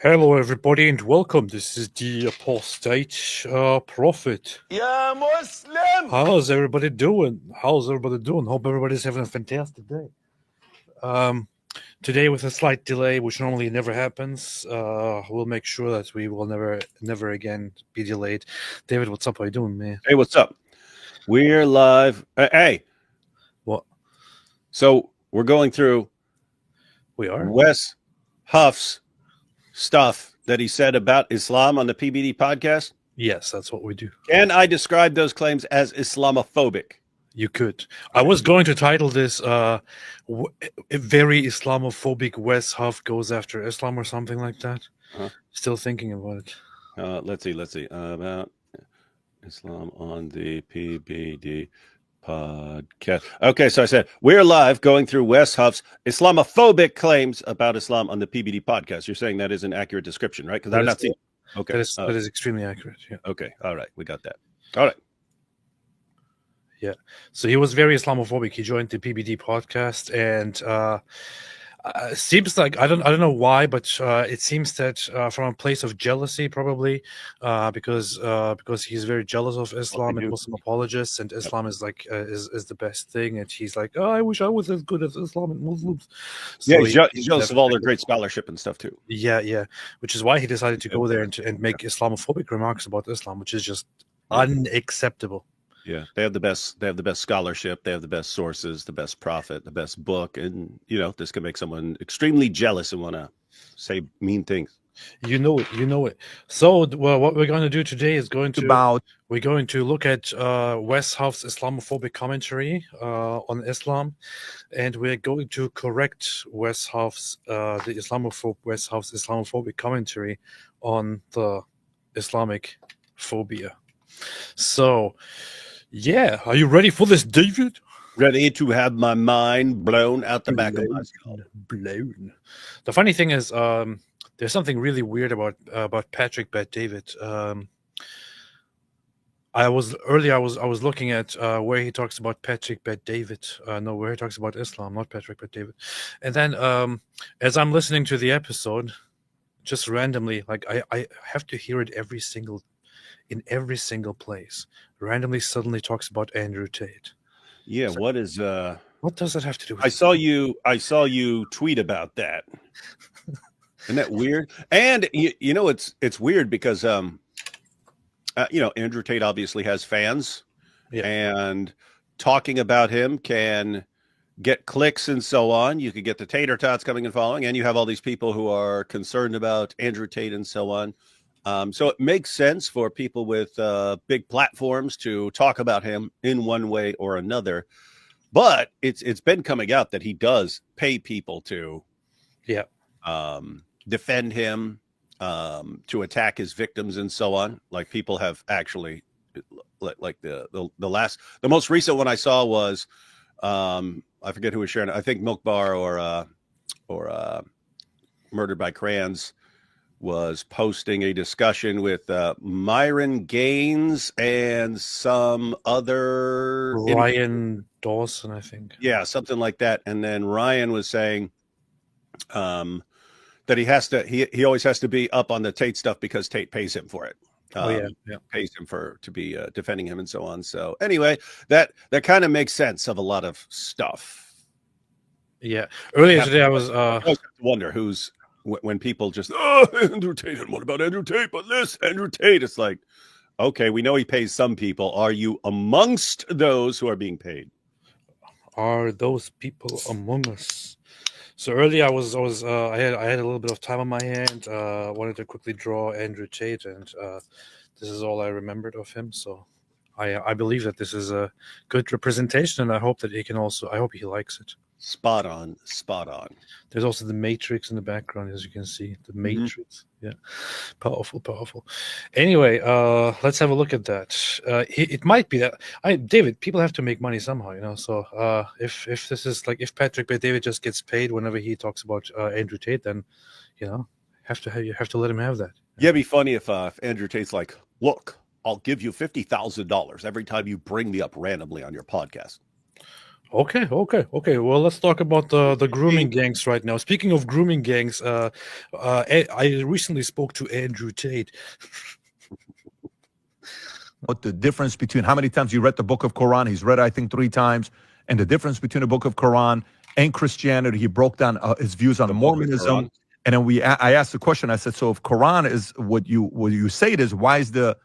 Hello, everybody, and welcome. This is the Apostate Prophet. Ya Muslim! How's everybody doing? Hope everybody's having a fantastic day. Today, with a slight delay, which normally never happens, we'll make sure that we will never again be delayed. David, what's up? How you doing, man? Hey, what's up? We're live. Hey, What? so we're going through We are? Wes Huff's stuff that he said about Islam on the PBD podcast. Yes, that's what we do. Can I describe those claims as Islamophobic? You could. I was going to title this a very Islamophobic Wes Huff goes after Islam or something like that. Still thinking about it. Let's see. About Islam on the PBD podcast. Okay, so I said we're live going through Wes Huff's Islamophobic claims about Islam on the PBD podcast. You're saying that is an accurate description, right? Because I'm not seeing. Okay, that is extremely accurate. Yeah. Okay, all right, we got that. All right. Yeah. So he was very Islamophobic. He joined the PBD podcast, and seems like I don't know why, but it seems that from a place of jealousy, probably because he's very jealous of Islam and Muslim apologists, and Islam is like is the best thing, and he's like, oh, I wish I was as good as Islam and Muslims. So yeah, he's jealous of all their great scholarship and stuff too. Yeah, which is why he decided to go there and make Islamophobic remarks about Islam, which is just unacceptable. Yeah, they have the best scholarship, they have the best sources, the best prophet, the best book, and this can make someone extremely jealous and want to say mean things. You know it. So, what we're going to do today is we're going to look at Wes Huff's Islamophobic commentary on Islam, and we're going to correct Wes Huff's Wes Huff's Islamophobic commentary on the Islamic phobia. So, yeah, are you ready for this, David? Ready to have my mind blown out the back of my skull. Blown. The funny thing is, there's something really weird about Patrick Bet-David. I was looking at where he talks about Patrick Bet-David. Where he talks about Islam, not Patrick Bet-David. And then as I'm listening to the episode, just randomly, like I have to hear it in every single place, randomly suddenly talks about Andrew Tate. Yeah, so, what does that have to do with I saw you tweet about that. Isn't that weird? And it's weird because Andrew Tate obviously has fans, and talking about him can get clicks and so on. You could get the tater tots coming and following, and you have all these people who are concerned about Andrew Tate and so on. So it makes sense for people with big platforms to talk about him in one way or another. But it's been coming out that he does pay people to defend him, to attack his victims and so on. Like people have actually, like the most recent one I saw was I forget who was sharing it. I think Milk Bar or Murdered by Crayons was posting a discussion with Myron Gaines and some other Ryan Dawson, I think. Yeah, something like that. And then Ryan was saying that he always has to be up on the Tate stuff because Tate pays him for it. Pays him to be defending him and so on. So anyway, that kind of makes sense of a lot of stuff. Yeah. Earlier today, I was wonder who's. When people just, Andrew Tate, and what about Andrew Tate? But this Andrew Tate, it's like, okay, we know he pays some people. Are you amongst those who are being paid? Are those people among us? So earlier, I had a little bit of time on my hand. Wanted to quickly draw Andrew Tate, and this is all I remembered of him. So I believe that this is a good representation, and I hope that I hope he likes it. Spot on. There's also the Matrix in the background, as you can see. The Matrix. Yeah. Powerful. Anyway, let's have a look at that. It might be that David, people have to make money somehow, So if this is like, if Patrick Bet-David just gets paid whenever he talks about Andrew Tate, then you have to let him have that. Yeah, it'd be funny if Andrew Tate's like, look, I'll give you $50,000 every time you bring me up randomly on your podcast. Okay. Well, let's talk about the grooming gangs right now. Speaking of grooming gangs, I recently spoke to Andrew Tate. What the difference between how many times you read the book of Quran? He's read, I think, 3 times, and the difference between the book of Quran and Christianity. He broke down his views on Mormonism, and then I asked the question. I said, so if Quran is what you say it is, why is the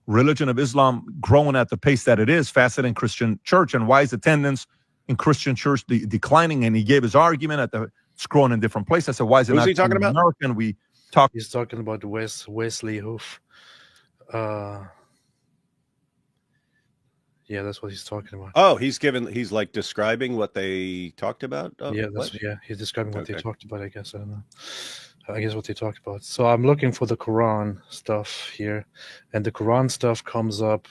religion of Islam growing at the pace that it is, faster than Christian church, and why is attendance in Christian church declining? And he gave his argument it's growing in different places. I said, why is it Who's not he talking about? American? He's talking about Wesley Huff. Yeah, that's what he's talking about. Oh, he's like describing what they talked about. He's describing what they talked about. I guess I don't know. I guess what they talked about. So I'm looking for the Quran stuff here, and the Quran stuff comes up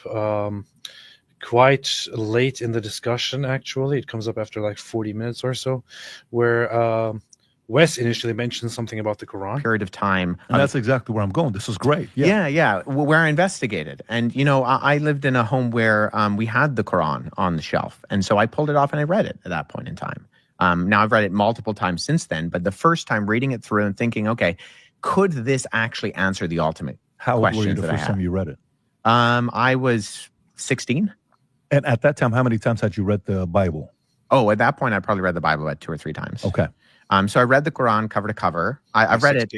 quite late in the discussion. Actually, it comes up after like 40 minutes or so, where Wes initially mentioned something about the Quran. Period of time. And that's exactly where I'm going. This is great. Yeah. Where I investigated. And, I lived in a home where we had the Quran on the shelf. And so I pulled it off and I read it at that point in time. Now I've read it multiple times since then, but the first time reading it through and thinking, okay, could this actually answer the ultimate questions were you the first time you read it? I was 16. And at that time, how many times had you read the Bible? Oh, at that point, I probably read the Bible about 2 or 3 times. Okay. So I read the Quran cover to cover. I've read it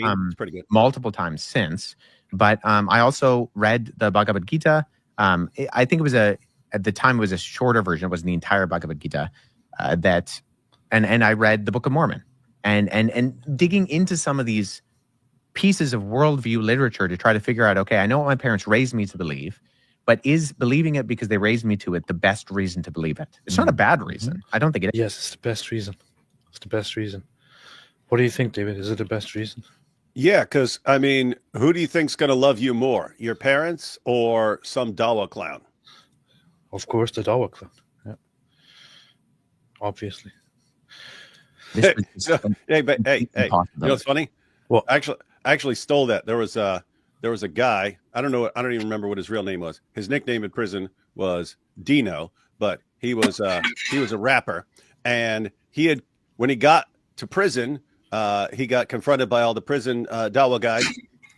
multiple times since, but I also read the Bhagavad Gita. I think it was at the time it was a shorter version. It wasn't the entire Bhagavad Gita. And I read the Book of Mormon, and digging into some of these pieces of worldview literature to try to figure out, okay, I know what my parents raised me to believe, but is believing it because they raised me to it the best reason to believe it? It's not a bad reason. I don't think it is. Yes, it's the best reason. It's the best reason. What do you think, David? Is it the best reason? Yeah, because, I mean, who do you think's going to love you more, your parents or some Dawa clown? Of course, the Dawa clown. Yeah. Obviously. Hey, you know what's funny? Well, I actually stole that. There was a guy. I don't even remember what his real name was. His nickname in prison was Dino, but he was a rapper, and when he got to prison, he got confronted by all the prison Dawa guys,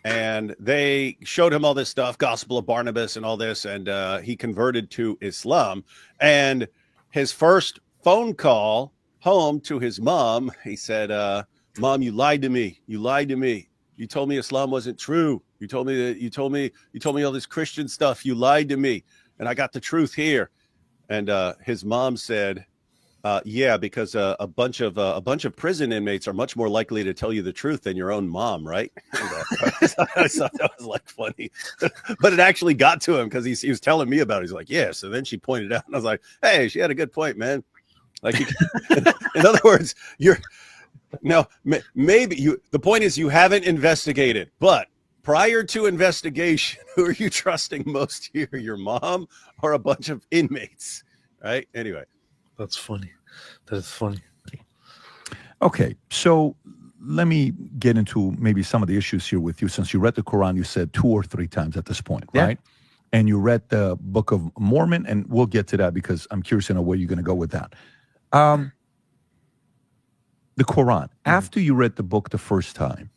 and they showed him all this stuff, Gospel of Barnabas and all this, and he converted to Islam. And his first phone call home to his mom, he said, "Mom, you lied to me. You lied to me. You told me Islam wasn't true. You told me all this Christian stuff. You lied to me, and I got the truth here." And his mom said, "Yeah, because a bunch of prison inmates are much more likely to tell you the truth than your own mom, right?" I thought that was like funny, but it actually got to him because he was telling me about it. He's like, "Yeah." So then she pointed out, and I was like, "Hey, she had a good point, man." Like, in other words, maybe the point is you haven't investigated, but prior to investigation, who are you trusting most here, your mom or a bunch of inmates? Right? Anyway. That's funny. That is funny. Okay, so let me get into maybe some of the issues here with you. Since you read the Quran, you said 2 or 3 times at this point, right? And you read the Book of Mormon, and we'll get to that because I'm curious to know where you're going to go with that. The Quran, after you read the book the first time,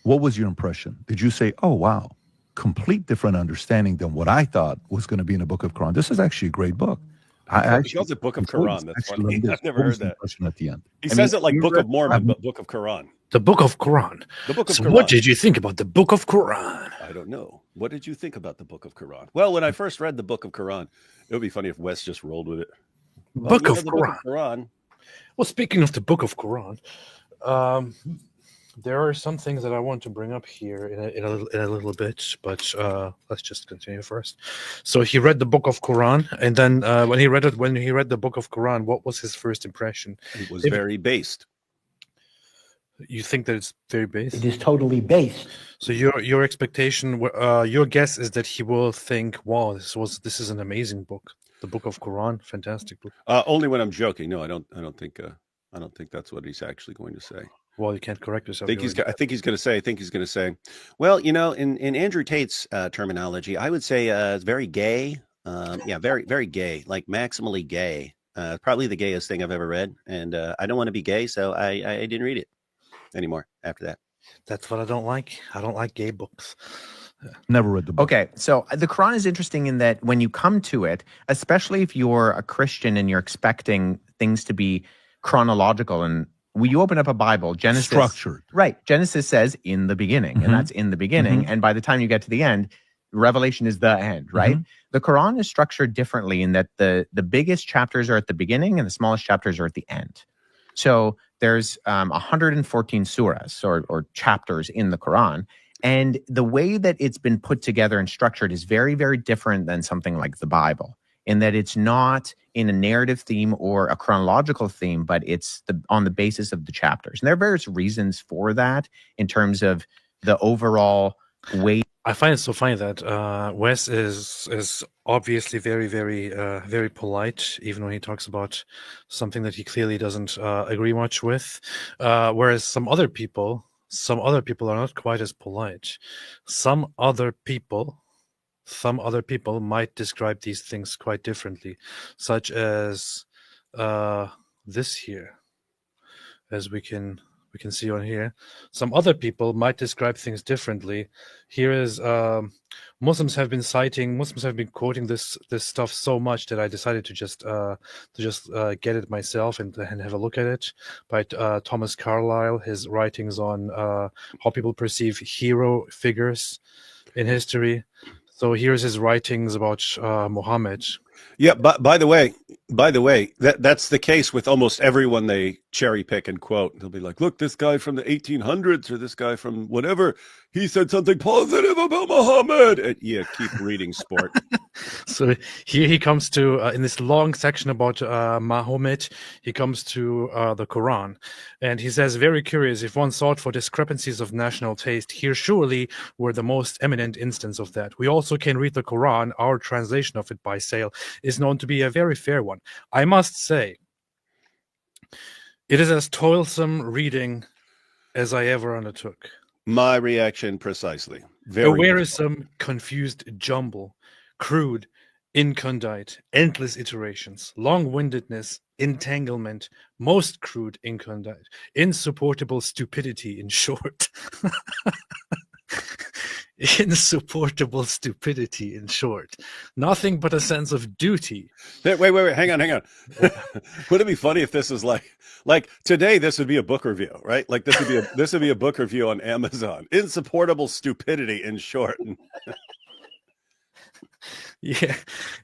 what was your impression? Did you say, "Oh, wow, complete different understanding than what I thought was going to be in the Book of Quran. This is actually a great book." He calls it Book of Quran. That's funny. I've never heard that. At the end. He says it like Book of Mormon, but Book of Quran. The Book of Quran. The Book of So Quran. what did you think about the Book of Quran? I don't know. What did you think about the Book of Quran? Well, when I first read the Book of Quran, it would be funny if Wes just rolled with it. Book of the Quran. Book of Quran. Well, speaking of the Book of Quran, there are some things that I want to bring up here in a little bit, but let's just continue first. So he read the Book of Quran, and then when he read the Book of Quran, what was his first impression? It was very based. You think that it's very based? It is totally based. So your expectation, your guess is that he will think, "Wow, this is an amazing book, the Book of Quran, fantastic book." Only when I'm joking. No, I don't think that's what he's actually going to say. Well, you can't correct yourself. I think he's going to say, well, in Andrew Tate's terminology, I would say it's very gay. Yeah, very, very gay, like maximally gay. Probably the gayest thing I've ever read. And I don't want to be gay, so I didn't read it anymore after that. That's what I don't like. I don't like gay books. Never read the book. Okay, so the Quran is interesting in that when you come to it, especially if you're a Christian and you're expecting things to be chronological, and when you open up a Bible, Genesis structured, right? Genesis says in the beginning, and that's in the beginning, and by the time you get to the end, Revelation is the end, right? The Quran is structured differently in that the biggest chapters are at the beginning and the smallest chapters are at the end. So there's 114 surahs or chapters in the Quran. And the way that it's been put together and structured is very, very different than something like the Bible, in that it's not in a narrative theme or a chronological theme, but it's on the basis of the chapters. And there are various reasons for that in terms of the overall way. I find it so funny that Wes is obviously very, very, very polite, even when he talks about something that he clearly doesn't agree much with, whereas some other people are not quite as polite. Some other people might describe these things quite differently, such as this here, as we can see on here. Some other people might describe things differently. Here is Muslims have been quoting this stuff so much that I decided to just get it myself and have a look at it, by Thomas Carlyle, his writings on how people perceive hero figures in history. So here's his writings about Muhammad. Yeah, but by the way, that's the case with almost everyone they cherry pick and quote. They'll be like, look, this guy from the 1800s or this guy from whatever, he said something positive about Muhammad. And yeah, keep reading, sport. So here he comes to, in this long section about Mahomet, he comes to the Quran. And he says, very curious, if one sought for discrepancies of national taste, here surely were the most eminent instance of that. We also can read the Quran. Our translation of it by Sale is known to be a very fair one. I must say, it is as toilsome reading as I ever undertook. My reaction precisely. Very a wearisome, confused jumble, crude, incondite, endless iterations, long-windedness, entanglement, most crude incondite, insupportable stupidity, in short. Insupportable stupidity, in short. Nothing but a sense of duty. Wait, hang on. Wouldn't it be funny if this is like today, this would be a book review, right? Like this would be a book review on Amazon. Insupportable stupidity, in short. Yeah,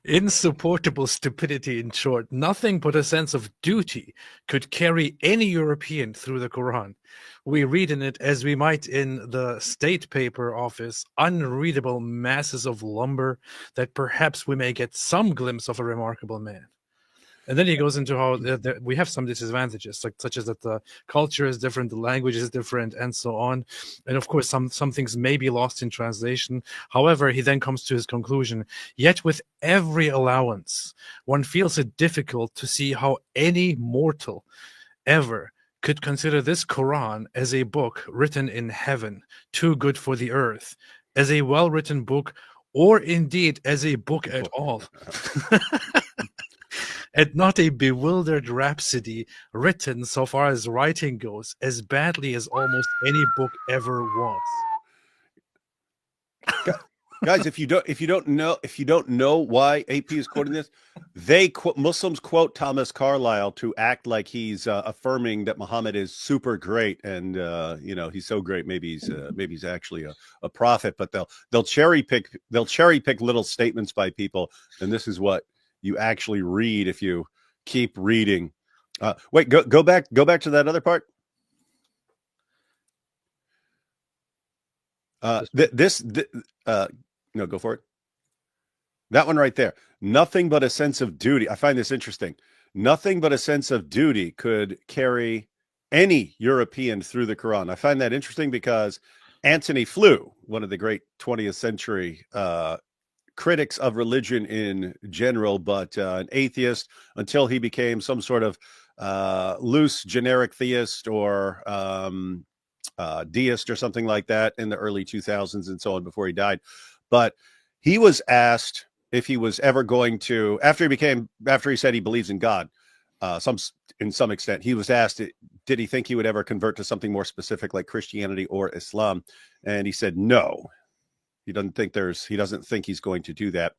insupportable stupidity, in short. Nothing but a sense of duty could carry any European through the Quran. We read in it, as we might in the state paper office, unreadable masses of lumber that perhaps we may get some glimpse of a remarkable man. And then he goes into how we have some disadvantages, such as that the culture is different, the language is different, and so on. And of course, some things may be lost in translation. However, he then comes to his conclusion, yet with every allowance, one feels it difficult to see how any mortal ever could consider this Quran as a book written in heaven, too good for the earth, as a well-written book, or indeed as a book at all. And not a bewildered rhapsody written, so far as writing goes, as badly as almost any book ever was. Guys, if you don't know why AP is quoting this, Muslims quote Thomas Carlyle to act like he's affirming that Muhammad is super great and he's so great. Maybe he's actually a prophet, but they'll cherry pick little statements by people, and this is what you actually read if you keep reading. Wait, go back to that other part. No, go for it. That one right there. Nothing but a sense of duty. I find this interesting. Nothing but a sense of duty could carry any European through the Quran. I find that interesting because Antony Flew, one of the great 20th century critics of religion in general, but an atheist until he became some sort of loose generic theist or deist or something like that in the early 2000s and so on, before he died. But he was asked if he was ever going to, after he said he believes in God, in some extent. He was asked, did he think he would ever convert to something more specific like Christianity or Islam? And he said no. He doesn't think he's going to do that.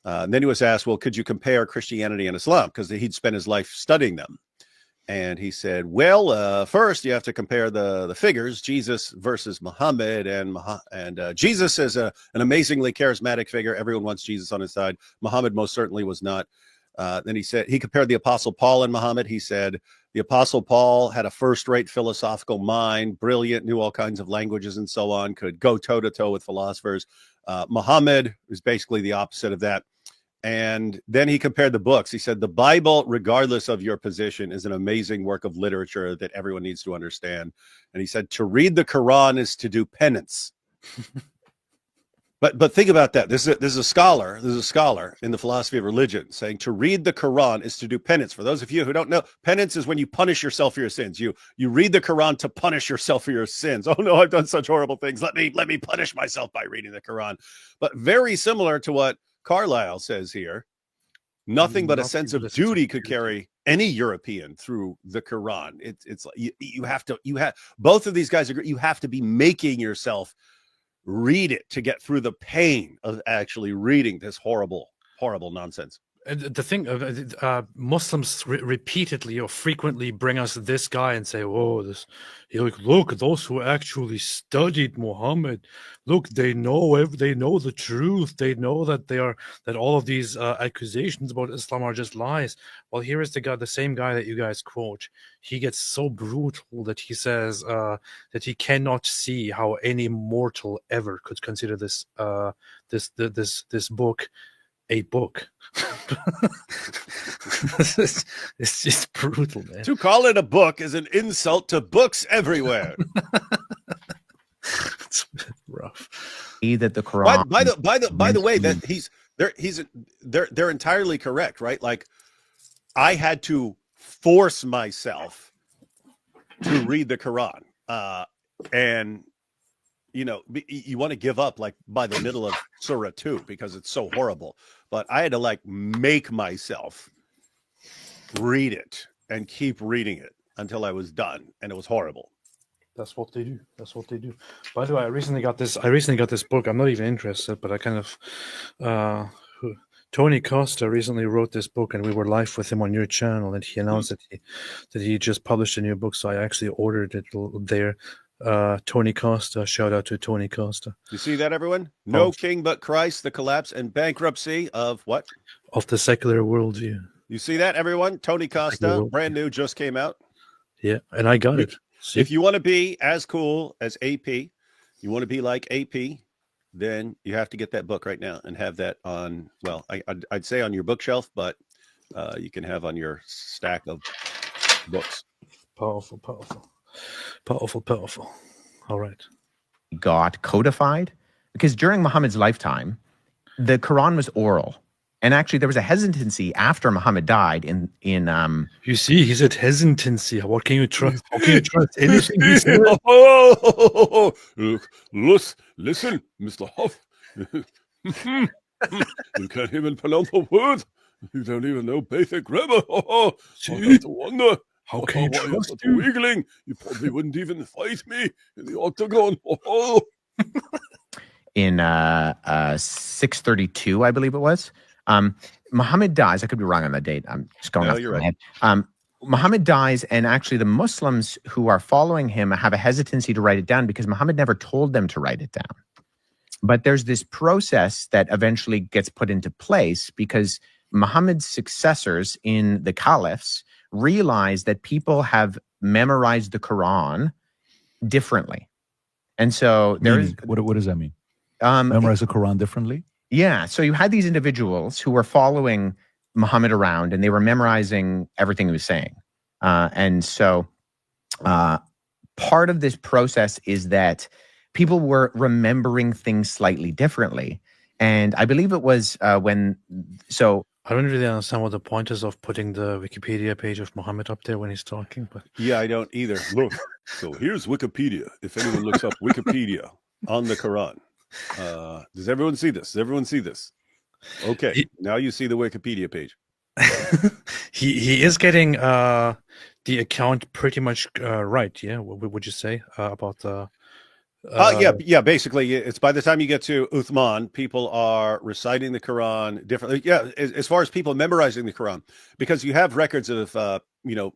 And then he was asked, well, could you compare Christianity and Islam? Because he'd spent his life studying them. And he said, well, first you have to compare the figures, Jesus versus Muhammad, and Jesus is an amazingly charismatic figure. Everyone wants Jesus on his side. Muhammad most certainly was not. Then he said he compared the Apostle Paul and Muhammad. He said the Apostle Paul had a first-rate philosophical mind, brilliant, knew all kinds of languages and so on, could go toe-to-toe with philosophers. Muhammad is basically the opposite of that. And then he compared the books. He said the Bible, regardless of your position, is an amazing work of literature that everyone needs to understand. And he said to read the Quran is to do penance. But think about that. This is a scholar in the philosophy of religion saying to read the Quran is to do penance. For those of you who don't know, penance is when you punish yourself for your sins. You read the Quran to punish yourself for your sins. Oh no, I've done such horrible things. Let me punish myself by reading the Quran. But very similar to what Carlyle says here, nothing but a sense of duty could carry any European through the Quran. It's like you have both of these guys agree. You have to be making yourself read it to get through the pain of actually reading this horrible nonsense. The thing, Muslims repeatedly or frequently bring us this guy and say, "Oh, look, those who actually studied Muhammad, look, they know the truth. They know that all of these accusations about Islam are just lies." Well, here is the same guy that you guys quote. He gets so brutal that he says that he cannot see how any mortal ever could consider this book a book. It's just brutal, man. To call it a book is an insult to books everywhere. It's rough. That the Quran. By the way, that they're entirely correct, right? Like I had to force myself to read the Quran, and you want to give up like by the middle of Surah 2 because it's so horrible. But I had to like make myself read it and keep reading it until I was done, and it was horrible. That's what they do. By the way, I recently got this book. I'm not even interested, but I kind of Tony Costa recently wrote this book, and we were live with him on your channel, and he announced that he just published a new book. So I actually ordered it there. Tony Costa, shout out to Tony Costa. You see that, everyone? No king but Christ, the collapse and bankruptcy of what? Of the secular worldview. You see that, everyone? Tony Costa, brand new, just came out. Yeah, and I got it. See? If you want to be as cool as AP, you want to be like AP, then you have to get that book right now and have that on, well, I'd say on your bookshelf, but you can have on your stack of books. Powerful. All right. Got codified because during Muhammad's lifetime, the Quran was oral, and actually there was a hesitancy after Muhammad died. In you see, he said hesitancy. What can you trust? How can you trust anything he said? Listen, Mr. Huff. You can't even pronounce a word. You don't even know basic grammar. See? I wonder. How can you trust you? Wiggling. You probably wouldn't even fight me in the octagon. In 632, I believe it was. Muhammad dies. I could be wrong on the date. I'm just going off my head. Muhammad dies, and actually the Muslims who are following him have a hesitancy to write it down because Muhammad never told them to write it down. But there's this process that eventually gets put into place because Muhammad's successors in the caliphs realize that people have memorized the Quran differently. And so what does that mean? Memorize the Quran differently? Yeah. So you had these individuals who were following Muhammad around and they were memorizing everything he was saying. And so part of this process is that people were remembering things slightly differently. And I believe it was I don't really understand what the point is of putting the Wikipedia page of Muhammad up there when he's talking. But yeah, I don't either. Look, so here's Wikipedia. If anyone looks up Wikipedia on the Quran, does everyone see this? Okay, now you see the Wikipedia page. he is getting the account pretty much right. Yeah, what would you say about the? Yeah. Basically, it's by the time you get to Uthman, people are reciting the Quran differently. Yeah, as far as people memorizing the Quran, because you have records of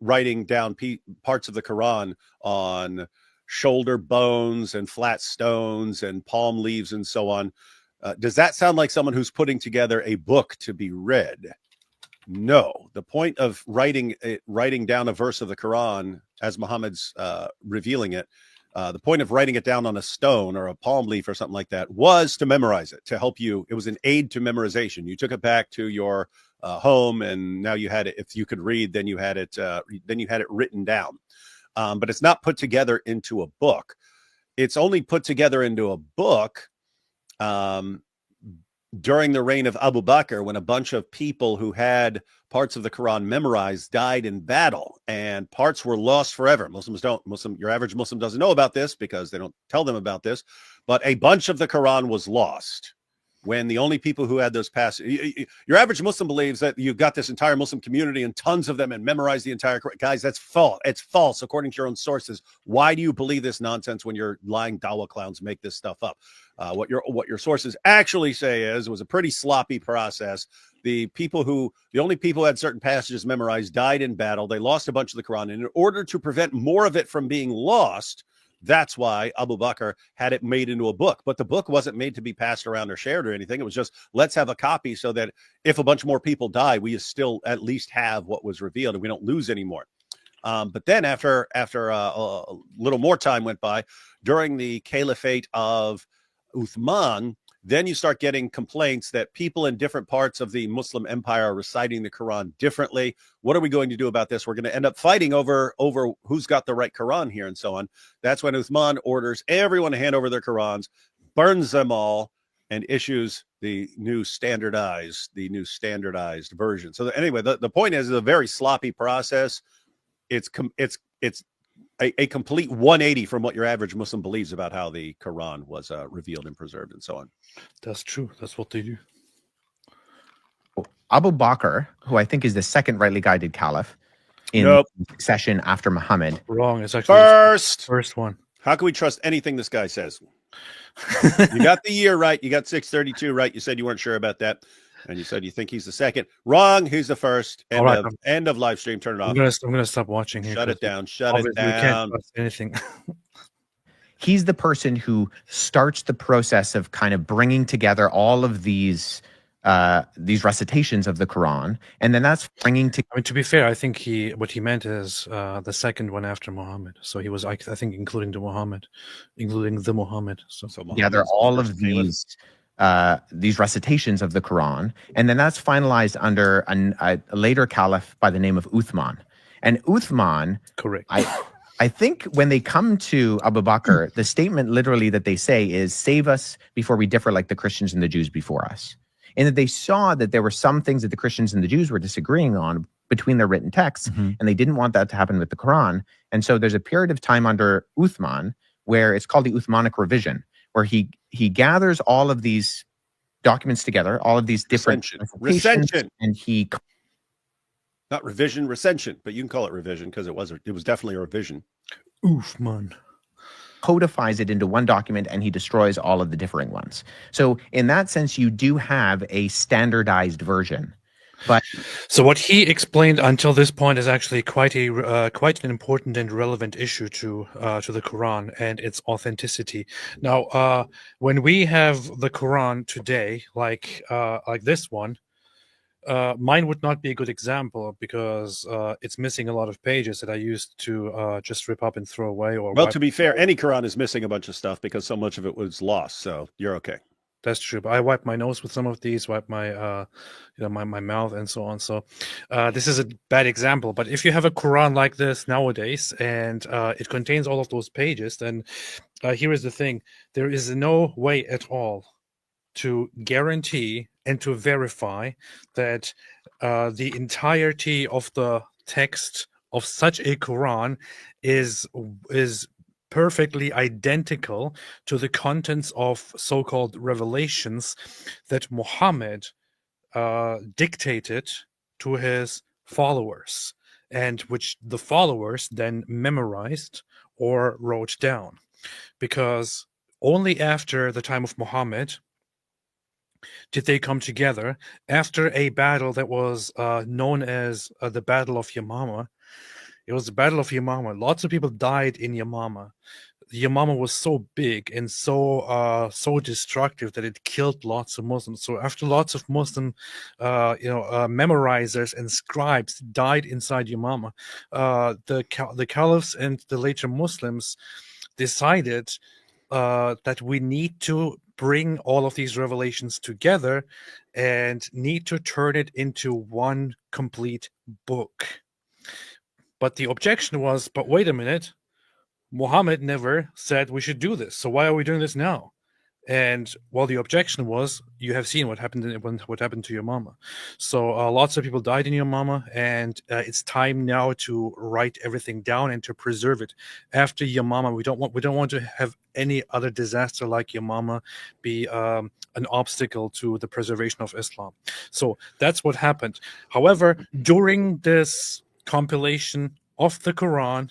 writing down parts of the Quran on shoulder bones and flat stones and palm leaves and so on. Does that sound like someone who's putting together a book to be read? No. The point of writing down a verse of the Quran as Muhammad's revealing it. The point of writing it down on a stone or a palm leaf or something like that was to memorize it, to help you. It was an aid to memorization. You took it back to your home, and now you had it. If you could read, then you had it. Then you had it written down. But it's not put together into a book. It's only put together into a book during the reign of Abu Bakr, when a bunch of people who had parts of the Quran memorized died in battle, and parts were lost forever. Your average Muslim doesn't know about this because they don't tell them about this, but a bunch of the Quran was lost when the only people who had those passages. Your average Muslim believes that you've got this entire Muslim community and tons of them and memorize the entire Quran. Guys, that's false. It's false according to your own sources. Why do you believe this nonsense when your lying dawah clowns make this stuff up? What your sources actually say is it was a pretty sloppy process. The only people who had certain passages memorized died in battle. They lost a bunch of the Quran, and in order to prevent more of it from being lost, that's why Abu Bakr had it made into a book. But the book wasn't made to be passed around or shared or anything. It was just, let's have a copy so that if a bunch more people die, we still at least have what was revealed and we don't lose anymore. But then after a little more time went by, during the caliphate of Uthman, then you start getting complaints that people in different parts of the Muslim empire are reciting the Quran differently. What are we going to do about this? We're going to end up fighting over who's got the right Quran here and so on. That's when Uthman orders everyone to hand over their Qurans, burns them all, and issues the new standardized version. So anyway, the point is, it's a very sloppy process. It's a complete 180 from what your average Muslim believes about how the Quran was revealed and preserved and so on. That's true. That's what they do. Abu Bakr, who I think is the second rightly guided caliph in succession after Muhammad. Wrong. It's actually first one. How can we trust anything this guy says? You got the year right. You got 632 right. You said you weren't sure about that. And you said you think he's the second. Wrong. He's the first. End of live stream. Turn it off. I'm gonna stop watching here. Shut it down. Shut it down. We can't trust anything. He's the person who starts the process of kind of bringing together all of these recitations of the Quran, and then that's bringing to. I mean, to be fair, I think what he meant is the second one after Muhammad. So he was, I think, including the Muhammad. So together all of these recitations of the Quran, and then that's finalized under a later caliph by the name of Uthman. And Uthman, correct. I think when they come to Abu Bakr, the statement literally that they say is, "Save us before we differ like the Christians and the Jews before us." And that they saw that there were some things that the Christians and the Jews were disagreeing on between their written texts, and they didn't want that to happen with the Quran. And so there's a period of time under Uthman where it's called the Uthmanic revision, where he gathers all of these documents together, all of these different recension, and he not revision, recension, but you can call it revision because it was definitely a revision. Uthman codifies it into one document and he destroys all of the differing ones. So in that sense, you do have a standardized version. But so what he explained until this point is actually quite an important and relevant issue to the Quran and its authenticity. Now, when we have the Quran today, like this one, mine would not be a good example because it's missing a lot of pages that I used to just rip up and throw away. Well, to be fair, any Quran is missing a bunch of stuff because so much of it was lost. So you're okay. That's true, but I wipe my nose with some of these, wipe my, my mouth and so on. So this is a bad example. But if you have a Quran like this nowadays and it contains all of those pages, then here is the thing: there is no way at all to guarantee and to verify that the entirety of the text of such a Quran is perfectly identical to the contents of so-called revelations that Muhammad dictated to his followers, and which the followers then memorized or wrote down. Because only after the time of Muhammad did they come together, after a battle that was known as the Battle of Yamama. It was the Battle of Yamama. Lots of people died in Yamama. Yamama was so big and so destructive that it killed lots of Muslims. So after lots of Muslim, memorizers and scribes died inside Yamama, the caliphs and the later Muslims decided that we need to bring all of these revelations together and need to turn it into one complete book. But the objection was, but wait a minute, Muhammad never said we should do this. So why are we doing this now? And well, the objection was, you have seen what happened what happened to Yamama. So lots of people died in Yamama, and it's time now to write everything down and to preserve it. After Yamama, we don't want to have any other disaster like Yamama be an obstacle to the preservation of Islam. So that's what happened. However, during this compilation of the Quran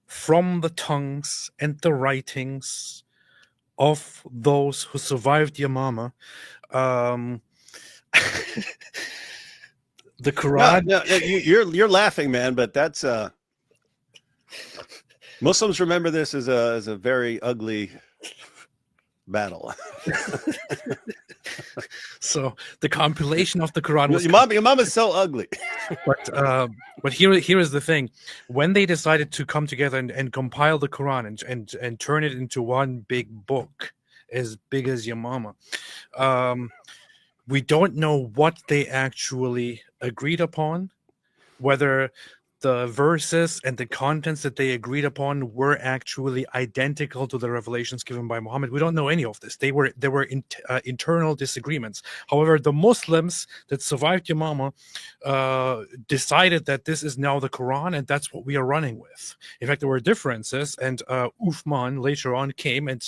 from the tongues and the writings of those who survived Yamama, the Quran. No, you're laughing, man, but that's Muslims remember this as a very ugly battle. So the compilation of the Quran was your mom is so ugly. But here is the thing: when they decided to come together and compile the Quran and turn it into one big book as big as Yamama, we don't know what they actually agreed upon, whether the verses and the contents that they agreed upon were actually identical to the revelations given by Muhammad. We don't know any of this. There were internal disagreements. However, the Muslims that survived Yamama decided that this is now the Quran, and that's what we are running with. In fact, there were differences, and Uthman later on came and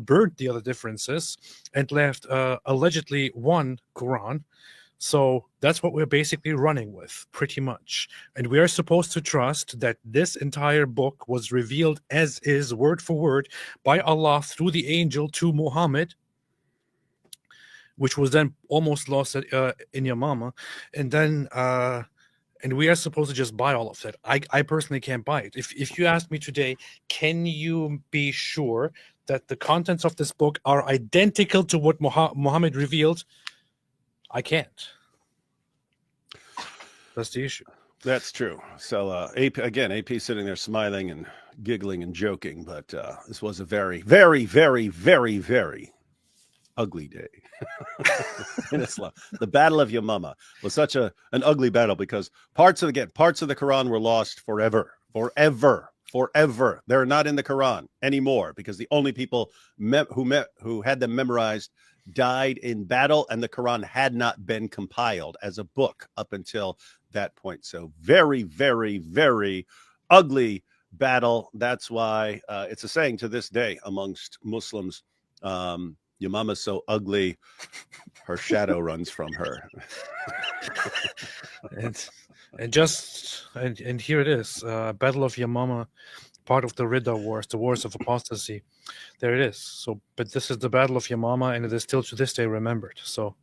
burned the other differences and left allegedly one Quran. So that's what we're basically running with, pretty much. And we are supposed to trust that this entire book was revealed as is, word for word, by Allah through the angel to Muhammad, which was then almost lost in Yamama. And then and we are supposed to just buy all of that. I personally can't buy it. If you ask me today, can you be sure that the contents of this book are identical to what Muhammad revealed? I can't. That's the issue. That's true. So AP sitting there smiling and giggling and joking, but this was a very, very, very, very, very ugly day in Islam. The Battle of Yamama was such an ugly battle because parts of the Quran were lost forever. They're not in the Quran anymore because the only people who had them memorized died in battle, and the Quran had not been compiled as a book up until that point. So very, very, very ugly battle. That's why it's a saying to this day amongst Muslims, your mama's so ugly, her shadow runs from her. and here it is, Battle of Yamama, part of the Ridda Wars, the Wars of Apostasy. There it is. So, but this is the Battle of Yamama, and it is still to this day remembered. So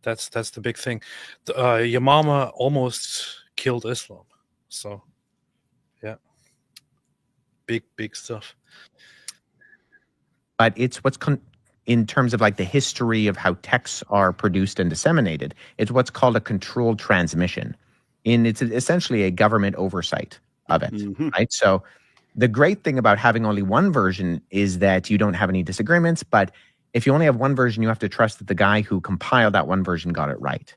that's the big thing. Yamama almost killed Islam. So yeah, big stuff. But it's what's in terms of like the history of how texts are produced and disseminated, it's what's called a controlled transmission. It's essentially a government oversight of it, right? So the great thing about having only one version is that you don't have any disagreements, but if you only have one version, you have to trust that the guy who compiled that one version got it right.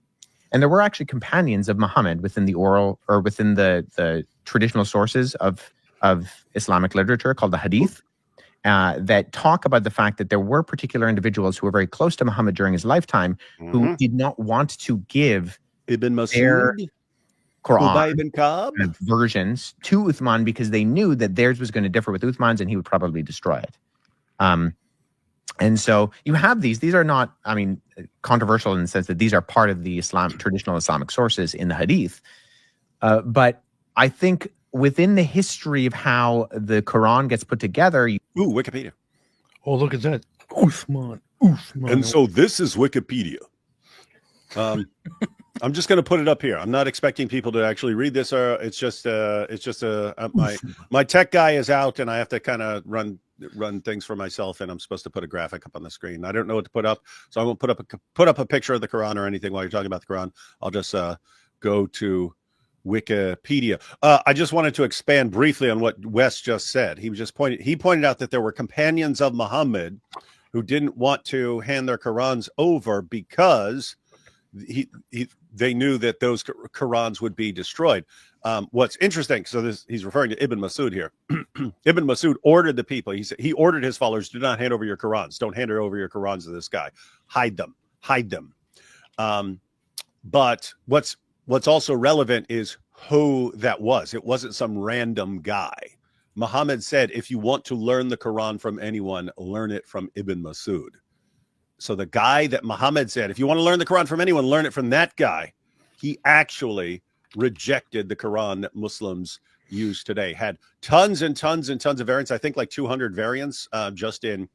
And there were actually companions of Muhammad within the oral or within the traditional sources of Islamic literature called the Hadith that talk about the fact that there were particular individuals who were very close to Muhammad during his lifetime who did not want to give their Quran versions to Uthman because they knew that theirs was going to differ with Uthman's and he would probably destroy it. And so you have these are not, I mean, controversial in the sense that these are part of the traditional Islamic sources in the Hadith. But I think within the history of how the Quran gets put together. Wikipedia. Oh, look at that. Uthman. And so this is Wikipedia. I'm just going to put it up here. I'm not expecting people to actually read this. It's just my tech guy is out, and I have to kind of run things for myself, and I'm supposed to put a graphic up on the screen. I don't know what to put up, so I won't put up a picture of the Quran or anything while you're talking about the Quran. I'll just go to Wikipedia. I just wanted to expand briefly on what Wes just said. He pointed out that there were companions of Muhammad who didn't want to hand their Qurans over because they knew that those Qurans would be destroyed. What's interesting, so he's referring to Ibn Masud here. Ibn Masud ordered the people. He ordered his followers, do not hand over your Qurans. Don't hand over your Qurans to this guy. Hide them. But what's also relevant is who that was. It wasn't some random guy. Muhammad said, if you want to learn the Quran from anyone, learn it from Ibn Masud. So the guy that Muhammad said, if you want to learn the Quran from anyone, learn it from that guy. He actually rejected the Quran that Muslims use today. Had tons and tons and tons of variants. I think like 200 variants just in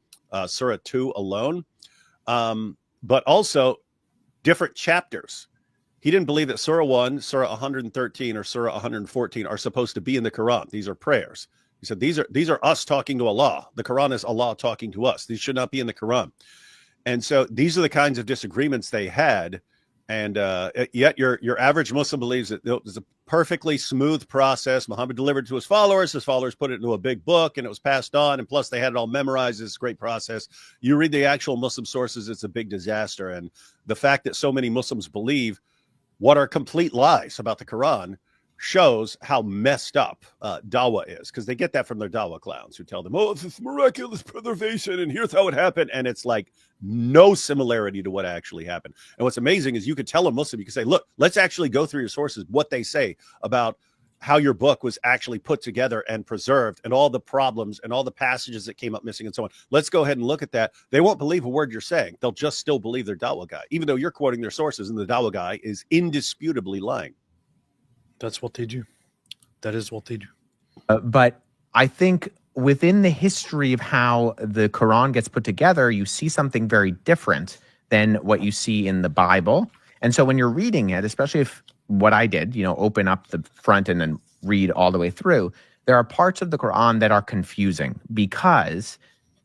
Surah 2 alone. But also different chapters. He didn't believe that Surah 1, Surah 113, or Surah 114 are supposed to be in the Quran. These are prayers. He said, these are us talking to Allah. The Quran is Allah talking to us. These should not be in the Quran. And so these are the kinds of disagreements they had. And yet your average Muslim believes that it was a perfectly smooth process. Muhammad delivered to his followers. His followers put it into a big book, and it was passed on. And plus, they had it all memorized. It's a great process. You read the actual Muslim sources, it's a big disaster. And the fact that so many Muslims believe what are complete lies about the Quran shows how messed up dawah is, because they get that from their dawah clowns who tell them, oh, it's this miraculous preservation and here's how it happened. And it's like no similarity to what actually happened. And what's amazing is you could tell a Muslim, you could say, look, let's actually go through your sources, what they say about how your book was actually put together and preserved and all the problems and all the passages that came up missing and so on. Let's go ahead and look at that. They won't believe a word you're saying. They'll just still believe their dawah guy, even though you're quoting their sources and the dawah guy is indisputably lying. That's what they do. That is what they do. But I think within the history of how the Quran gets put together, you see something very different than what you see in the Bible. And so when you're reading it, especially if what I did, open up the front and then read all the way through, there are parts of the Quran that are confusing because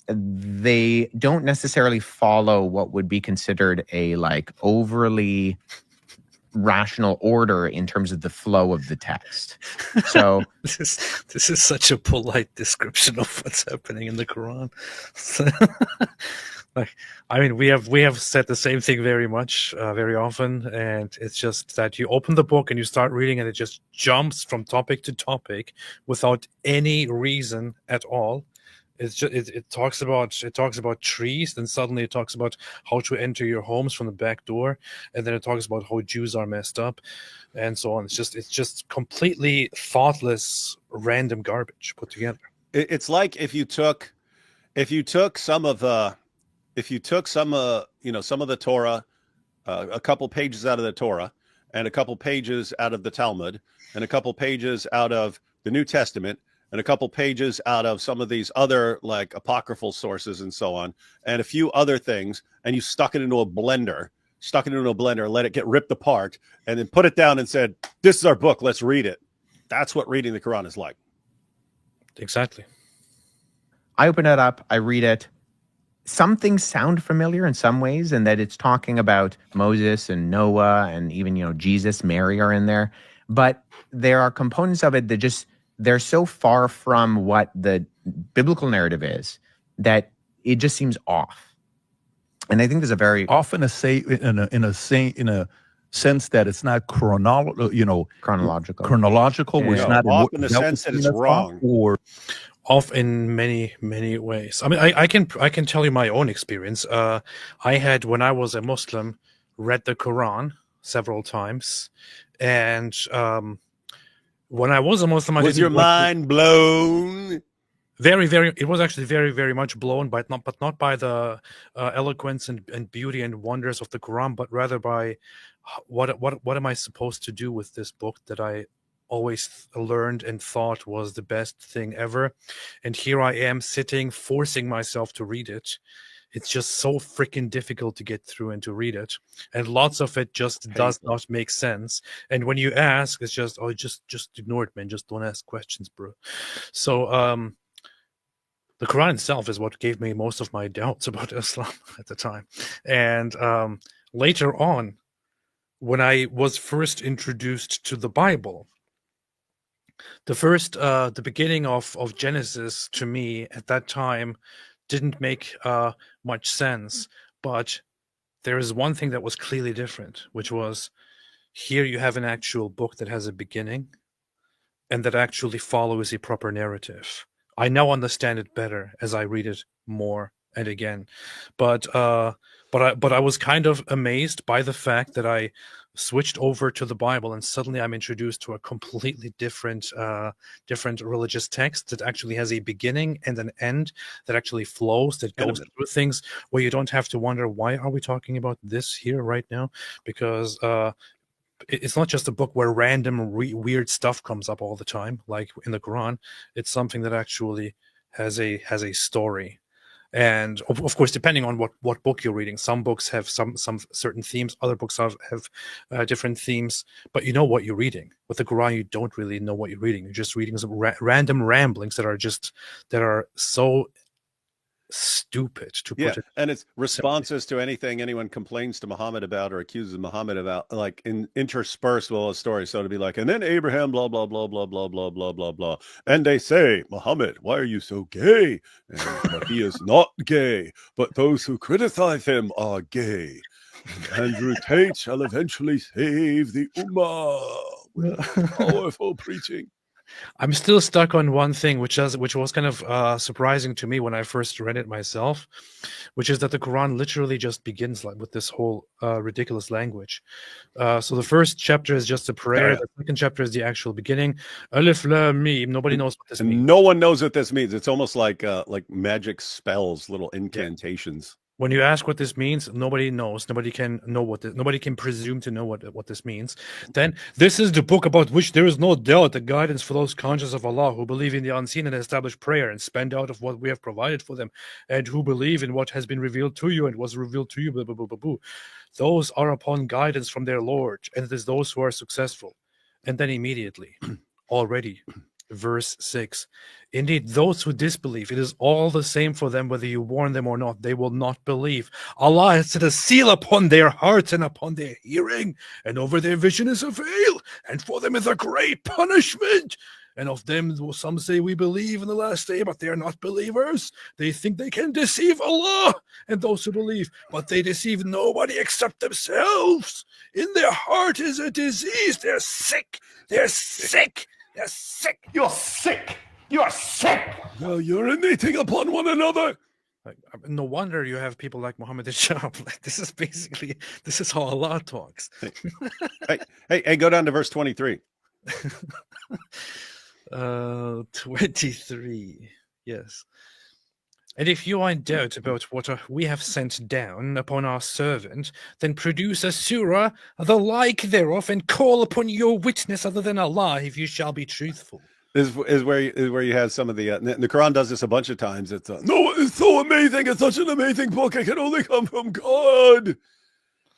they don't necessarily follow what would be considered a overly rational order in terms of the flow of the text. So this is such a polite description of what's happening in the Quran. We have said the same thing very often, and it's just that you open the book and you start reading, and it just jumps from topic to topic without any reason at all. It's just it talks about trees, then suddenly it talks about how to enter your homes from the back door, and then it talks about how Jews are messed up, and so on. It's just completely thoughtless, random garbage put together. It's like if you took some of the Torah, a couple pages out of the Torah, and a couple pages out of the Talmud, and a couple pages out of the New Testament, and a couple pages out of some of these other apocryphal sources and so on, and a few other things, and you stuck it into a blender, let it get ripped apart, and then put it down and said, this is our book, let's read it. That's what reading the Quran is like. Exactly. I open it up, I read it. Some things sound familiar in some ways, and that it's talking about Moses and Noah and even, Jesus, Mary are in there. But there are components of it that they're so far from what the biblical narrative is that it just seems off. And I think there's a very often in a sense that it's not chronological. Yeah. It's not off in the sense that it's wrong, or off in many, many ways. I mean, I can tell you my own experience. I had, when I was a Muslim, read the Quran several times, and when I was a Muslim, was your mind blown? It was actually very, very much blown, but not by the eloquence and beauty and wonders of the Quran, but rather by what am I supposed to do with this book that I always learned and thought was the best thing ever, and here I am sitting, forcing myself to read it. It's just so freaking difficult to get through and to read it, and lots of it just does not make sense. And when you ask, it's just, oh, just ignore it, man. Just don't ask questions, bro. So the Quran itself is what gave me most of my doubts about Islam at the time. And later on, when I was first introduced to the Bible, the beginning of Genesis to me at that time didn't make much sense. But there is one thing that was clearly different, which was here you have an actual book that has a beginning and that actually follows a proper narrative. I now understand it better as I read it more and again, but I was kind of amazed by the fact that I switched over to the Bible and suddenly I'm introduced to a completely different religious text that actually has a beginning and an end, that actually flows, that goes through things where you don't have to wonder, why are we talking about this here right now? Because it's not just a book where random weird stuff comes up all the time, like in the Quran. It's something that actually has a story. And of course, depending on what book you're reading, some books have some certain themes, other books have different themes, but you know what you're reading. With the Quran, you don't really know what you're reading. You're just reading some random ramblings that are so stupid to put it. And it's responses to anything anyone complains to Muhammad about or accuses Muhammad about, like interspersed with a story. So to be like, and then Abraham, blah blah blah blah blah blah blah blah blah, and they say, Muhammad, why are you so gay? But he is not gay, but those who criticize him are gay. And Andrew Tate shall eventually save the Ummah with powerful preaching. I'm still stuck on one thing, which was kind of surprising to me when I first read it myself, which is that the Quran literally just begins with this whole ridiculous language. So the first chapter is just a prayer. The second chapter is the actual beginning. Alif Lam Mim. Nobody knows what this means. No one knows what this means. It's almost like magic spells, little incantations. When you ask what this means, nobody knows. Nobody can know nobody can presume to know what this means. Then this is the book about which there is no doubt, the guidance for those conscious of Allah who believe in the unseen and establish prayer and spend out of what we have provided for them, and who believe in what has been revealed to you and was revealed to you. Blah, blah, blah, blah, blah. Those are upon guidance from their Lord, and it is those who are successful. And then immediately, already, verse 6, indeed those who disbelieve, it is all the same for them whether you warn them or not, they will not believe. Allah has set a seal upon their hearts and upon their hearing, and over their vision is a veil, and for them is a great punishment. And of them some say we believe in the last day, but they are not believers. They think they can deceive Allah and those who believe, but they deceive nobody except themselves. In their heart is a disease. They're sick. They're sick. They're sick. You're sick. You're sick. You're urinating upon one another. No wonder you have people like Muhammad Ishaq. This is how Allah talks. Hey, go down to verse 23. 23. Yes. And if you are in doubt about what we have sent down upon our servant, then produce a surah, the like thereof, and call upon your witness other than Allah, if you shall be truthful. This is where you have some of the Quran does this a bunch of times. It's no, it's so amazing. It's such an amazing book. It can only come from God.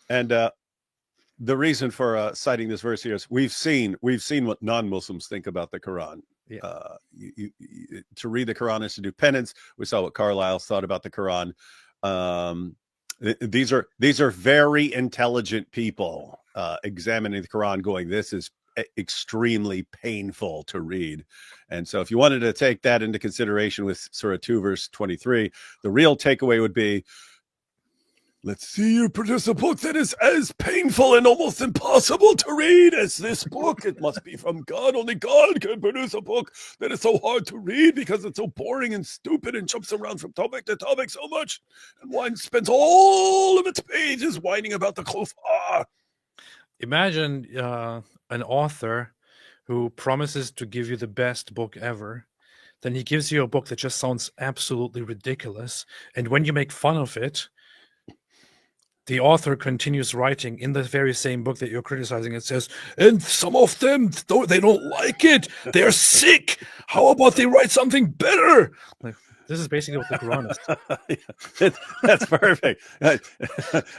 And the reason for citing this verse here is we've seen what non-Muslims think about the Quran. Yeah. To read the Quran is to do penance. We saw what Carlyle thought about the Quran. These are very intelligent people examining the Quran, going, this is extremely painful to read. And so if you wanted to take that into consideration with Surah 2 verse 23, the real takeaway would be, let's see you produce a book that is as painful and almost impossible to read as this book. It must be from God. Only God can produce a book that is so hard to read because it's so boring and stupid and jumps around from topic to topic so much. And one spends all of its pages whining about the Kufar. Imagine an author who promises to give you the best book ever, then he gives you a book that just sounds absolutely ridiculous. And when you make fun of it, the author continues writing in the very same book that you're criticizing. It says, and some of them, they don't like it. They're sick. How about they write something better? Like, this is basically what the Quran is. That's perfect.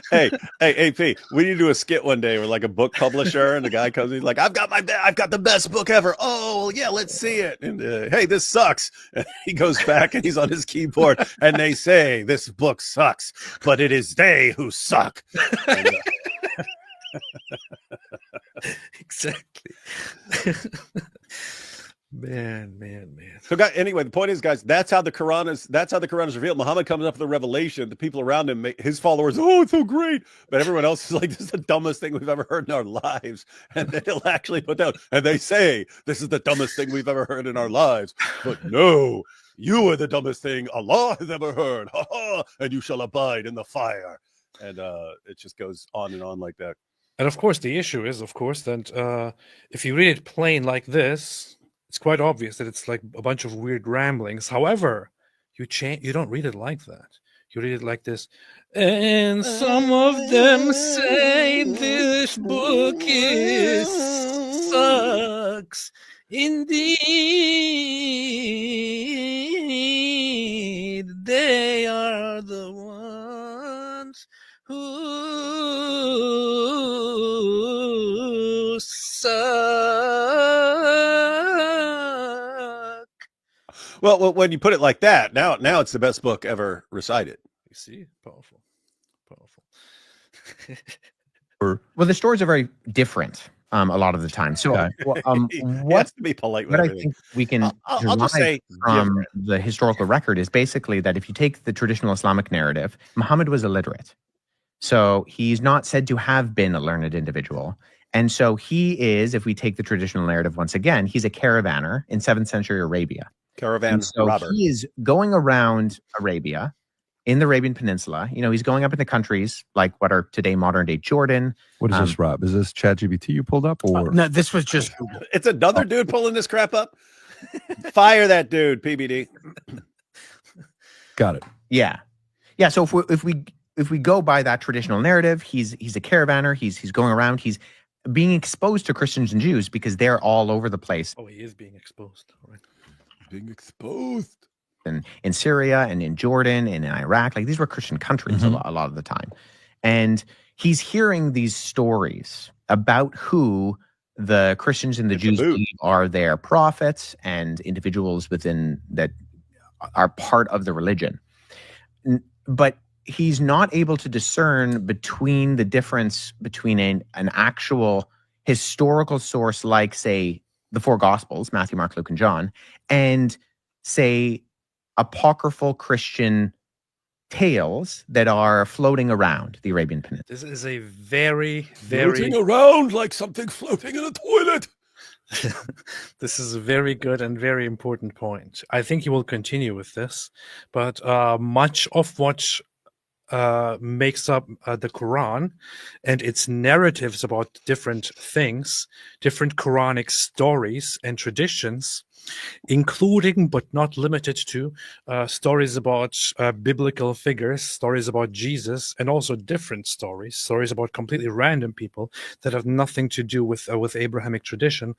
Hey, AP, we need to do a skit one day where like a book publisher and the guy comes, he's like, I've got the best book ever. Oh yeah, let's see it. And hey, this sucks. And he goes back and he's on his keyboard and they say this book sucks, but it is they who suck. And, exactly. Man. So, anyway, the point is, guys, that's how the Quran is revealed. Muhammad comes up with a revelation. The people around him, his followers, oh, it's so great, but everyone else is like, this is the dumbest thing we've ever heard in our lives. And then he'll actually put down, and they say, this is the dumbest thing we've ever heard in our lives. But no, you are the dumbest thing Allah has ever heard. Ha ha! And you shall abide in the fire. And it just goes on and on like that. And of course, the issue is, that if you read it plain like this, it's quite obvious that it's like a bunch of weird ramblings. However, you don't read it like that. You read it like this. And some of them say this book sucks. Indeed, they are the ones who suck. Well, when you put it like that, now it's the best book ever recited. You see, powerful. Well, the stories are very different a lot of the time. So, what has to be polite. What I think we can I'll just say from the historical record is basically that if you take the traditional Islamic narrative, Muhammad was illiterate, so he's not said to have been a learned individual. And so he is, if we take the traditional narrative once again, he's a caravaner in 7th century Arabia. Robber. He is going around Arabia, in the Arabian Peninsula. He's going up in the countries like what are today modern day Jordan. What is this, Rob? Is this ChatGPT you pulled up, or no? This was just Google. It's another dude pulling this crap up. Fire that dude, PBD. Got it. Yeah. So if we go by that traditional narrative, he's a caravaner. He's going around. He's being exposed to Christians and Jews because they're all over the place. Oh, he is being exposed. All right. Being exposed. And in Syria and in Jordan and in Iraq, like these were Christian countries a lot of the time. And he's hearing these stories about who the Christians and the Jews believe are their prophets and individuals within that are part of the religion. But he's not able to discern between the difference between an actual historical source like, say, the four Gospels, Matthew, Mark, Luke, and John, and, say, apocryphal Christian tales that are floating around the Arabian Peninsula. This is a very floating around like something floating in a toilet. This is a very good and very important point. I think you will continue with this, but much of what makes up the Quran and its narratives about different things, different Quranic stories and traditions, including but not limited to stories about biblical figures, stories about Jesus, and also different stories about completely random people that have nothing to do with Abrahamic tradition,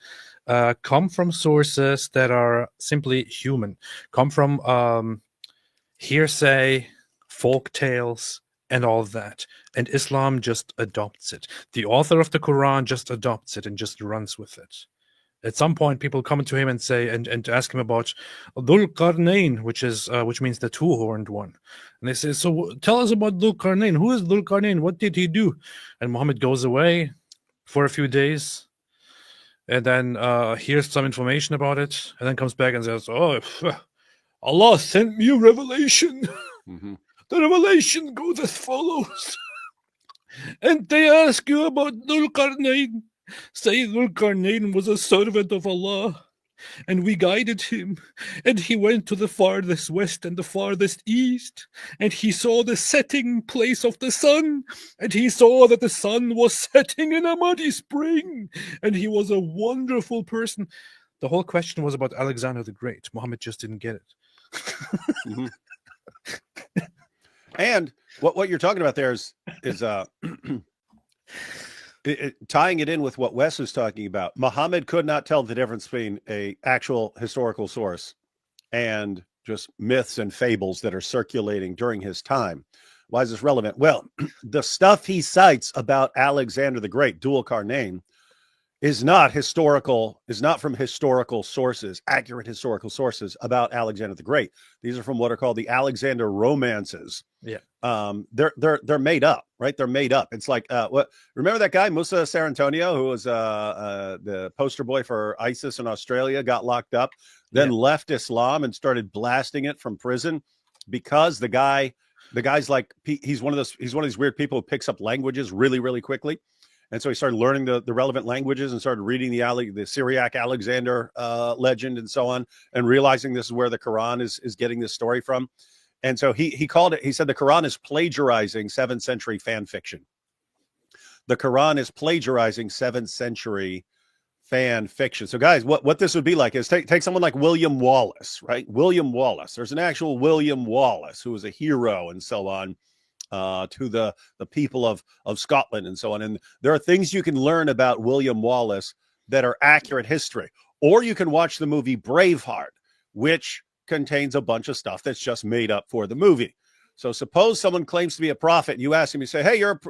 come from sources that are simply human, come from hearsay, folk tales, and all that. And Islam just adopts it. The author of the Quran just adopts it and just runs with it. At some point, people come to him and say, and ask him about Dhul Qarnayn, which means the two-horned one. And they say, so tell us about Dhul Qarnayn. Who is Dhul Qarnayn? What did he do? And Muhammad goes away for a few days, and then hears some information about it, and then comes back and says, oh, Allah sent me a revelation. Mm-hmm. The revelation goes as follows. And they ask you about Dhul Qarnayn. Say Dhul Qarnayn was a servant of Allah, and we guided him, and he went to the farthest west and the farthest east, and he saw the setting place of the sun, and he saw that the sun was setting in a muddy spring, and he was a wonderful person. The whole question was about Alexander the Great. Muhammad just didn't get it. Mm-hmm. And what you're talking about there is tying it in with what Wes is talking about. Muhammad could not tell the difference between a actual historical source and just myths and fables that are circulating during his time. Why is this relevant? Well, the stuff he cites about Alexander the Great, Dhul Qarnayn, is not from historical sources, accurate historical sources about Alexander the Great. These are from what are called the Alexander romances. Yeah. They're made up, right? They're made up. It's like remember that guy Musa Sarantonio, who was the poster boy for ISIS in Australia, got locked up, then left Islam and started blasting it from prison because the guy's like, he's one of these weird people who picks up languages really, really quickly. And so he started learning the relevant languages and started reading the Syriac Alexander legend and so on, and realizing this is where the Quran is getting this story from. And so he called it, he said the Quran is plagiarizing 7th century fan fiction. The Quran is plagiarizing 7th century fan fiction. So guys, what this would be like is take someone like William Wallace, right? William Wallace. There's an actual William Wallace who was a hero and so on. To the people of Scotland and so on. And there are things you can learn about William Wallace that are accurate history. Or you can watch the movie Braveheart, which contains a bunch of stuff that's just made up for the movie. So suppose someone claims to be a prophet. You ask him, you say, hey, you're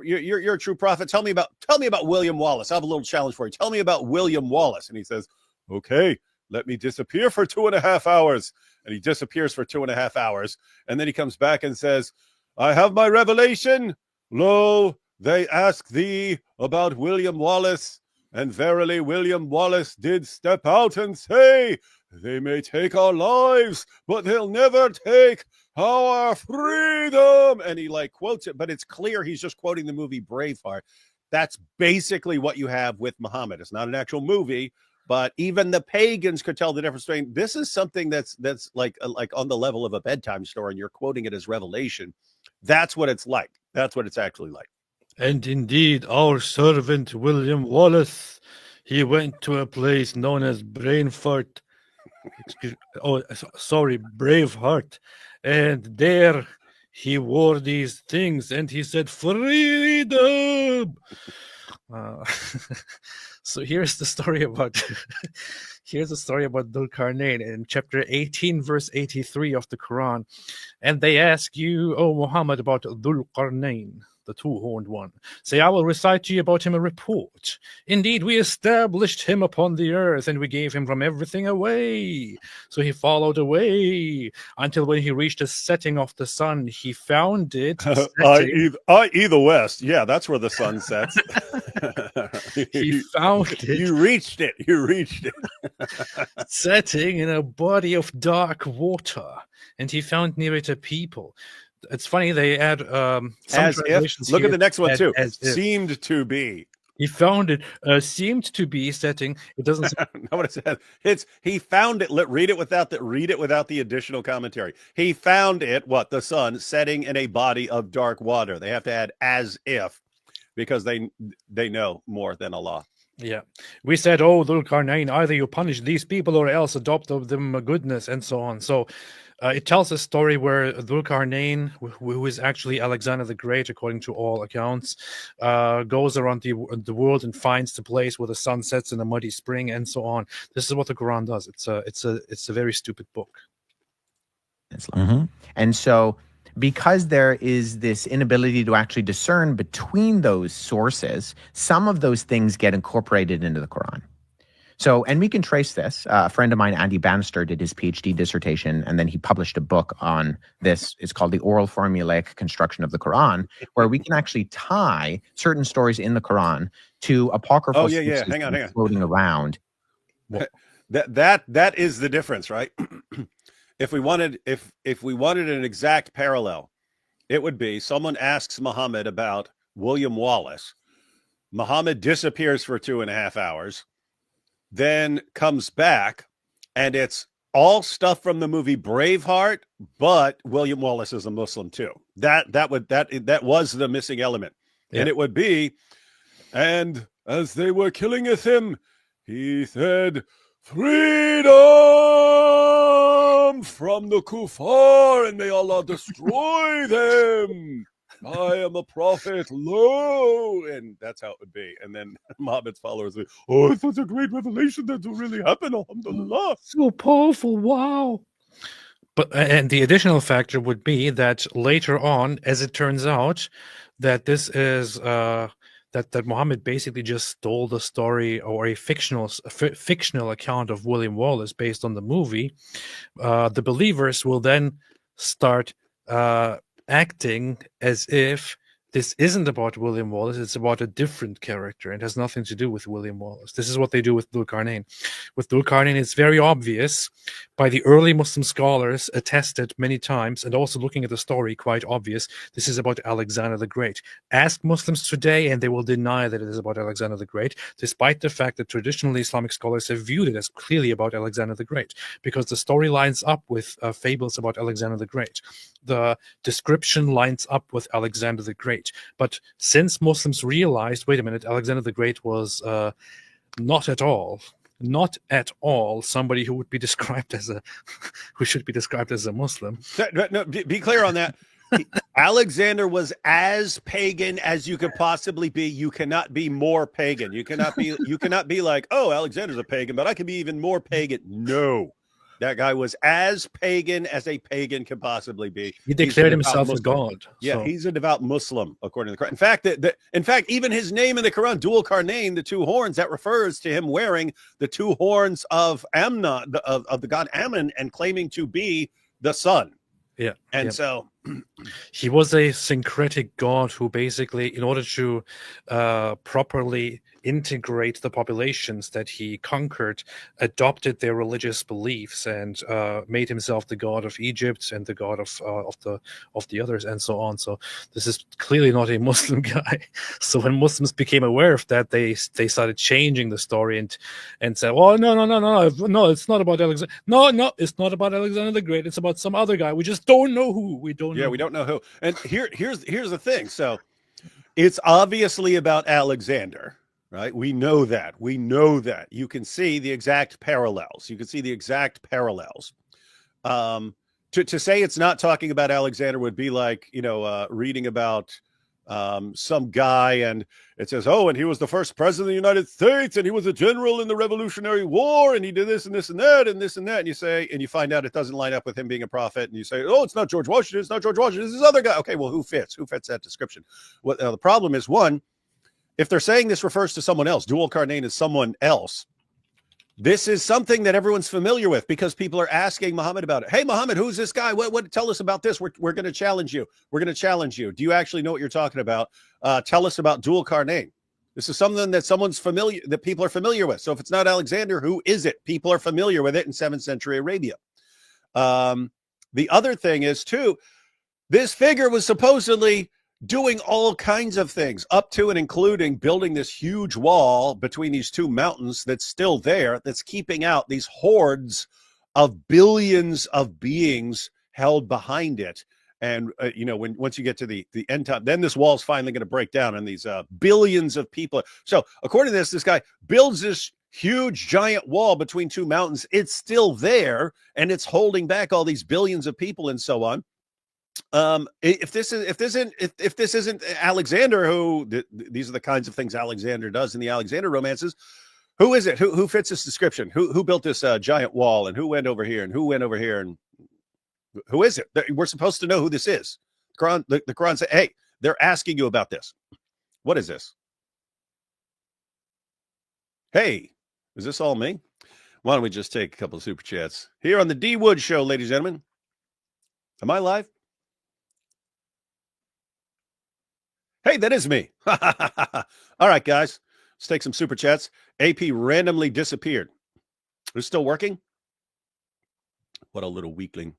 a true prophet. Tell me about William Wallace. I have a little challenge for you. Tell me about William Wallace. And he says, okay, let me disappear for 2.5 hours. And he disappears for 2.5 hours. And then he comes back and says, I have my revelation. Lo, they ask thee about William Wallace, and verily William Wallace did step out and say, they may take our lives, but they'll never take our freedom. And he quotes it, but it's clear he's just quoting the movie Braveheart. That's basically what you have with Muhammad. It's not an actual movie, but even the pagans could tell the difference between this is something that's like on the level of a bedtime story, and you're quoting it as revelation. That's what it's like. That's what it's actually like. And indeed, our servant William Wallace, he went to a place known as Braveheart. Braveheart. And there he wore these things and he said, freedom. So here's the story about Dhul Qarnayn in chapter 18, verse 83 of the Quran. And they ask you, O Muhammad, about Dhul Qarnayn, the two-horned one. Say, I will recite to you about him a report. Indeed, we established him upon the earth, and we gave him from everything away. So he followed away until when he reached the setting of the sun, he found it. I.e. the west. Yeah, that's where the sun sets. He found it. You reached it. Setting in a body of dark water, and he found near it a people. It's funny they add some translations. Look at the next one too. Seemed to be. He found it. Seemed to be setting. It doesn't. Say- know what it says. It's he found it. Read it without the additional commentary. He found it. What the sun setting in a body of dark water. They have to add as if, because they know more than Allah. Yeah, we said, oh, Dhul Qarnayn, either you punish these people or else adopt of them goodness and so on. So it tells a story where Dhul Qarnayn, who is actually Alexander the Great, according to all accounts, goes around the world and finds the place where the sun sets in a muddy spring and so on. This is what the Quran does. It's a very stupid book. Mm-hmm. And so, because there is this inability to actually discern between those sources, some of those things get incorporated into the Quran. So, and we can trace this. A friend of mine, Andy Bannister, did his PhD dissertation, and then he published a book on this. It's called The Oral Formulaic Construction of the Quran, where we can actually tie certain stories in the Quran to apocryphal sources Hang on. floating around. That is the difference, right? If we wanted an exact parallel, it would be someone asks Muhammad about William Wallace. Muhammad disappears for 2.5 hours, then comes back, and it's all stuff from the movie Braveheart, but William Wallace is a Muslim too. That was the missing element. Yeah. And it would be, and as they were killing him, he said, freedom from the kuffar, and may Allah destroy them. I am a prophet, lo, and that's how it would be. And then Muhammad's followers would, oh, it's such a great revelation that will really happen, alhamdulillah. So powerful, wow. But and the additional factor would be that later on, as it turns out, that this is that Muhammad basically just stole the story or a fictional account of William Wallace based on the movie. The believers will then start acting as if this isn't about William Wallace, it's about a different character. It has nothing to do with William Wallace. This is what they do with Dhul Qarnayn. With Dhul Qarnayn, it's very obvious by the early Muslim scholars, attested many times, and also looking at the story, quite obvious, this is about Alexander the Great. Ask Muslims today, and they will deny that it is about Alexander the Great, despite the fact that traditionally Islamic scholars have viewed it as clearly about Alexander the Great, because the story lines up with fables about Alexander the Great. The description lines up with Alexander the Great. But since Muslims realized, wait a minute, Alexander the Great was not at all somebody who would be described as who should be described as a Muslim. No, be clear on that. Alexander was as pagan as you could possibly be. You cannot be more pagan. You cannot be like, oh, Alexander's a pagan, but I can be even more pagan. No. That guy was as pagan as a pagan can possibly be. He declared himself a god. Yeah, so. He's a devout Muslim, according to the Quran. In fact, even his name in the Quran, Dhul Qarnayn, the two horns, that refers to him wearing the two horns of Amnon, of the god Ammon, and claiming to be the sun. Yeah. And so he was a syncretic god who basically, in order to properly integrate the populations that he conquered, adopted their religious beliefs and made himself the god of Egypt and the god of the others and so on. So this is clearly not a Muslim guy. So when Muslims became aware of that, they started changing the story and said, "Oh no, it's not about Alexander. No, it's not about Alexander the Great. It's about some other guy. We just don't know who. We don't know who." And here's the thing. So it's obviously about Alexander. Right. We know that. You can see the exact parallels. To say it's not talking about Alexander would be like, reading about some guy and it says, oh, and he was the first president of the United States and he was a general in the Revolutionary War and he did this and this and that and this and that. And you say, and you find out it doesn't line up with him being a prophet. And you say, oh, it's not George Washington. It's not George Washington. It's this other guy. Okay, well, who fits that description? What the problem is, one, if they're saying this refers to someone else, Dhul Qarnayn is someone else, this is something that everyone's familiar with because people are asking Muhammad about it. Hey, Muhammad, who's this guy? What? Tell us about this. We're going to challenge you. Do you actually know what you're talking about? Tell us about Dhul Qarnayn. This is something that people are familiar with. So if it's not Alexander, who is it? People are familiar with it in 7th century Arabia. The other thing is, too, this figure was supposedly doing all kinds of things, up to and including building this huge wall between these two mountains that's still there, that's keeping out these hordes of billions of beings held behind it. And, once you get to the end time, then this wall is finally going to break down and these billions of people. So according to this guy builds this huge giant wall between two mountains. It's still there and it's holding back all these billions of people and so on. If this isn't Alexander, these are the kinds of things Alexander does in the Alexander romances. Who is it? Who fits this description? Who built this giant wall and who went over here and who went over here and who is it? We're supposed to know who this is. The Quran said, hey, they're asking you about this. What is this? Hey, is this all me? Why don't we just take a couple of super chats here on the D Wood Show, ladies and gentlemen? Am I live? Hey, that is me. All right, guys, let's take some super chats. AP randomly disappeared. It's still working? What a little weakling.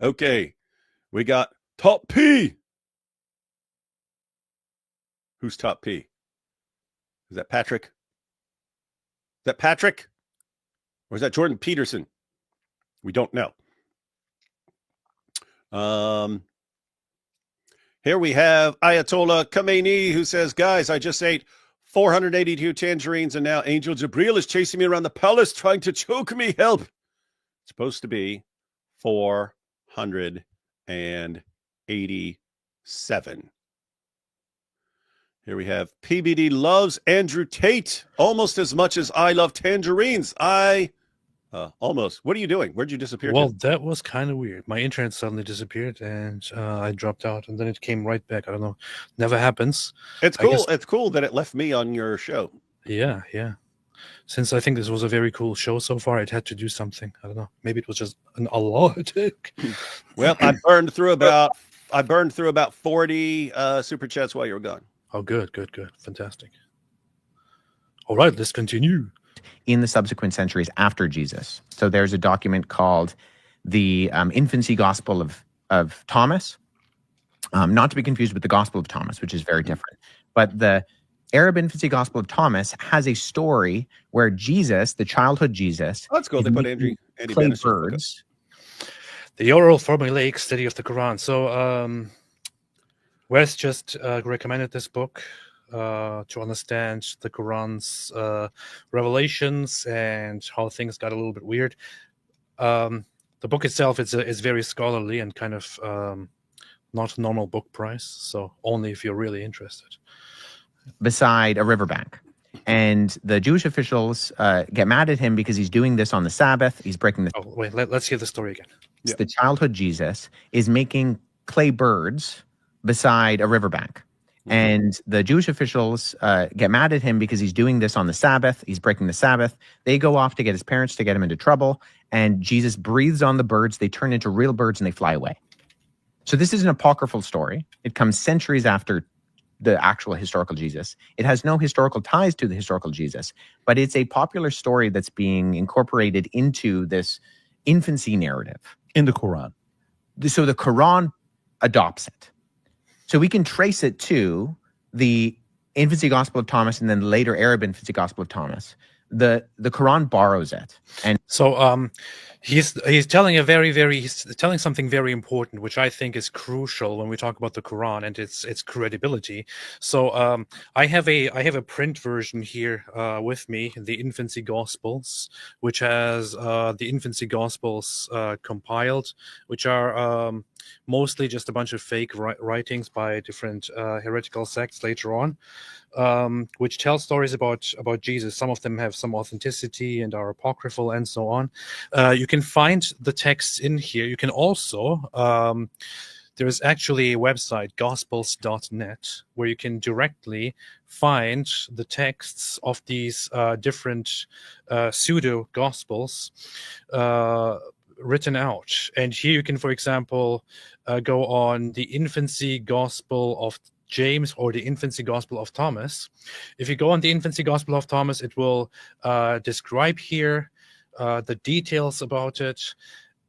Okay, we got Top P. Who's Top P? Is that Patrick? Or is that Jordan Peterson? We don't know. Here we have Ayatollah Khamenei, who says, guys, I just ate 482 tangerines, and now Angel Jabril is chasing me around the palace trying to choke me. Help. It's supposed to be 487. Here we have PBD loves Andrew Tate almost as much as I love tangerines. Almost. What are you doing? Where'd you disappear Well, to? that was kind of weird. My internet suddenly disappeared, and I dropped out, and then it came right back. I don't know. Never happens. It's cool. It's cool that it left me on your show. Yeah. Since I think this was a very cool show so far, it had to do something. I don't know. Maybe it was just an Allah attack. Well, I burned through about 40 super chats while you were gone. Oh, good. Fantastic. All right, let's continue. In the subsequent centuries after Jesus. So there's a document called the Infancy Gospel of Thomas, not to be confused with the Gospel of Thomas, which is very different. But the Arab Infancy Gospel of Thomas has a story where Jesus, the childhood Jesus, let's go. They put Andy clay birds. The oral formulaic study of the Quran. So Wes just recommended this book to understand the Quran's revelations and how things got a little bit weird. The book itself is very scholarly and kind of not normal book price, so only if you're really interested. Beside a riverbank. And the Jewish officials get mad at him because he's doing this on the Sabbath. He's breaking the... Oh, wait, let's hear the story again. Yeah. The childhood Jesus is making clay birds beside a riverbank. And the Jewish officials get mad at him because he's doing this on the Sabbath. He's breaking the Sabbath. They go off to get his parents to get him into trouble. And Jesus breathes on the birds. They turn into real birds and they fly away. So this is an apocryphal story. It comes centuries after the actual historical Jesus. It has no historical ties to the historical Jesus, but it's a popular story that's being incorporated into this infancy narrative. In the Quran. So the Quran adopts it. So we can trace it to the Infancy Gospel of Thomas and then later Arab Infancy Gospel of Thomas. The Quran borrows it. And so he's telling he's telling something very important, which I think is crucial when we talk about the Quran and its credibility. So I have a print version here with me, the Infancy Gospels, which has the Infancy Gospels compiled, which are mostly just a bunch of fake writings by different heretical sects later on, which tell stories about Jesus. Some of them have some authenticity and are apocryphal and so on. You can find the texts in here. You can also, there is actually a website, gospels.net, where you can directly find the texts of these different pseudo-gospels written out. And here you can, for example, go on the Infancy Gospel of James or the Infancy Gospel of Thomas. If you go on the Infancy Gospel of Thomas, it will describe here the details about it,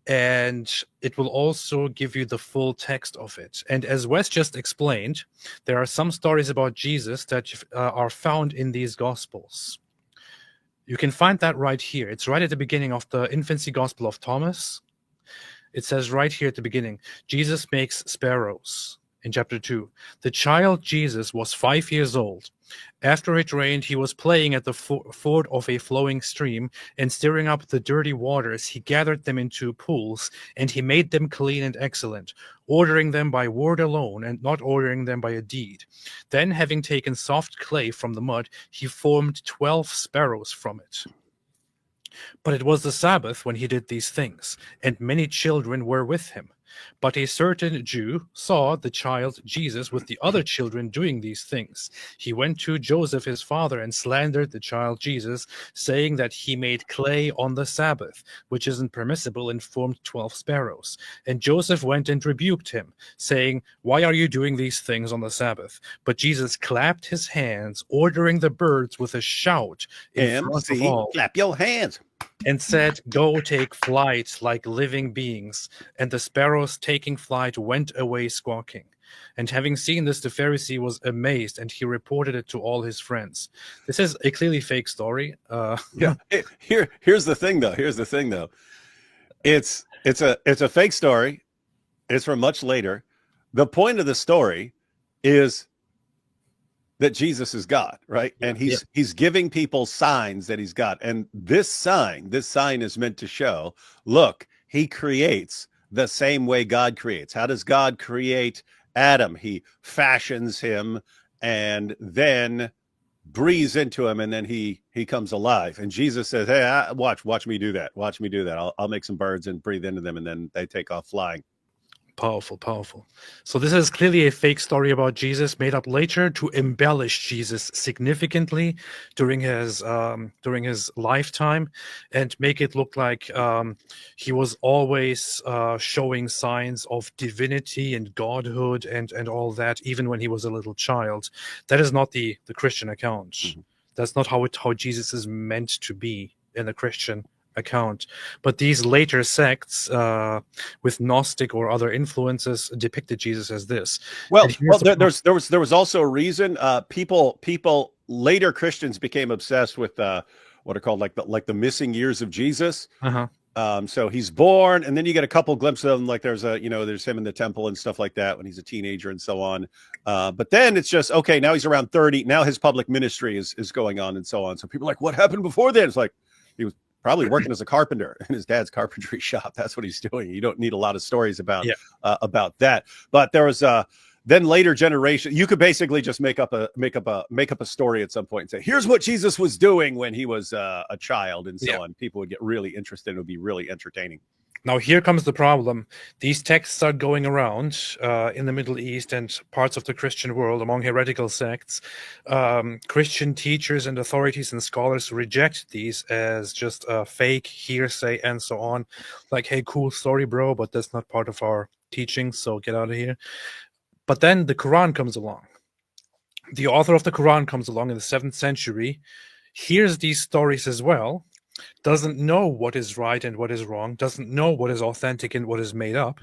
and it will also give you the full text of it. And as Wes just explained, there are some stories about Jesus that are found in these Gospels. You can find that right here. It's right at the beginning of the Infancy Gospel of Thomas. It says right here at the beginning, Jesus makes sparrows. In chapter 2, the child Jesus was 5 years old. After it rained, he was playing at the ford of a flowing stream, and stirring up the dirty waters, he gathered them into pools, and he made them clean and excellent, ordering them by word alone, and not ordering them by a deed. Then, having taken soft clay from the mud, he formed 12 sparrows from it. But it was the Sabbath when he did these things, and many children were with him. But a certain Jew saw the child Jesus with the other children doing these things. He went to Joseph his father and slandered the child Jesus, saying that he made clay on the Sabbath, which isn't permissible, and formed 12 sparrows. And Joseph went and rebuked him, saying, "Why are you doing these things on the Sabbath?" But Jesus clapped his hands, ordering the birds with a shout in front of all, clap your hands, and said, "Go take flight like living beings." And the sparrows taking flight went away squawking. And having seen this, the Pharisee was amazed, and he reported it to all his friends. This is a clearly fake story. Yeah. Here's the thing, though. It's a fake story. It's from much later. The point of the story is that Jesus is God, right? And he's giving people signs that he's God. And this sign is meant to show, look, he creates the same way God creates. How does God create Adam? He fashions him and then breathes into him, and then he comes alive. And Jesus says, hey, watch me do that. Watch me do that. I'll make some birds and breathe into them, and then they take off flying. Powerful, powerful. So this is clearly a fake story about Jesus made up later to embellish Jesus significantly during his lifetime and make it look like he was always showing signs of divinity and godhood and all that, even when he was a little child. That is not the Christian account. Mm-hmm. That's not how Jesus is meant to be in a Christian account. But these later sects with Gnostic or other influences depicted Jesus as this. Well, there was also a reason people later Christians became obsessed with what are called like the missing years of Jesus. So he's born, and then you get a couple glimpses of him, like there's him in the temple and stuff like that when he's a teenager and so on. But then it's just, okay, now he's around 30. Now his public ministry is going on and so on. So people are like, what happened before then? It's like, he was probably working as a carpenter in his dad's carpentry shop. That's what he's doing. You don't need a lot of stories about that. But there was then later generation. You could basically just make up a story at some point and say, here's what Jesus was doing when he was a child and so on. People would get really interested. It would be really entertaining. Now, here comes the problem. These texts are going around in the Middle East and parts of the Christian world among heretical sects. Christian teachers and authorities and scholars reject these as just fake hearsay and so on. Like, hey, cool story, bro, but that's not part of our teaching, so get out of here. But then the Quran comes along. The author of the Quran comes along in the 7th century, hears these stories as well, doesn't know what is right and what is wrong, doesn't know what is authentic and what is made up,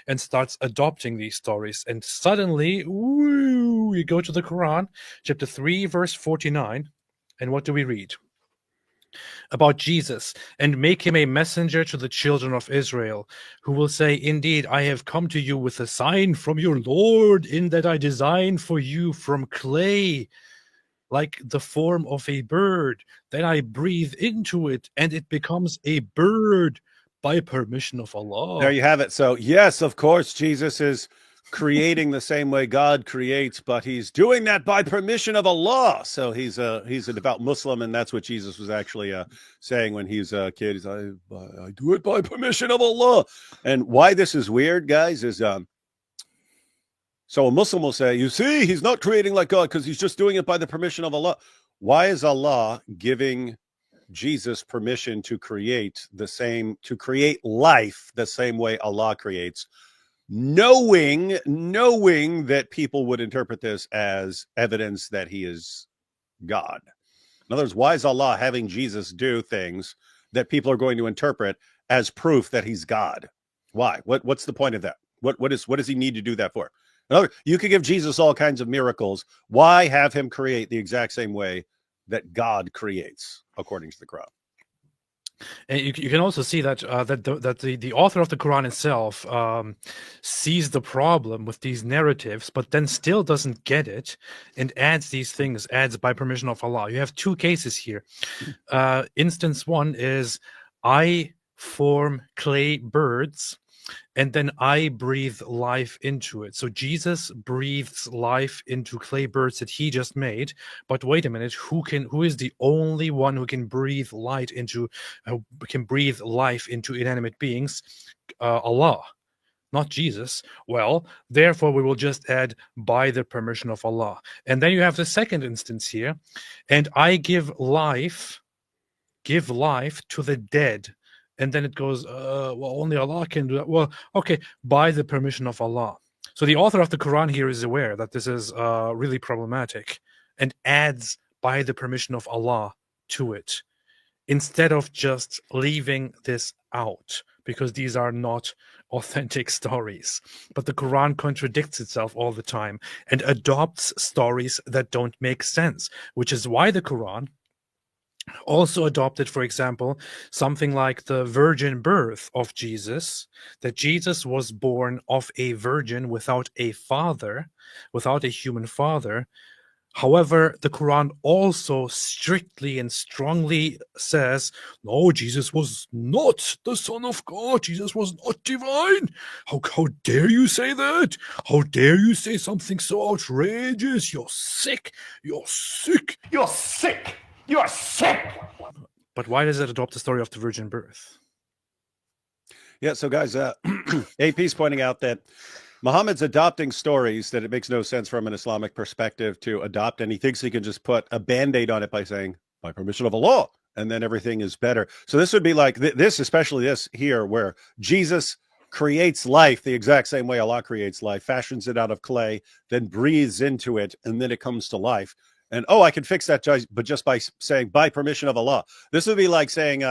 and starts adopting these stories. And suddenly, we go to the Quran, chapter 3, verse 49, and what do we read? About Jesus, and make him a messenger to the children of Israel, who will say, indeed, I have come to you with a sign from your Lord, in that I design for you from clay, like the form of a bird. Then I breathe into it, and it becomes a bird by permission of Allah. There you have it. So, yes, of course, Jesus is creating the same way God creates, but he's doing that by permission of Allah. So he's a devout Muslim, and that's what Jesus was actually saying when he's a kid. He's I do it by permission of Allah. And why this is weird, guys, is so a Muslim will say, you see, he's not creating like God because he's just doing it by the permission of Allah. Why is Allah giving Jesus permission to create life the same way Allah creates, knowing that people would interpret this as evidence that he is God? In other words, why is Allah having Jesus do things that people are going to interpret as proof that he's God? Why? What's the point of that? What does he need to do that for? In other words, you could give Jesus all kinds of miracles. Why have him create the exact same way that God creates, according to the Quran? And you can also see that the author of the Quran itself sees the problem with these narratives, but then still doesn't get it and adds these things, adds by permission of Allah. You have two cases here. Instance one is, I form clay birds, and then I breathe life into it. So Jesus breathes life into clay birds that he just made. But wait a minute, who is the only one who can breathe life into inanimate beings? Allah, not Jesus. Well, therefore we will just add by the permission of Allah. And then you have the second instance here, and I give life to the dead. And then it goes, well, only Allah can do that. Well, okay, by the permission of Allah. So the author of the Quran here is aware that this is really problematic and adds by the permission of Allah to it, instead of just leaving this out, because these are not authentic stories. But the Quran contradicts itself all the time and adopts stories that don't make sense, which is why the Quran also adopted, for example, something like the virgin birth of Jesus, that Jesus was born of a virgin without a father, without a human father, However, the Quran also strictly and strongly says, no, Jesus was not the Son of God. Jesus was not divine. How dare you say that? How dare you say something so outrageous? You're sick. You're sick. You're sick. You're sick. But why does it adopt the story of the virgin birth? Yeah, so guys, AP's pointing out that Muhammad's adopting stories that it makes no sense from an Islamic perspective to adopt, and he thinks he can just put a Band-Aid on it by saying, by permission of Allah, and then everything is better. So this would be like this, especially this here, where Jesus creates life the exact same way Allah creates life, fashions it out of clay, then breathes into it, and then it comes to life. And, I can fix that, but just by saying, by permission of Allah. This would be like saying,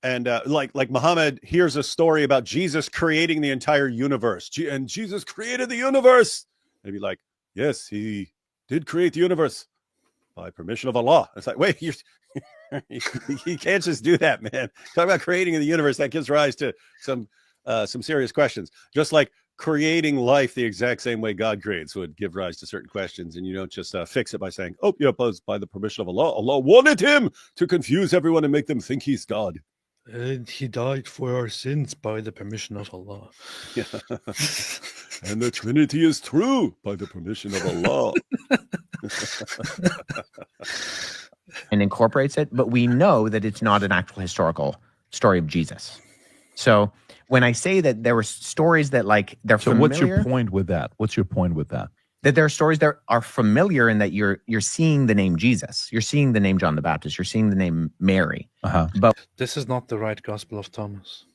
like Muhammad hears a story about Jesus creating the entire universe, and Jesus created the universe. And he'd be like, yes, he did create the universe by permission of Allah. It's like, wait, you can't just do that, man. Talk about creating the universe. That gives rise to some serious questions. Just like creating life the exact same way God creates would give rise to certain questions, and you don't just fix it by saying, by the permission of Allah. Allah wanted him to confuse everyone and make them think he's God. And he died for our sins by the permission of Allah. Yeah. And the Trinity is true by the permission of Allah. And incorporates it, but we know that it's not an actual historical story of Jesus. So when I say that there were stories that they're familiar. What's your point with that? That there are stories that are familiar in that you're seeing the name Jesus. You're seeing the name John the Baptist. You're seeing the name Mary. But this is not the right Gospel of Thomas.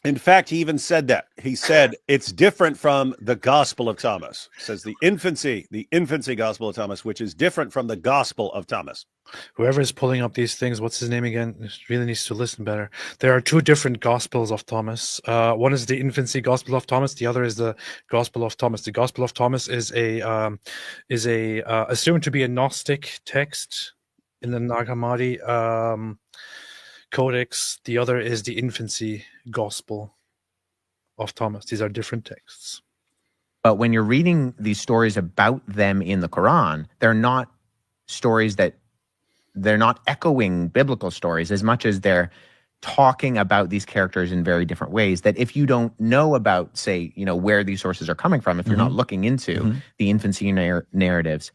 In fact, he even said that. He said it's different from the Gospel of Thomas. It says the infancy Gospel of Thomas, which is different from the Gospel of Thomas. Whoever is pulling up these things, what's his name again? Really needs to listen better. There are two different Gospels of Thomas. One is the infancy Gospel of Thomas. The other is the Gospel of Thomas. The Gospel of Thomas is assumed to be a Gnostic text in the Nag Hammadi Codex. The other is the infancy Gospel of Thomas. These are different texts. But when you're reading these stories about them in the Quran, they're not stories they're not echoing biblical stories as much as they're talking about these characters in very different ways, that if you don't know about, say, where these sources are coming from, if you're not looking into the infancy narratives,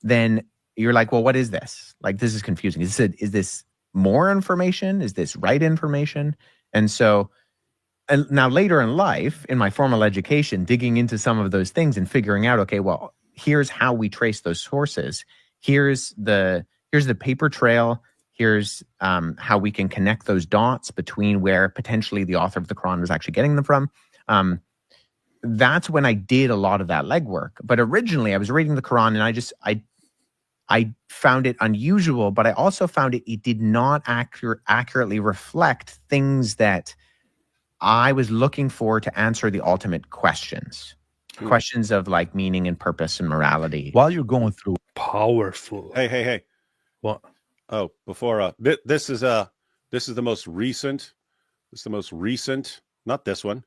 then you're like, well, what is this? Like, this is confusing. Is this more information? Is this right information? And so, and now later in life, in my formal education, digging into some of those things and figuring out, okay, well, here's how we trace those sources. Here's the paper trail. Here's how we can connect those dots between where potentially the author of the Quran was actually getting them from. That's when I did a lot of that legwork. But originally, I was reading the Quran, and I found it unusual, but I also found it did not accurately reflect things that I was looking for to answer the ultimate questions. Questions of meaning and purpose and morality. While you're going through powerful. Hey. What? Oh, before this is the most recent. This is the most recent, not this one.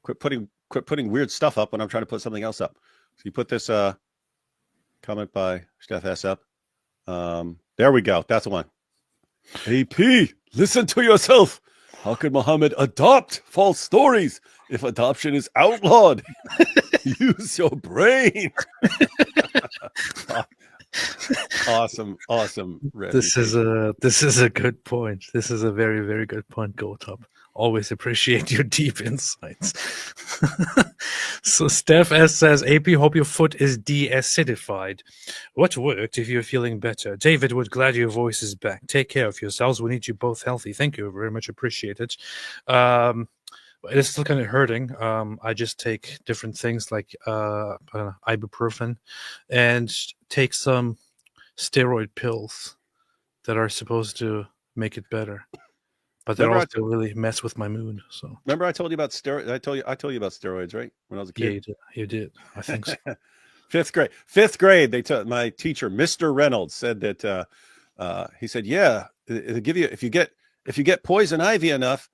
Quit putting weird stuff up when I'm trying to put something else up. So you put this comment by Steph S up. There we go. That's the one. AP, listen to yourself. How could Muhammad adopt false stories if adoption is outlawed? Use your brain. Awesome. This is a good point. This is a very, very good point, GoTop. Always appreciate your deep insights. So Steph S says, AP, hope your foot is de-acidified. What worked if you're feeling better? David Wood, glad your voice is back. Take care of yourselves. We need you both healthy. Thank you. Very much appreciated. It is still kind of hurting. I just take different things like ibuprofen and take some steroid pills that are supposed to make it better. But they also really mess with my mood. So remember, I told you about steroids. I told you about steroids, right? When I was a kid. Yeah, you did. I think so. Fifth grade. They took my teacher, Mr. Reynolds, said that he said, "Yeah, it'll give you if you get poison ivy enough,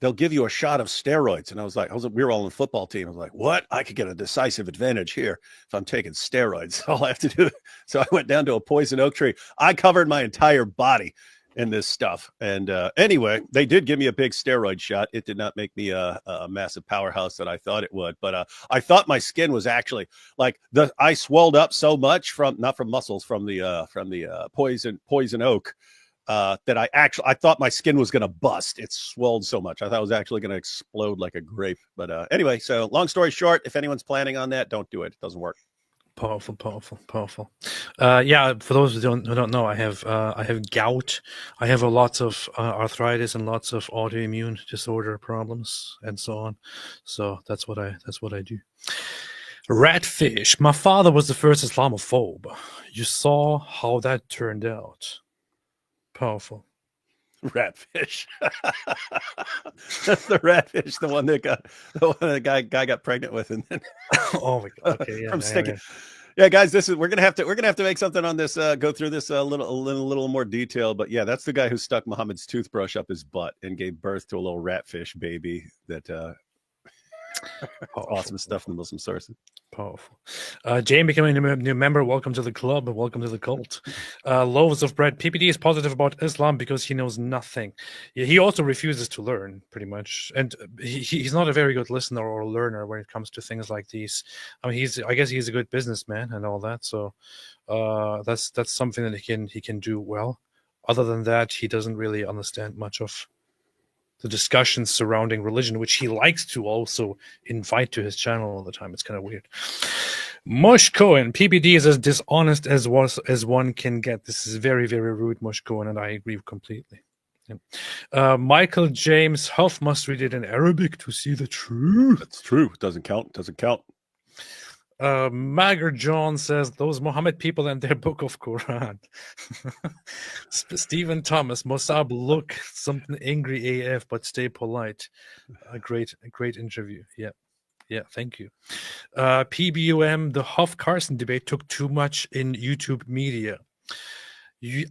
they'll give you a shot of steroids. And I was like, we were all on the football team. I was like, what? I could get a decisive advantage here if I'm taking steroids. All I have to do. So I went down to a poison oak tree. I covered my entire body in this stuff. And anyway, they did give me a big steroid shot. It did not make me a massive powerhouse that I thought it would. But I thought my skin was actually like I swelled up so much not from muscles, from the poison oak. That I thought my skin was going to bust. It swelled so much. I thought it was actually going to explode like a grape. But anyway, so long story short, if anyone's planning on that, don't do it. It doesn't work. Powerful. Yeah, for those who don't know, I have gout. I have lots of arthritis and lots of autoimmune disorder problems and so on. So that's what I do. Ratfish. My father was the first Islamophobe. You saw how that turned out. Powerful. Ratfish. That's the ratfish, the one that guy got pregnant with, and then oh my god. Okay, yeah. I'm sticking. Yeah, guys, we're gonna have to make something on this. Go through this a little more detail. But yeah, that's the guy who stuck Muhammad's toothbrush up his butt and gave birth to a little ratfish baby. That awesome stuff from the Muslim sources. Powerful. Jane becoming a new member. Welcome to the club and welcome to the cult. Loaves of bread. PPD is positive about Islam because he knows nothing. Yeah, he also refuses to learn, pretty much. And he's not a very good listener or learner when it comes to things like these. I mean, I guess he's a good businessman and all that. So that's something that he can do well. Other than that, he doesn't really understand much of the discussions surrounding religion, which he likes to also invite to his channel all the time. It's kind of weird. Mush Cohen, PPD is as dishonest as one can get. This is very, very rude, Mush Cohen, and I agree completely. Yeah. Michael James, Huff must read it in Arabic to see the truth. That's true. Doesn't count. Mager John says those Mohammed people and their book of Quran. Stephen Thomas, Mossab, look something angry AF, but stay polite. A great interview. Yeah, thank you. PBUM, the Huff Carson debate took too much in YouTube media.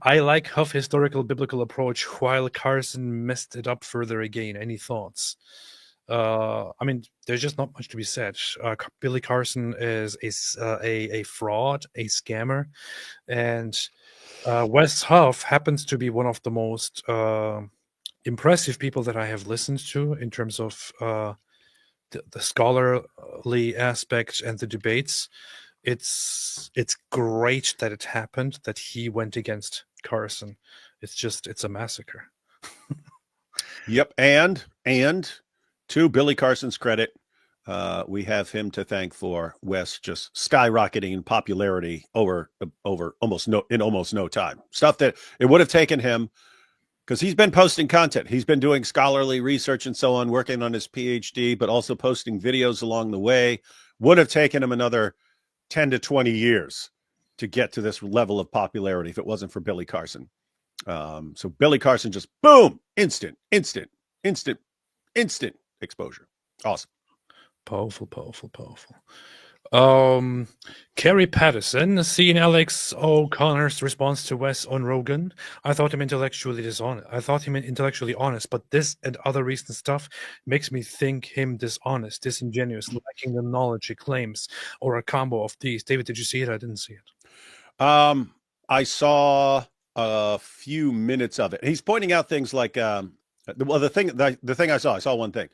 I like Huff historical biblical approach, while Carson messed it up further again. Any thoughts? I mean, there's just not much to be said. Billy Carson is a fraud, a scammer, and Wes Huff happens to be one of the most impressive people that I have listened to in terms of the scholarly aspect and the debates. It's great that it happened, that he went against Carson. It's a massacre. Yep, and to Billy Carson's credit, we have him to thank for Wes just skyrocketing in popularity over almost no time. Stuff that it would have taken him, because he's been posting content. He's been doing scholarly research and so on, working on his PhD, but also posting videos along the way. Would have taken him another 10 to 20 years to get to this level of popularity if it wasn't for Billy Carson. So Billy Carson just boom, instant exposure. Awesome. Powerful. Kerry Patterson, seeing Alex O'Connor's response to Wes on Rogan, I thought him intellectually honest, but this and other recent stuff makes me think him dishonest, disingenuous, lacking the knowledge he claims, or a combo of these. David, did you see it? I didn't see it. I saw a few minutes of it. He's pointing out things like the thing I saw one thing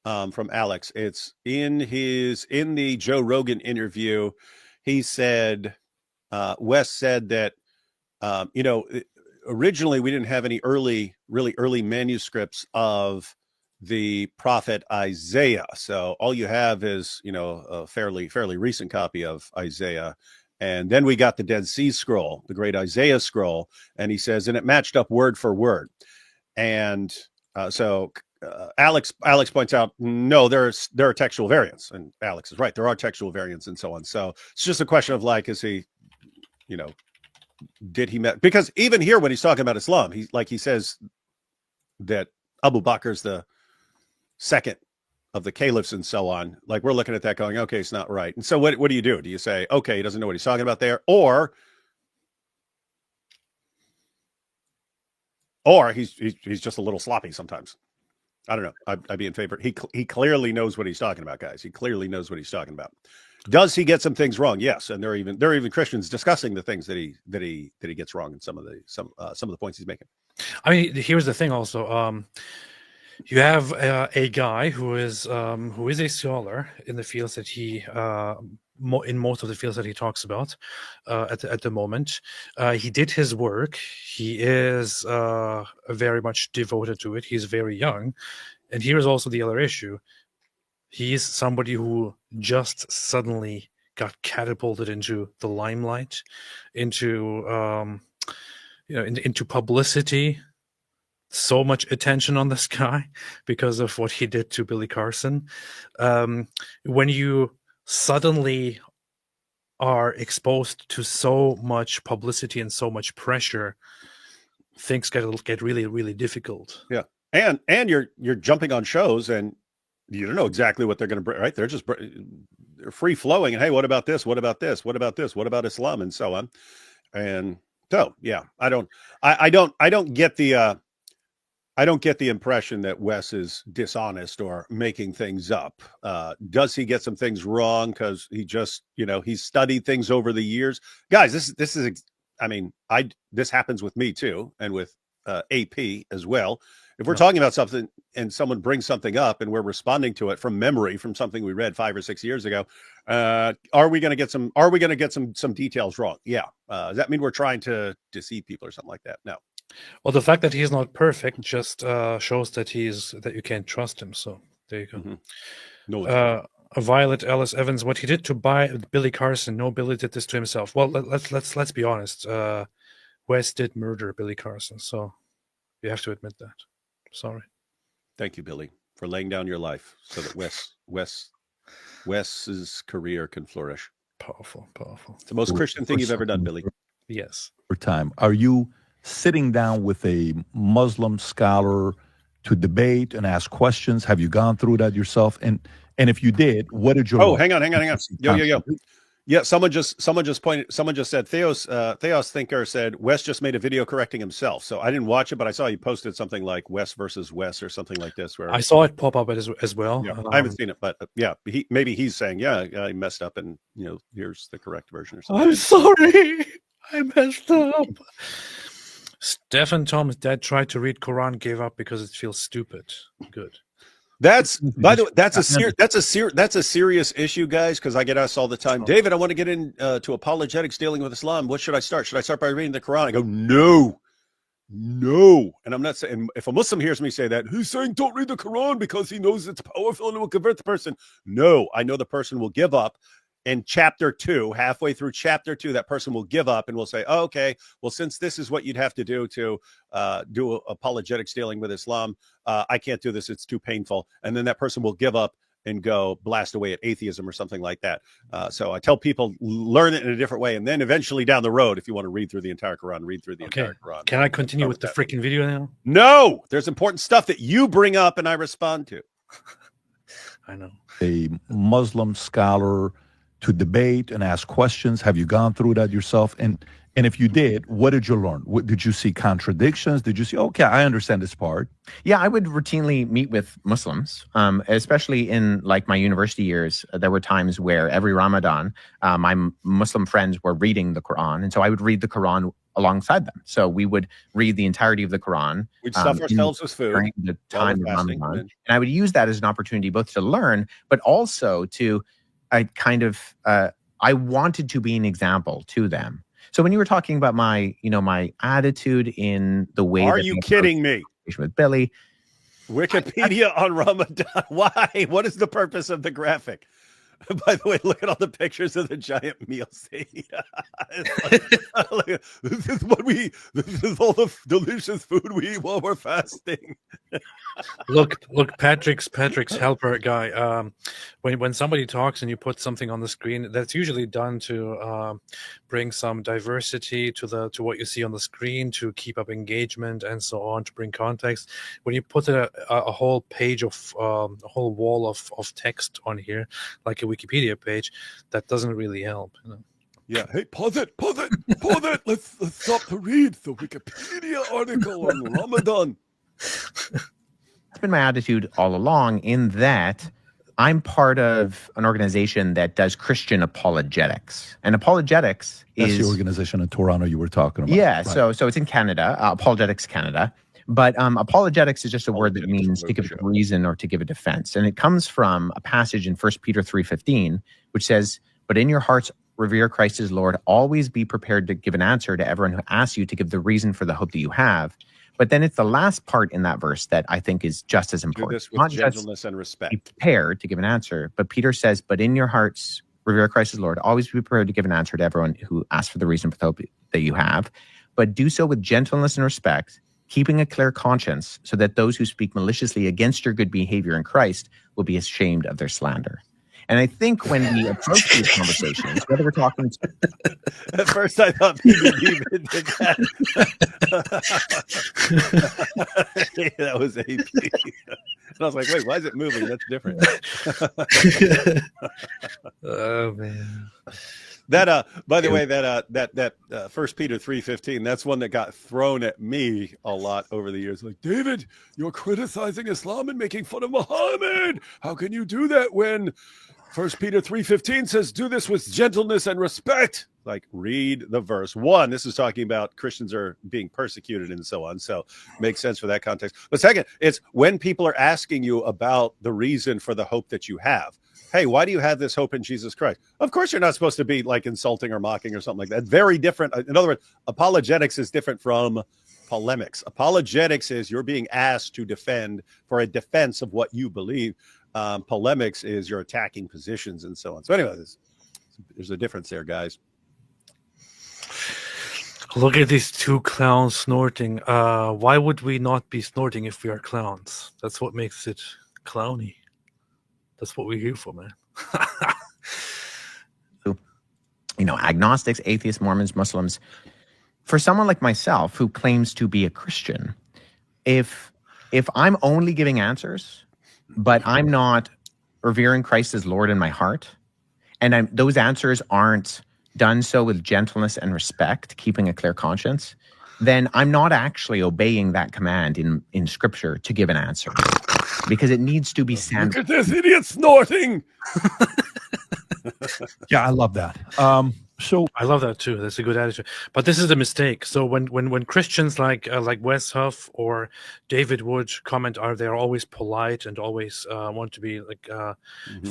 from Alex. It's in the Joe Rogan interview. He said, Wes said that, originally we didn't have any really early manuscripts of the prophet Isaiah. So all you have is, a fairly recent copy of Isaiah. And then we got the Dead Sea Scroll, the great Isaiah scroll. And he says, and it matched up word for word. And so Alex points out, no, there are textual variants, and Alex is right. There are textual variants and so on. So it's just a question of is he, did he met? Because even here when he's talking about Islam, he says that Abu Bakr's the second of the caliphs and so on. Like we're looking at that going, okay, it's not right. And so what do you do? Do you say, okay, he doesn't know what he's talking about there, or he's just a little sloppy sometimes? I don't know. I'd be in favor. He clearly knows what he's talking about, guys. He clearly knows what he's talking about. Does he get some things wrong? Yes, and there are even Christians discussing the things that he gets wrong in some of the points he's making. I mean, here's the thing. Also, you have a guy who is a scholar in the fields that he in most of the fields that he talks about at the moment. He did his work. He is very much devoted to it. He's very young, and here is also the other issue. He's somebody who just suddenly got catapulted into the limelight, into into publicity. So much attention on this guy because of what he did to Billy Carson. When you suddenly are exposed to so much publicity and so much pressure, things get really, really difficult. Yeah, and you're jumping on shows and you don't know exactly what they're going to bring. Right? They're free flowing. And hey, what about this? What about this? What about this? What about Islam and so on? And so yeah, I don't get the. I don't get the impression that Wes is dishonest or making things up. Does he get some things wrong because he just, he's studied things over the years? Guys, this is, I mean, this happens with me too, and with AP as well. If we're talking about something and someone brings something up and we're responding to it from memory, from something we read 5 or 6 years ago, are we going to get some details wrong? Yeah. Does that mean we're trying to deceive people or something like that? No. Well, the fact that he's not perfect just shows that you can't trust him. So there you go. Mm-hmm. No. Violet Ellis Evans, what he did to Billy Carson, no, Billy did this to himself. Well, let's be honest. Wes did murder Billy Carson, so you have to admit that. Sorry. Thank you, Billy, for laying down your life so that Wes's career can flourish. Powerful. It's the most Christian thing you've ever done, Billy. Yes. For time, are you sitting down with a Muslim scholar to debate and ask questions? Have you gone through that yourself? And if you did, what did you? Oh, hang on. Yo. Yeah, someone just said Theos Thinker said Wes just made a video correcting himself. So I didn't watch it, but I saw he posted something like Wes versus Wes or something like this. Where I saw it pop up as well. Yeah, I haven't seen it, but maybe he's saying, I messed up, and here's the correct version or something. I'm sorry, I messed up. Stephen Tom's dad tried to read Quran, gave up because it feels stupid. Good. That's, by the way, that's a serious issue, guys, because I get asked all the time, David, I want to get into apologetics dealing with Islam. What should I start? Should I start by reading the Quran? I go, no. And I'm not saying, if a Muslim hears me say that, he's saying don't read the Quran because he knows it's powerful and it will convert the person. No, I know the person will give up. In chapter 2, halfway through chapter 2, that person will give up and will say, oh, okay, well, since this is what you'd have to do to do apologetics dealing with Islam, I can't do this. It's too painful. And then that person will give up and go blast away at atheism or something like that. So I tell people, learn it in a different way. And then eventually down the road, if you want to read through the entire Quran, read through the entire Quran. Can I continue with the freaking video now? No, there's important stuff that you bring up and I respond to. I know. A Muslim scholar to debate and ask questions. Have you gone through that yourself? And if you did, what did you learn? Did you see contradictions? Did you see, okay, I understand this part? Yeah, I would routinely meet with Muslims, especially in like my university years. There were times where every Ramadan, my Muslim friends were reading the Quran. And so I would read the Quran alongside them. So we would read the entirety of the Quran. We'd stuff ourselves with food during the time of Ramadan. And I would use that as an opportunity both to learn, but also to I wanted to be an example to them. So when you were talking about my attitude in the way, are you kidding me? With Billy, Wikipedia on Ramadan. Why? What is the purpose of the graphic? By the way, look at all the pictures of the giant meal scene. This is all the delicious food we eat while we're fasting. Look, Patrick's helper guy. When somebody talks and you put something on the screen, that's usually done to bring some diversity to what you see on the screen, to keep up engagement and so on, to bring context. When you put a whole page of a whole wall of text on here, like a Wikipedia page, that doesn't really help. Yeah. Hey, pause it. Let's stop to read the Wikipedia article on Ramadan. That's been my attitude all along, in that I'm part of an organization that does Christian apologetics. And apologetics That's is the organization in Toronto you were talking about. Yeah, right. so it's in Canada, Apologetics Canada. But apologetics is just a word that means to give a reason or to give a defense. And it comes from a passage in 1 Peter 3:15, which says, "But in your hearts revere Christ as Lord. Always be prepared to give an answer to everyone who asks you to give the reason for the hope that you have." But then it's the last part in that verse that I think is just as important. Do this with gentleness and respect. Be prepared to give an answer. But Peter says, "But in your hearts revere Christ as Lord. Always be prepared to give an answer to everyone who asks for the reason for the hope that you have. But do so with gentleness and respect, keeping a clear conscience, so that those who speak maliciously against your good behavior in Christ will be ashamed of their slander." And I think when we approach these conversations, whether we're talking at first I thought people did that. That was AP. And I was like, wait, why is it moving? That's different. Oh man. That by the way, that 1 Peter 3:15, that's one that got thrown at me a lot over the years. Like, David, you're criticizing Islam and making fun of Muhammad. How can you do that when 1 Peter 3:15 says, do this with gentleness and respect? Like, read the verse. One, this is talking about Christians are being persecuted and so on. So makes sense for that context. But second, it's when people are asking you about the reason for the hope that you have. Hey, why do you have this hope in Jesus Christ? Of course, you're not supposed to be like insulting or mocking or something like that. Very different. In other words, apologetics is different from polemics. Apologetics is you're being asked to defend for a defense of what you believe. Polemics is you're attacking positions and so on. So anyway, there's a difference there, guys. Look at these two clowns snorting. Why would we not be snorting if we are clowns? That's what makes it clowny. That's what we're here for, man. Agnostics, atheists, Mormons, Muslims. For someone like myself who claims to be a Christian, if I'm only giving answers, but I'm not revering Christ as Lord in my heart, and those answers aren't done so with gentleness and respect, keeping a clear conscience, then I'm not actually obeying that command in Scripture to give an answer, because it needs to be Look at this idiot snorting. Yeah, I love that. So I love that too. That's a good attitude. But this is the mistake. So when Christians like Wes Huff or David Wood comment, they're always polite and always want to be like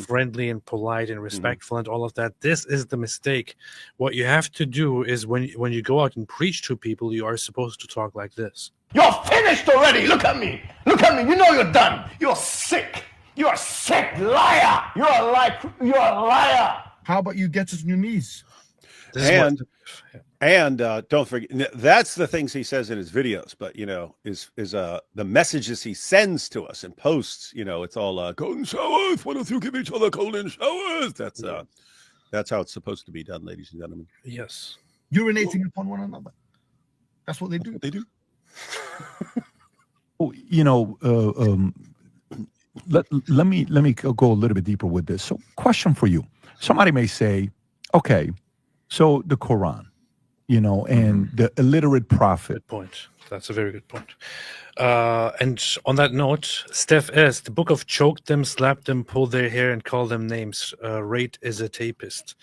friendly and polite and respectful and all of that. This is the mistake. What you have to do is when you go out and preach to people, you are supposed to talk like this. You're finished already. Look at me. Look at me. You know you're done. You're sick. You're a sick liar. You're a liar. How about you get on your knees? And don't forget, that's the things he says in his videos, but is the messages he sends to us and posts. It's all golden showers. Why don't you give each other golden showers? That's how it's supposed to be done, ladies and gentlemen. Yes, urinating upon one another. That's what they do. They do. Let me go a little bit deeper with this. So, question for you: somebody may say, okay, so the Quran, and the illiterate prophet. Good point. That's a very good point. And on that note, Steph S., the book of choke them, slap them, pull their hair, and call them names. Rate is a tapist.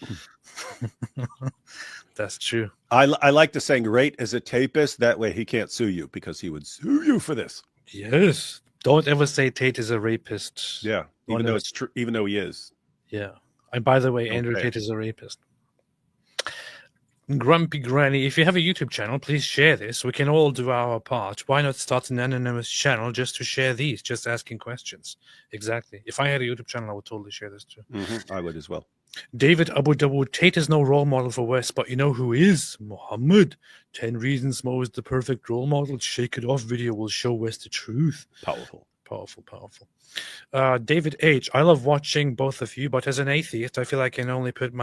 That's true. I like the saying, rate is a tapist. That way he can't sue you, because he would sue you for this. Yes. Don't ever say Tate is a rapist. Yeah. Even though it's true, even though he is. Yeah. And by the way, Andrew Tate is a rapist. Grumpy Granny, if you have a YouTube channel, please share this. We can all do our part. Why not start an anonymous channel just to share these, just asking questions? Exactly. If I had a YouTube channel, I would totally share this too. I would as well. David Abu Dawood, Tate is no role model for Wes, but you know who is? Muhammad. 10 Reasons Mo is the perfect role model. Shake It Off video will show Wes the truth. Powerful. David H., I love watching both of you, but as an atheist, I feel I can only put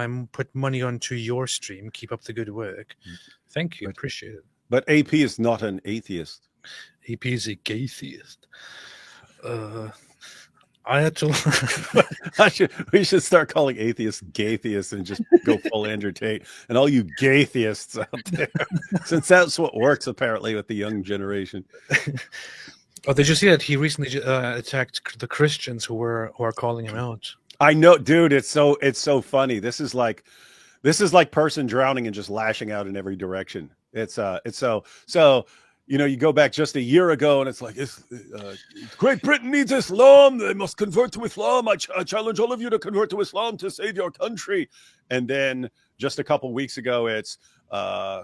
money onto your stream. Keep up the good work. Thank you. Appreciate it. But AP is not an atheist. AP is a gaytheist. I had to. We should start calling atheists gaytheists and just go full Andrew Tate and all you gaytheists out there, since that's what works apparently with the young generation. Oh, did you see that he recently attacked the Christians who are calling him out? I know, dude. It's so funny. This is like person drowning and just lashing out in every direction. It's so. You know, you go back just a year ago, and it's like, Great Britain needs Islam. They must convert to Islam. I challenge all of you to convert to Islam to save your country. And then just a couple weeks ago, it's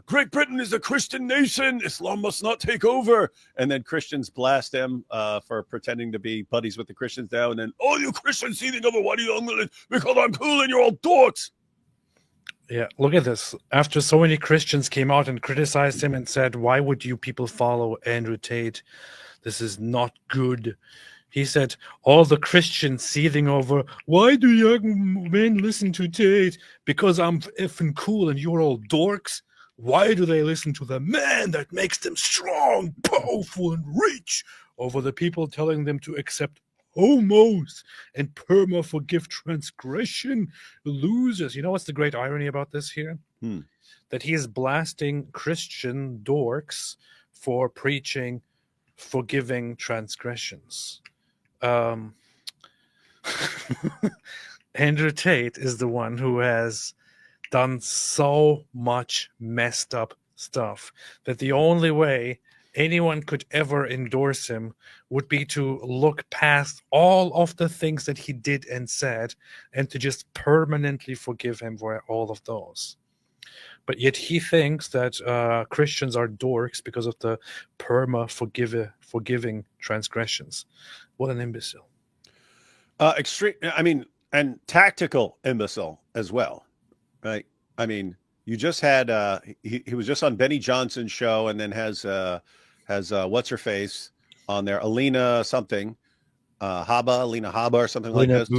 Great Britain is a Christian nation. Islam must not take over. And then Christians blast him for pretending to be buddies with the Christians now. And then, oh, you Christians seething over what are you because I'm cool and you're all dorks. Yeah, look at this. After so many Christians came out and criticized him and said, why would you people follow Andrew Tate? This is not good. He said, all the Christians seething over, why do young men listen to Tate? Because I'm effing cool and you're all dorks. Why do they listen to the man that makes them strong, powerful, and rich over the people telling them to accept homos and forgive transgression? Losers. You know what's the great irony about this here? That he is blasting Christian dorks for preaching forgiving transgressions. Andrew Tate is the one who has done so much messed up stuff that the only way anyone could ever endorse him would be to look past all of the things that he did and said and to just permanently forgive him for all of those. But yet he thinks that Christians are dorks because of the forgiving transgressions. What an imbecile. Extreme. I mean, and tactical imbecile as well, right? I mean, you just had he was just on Benny Johnson's show, and then has what's her face on there, Alina something, Alina Haba or something like this.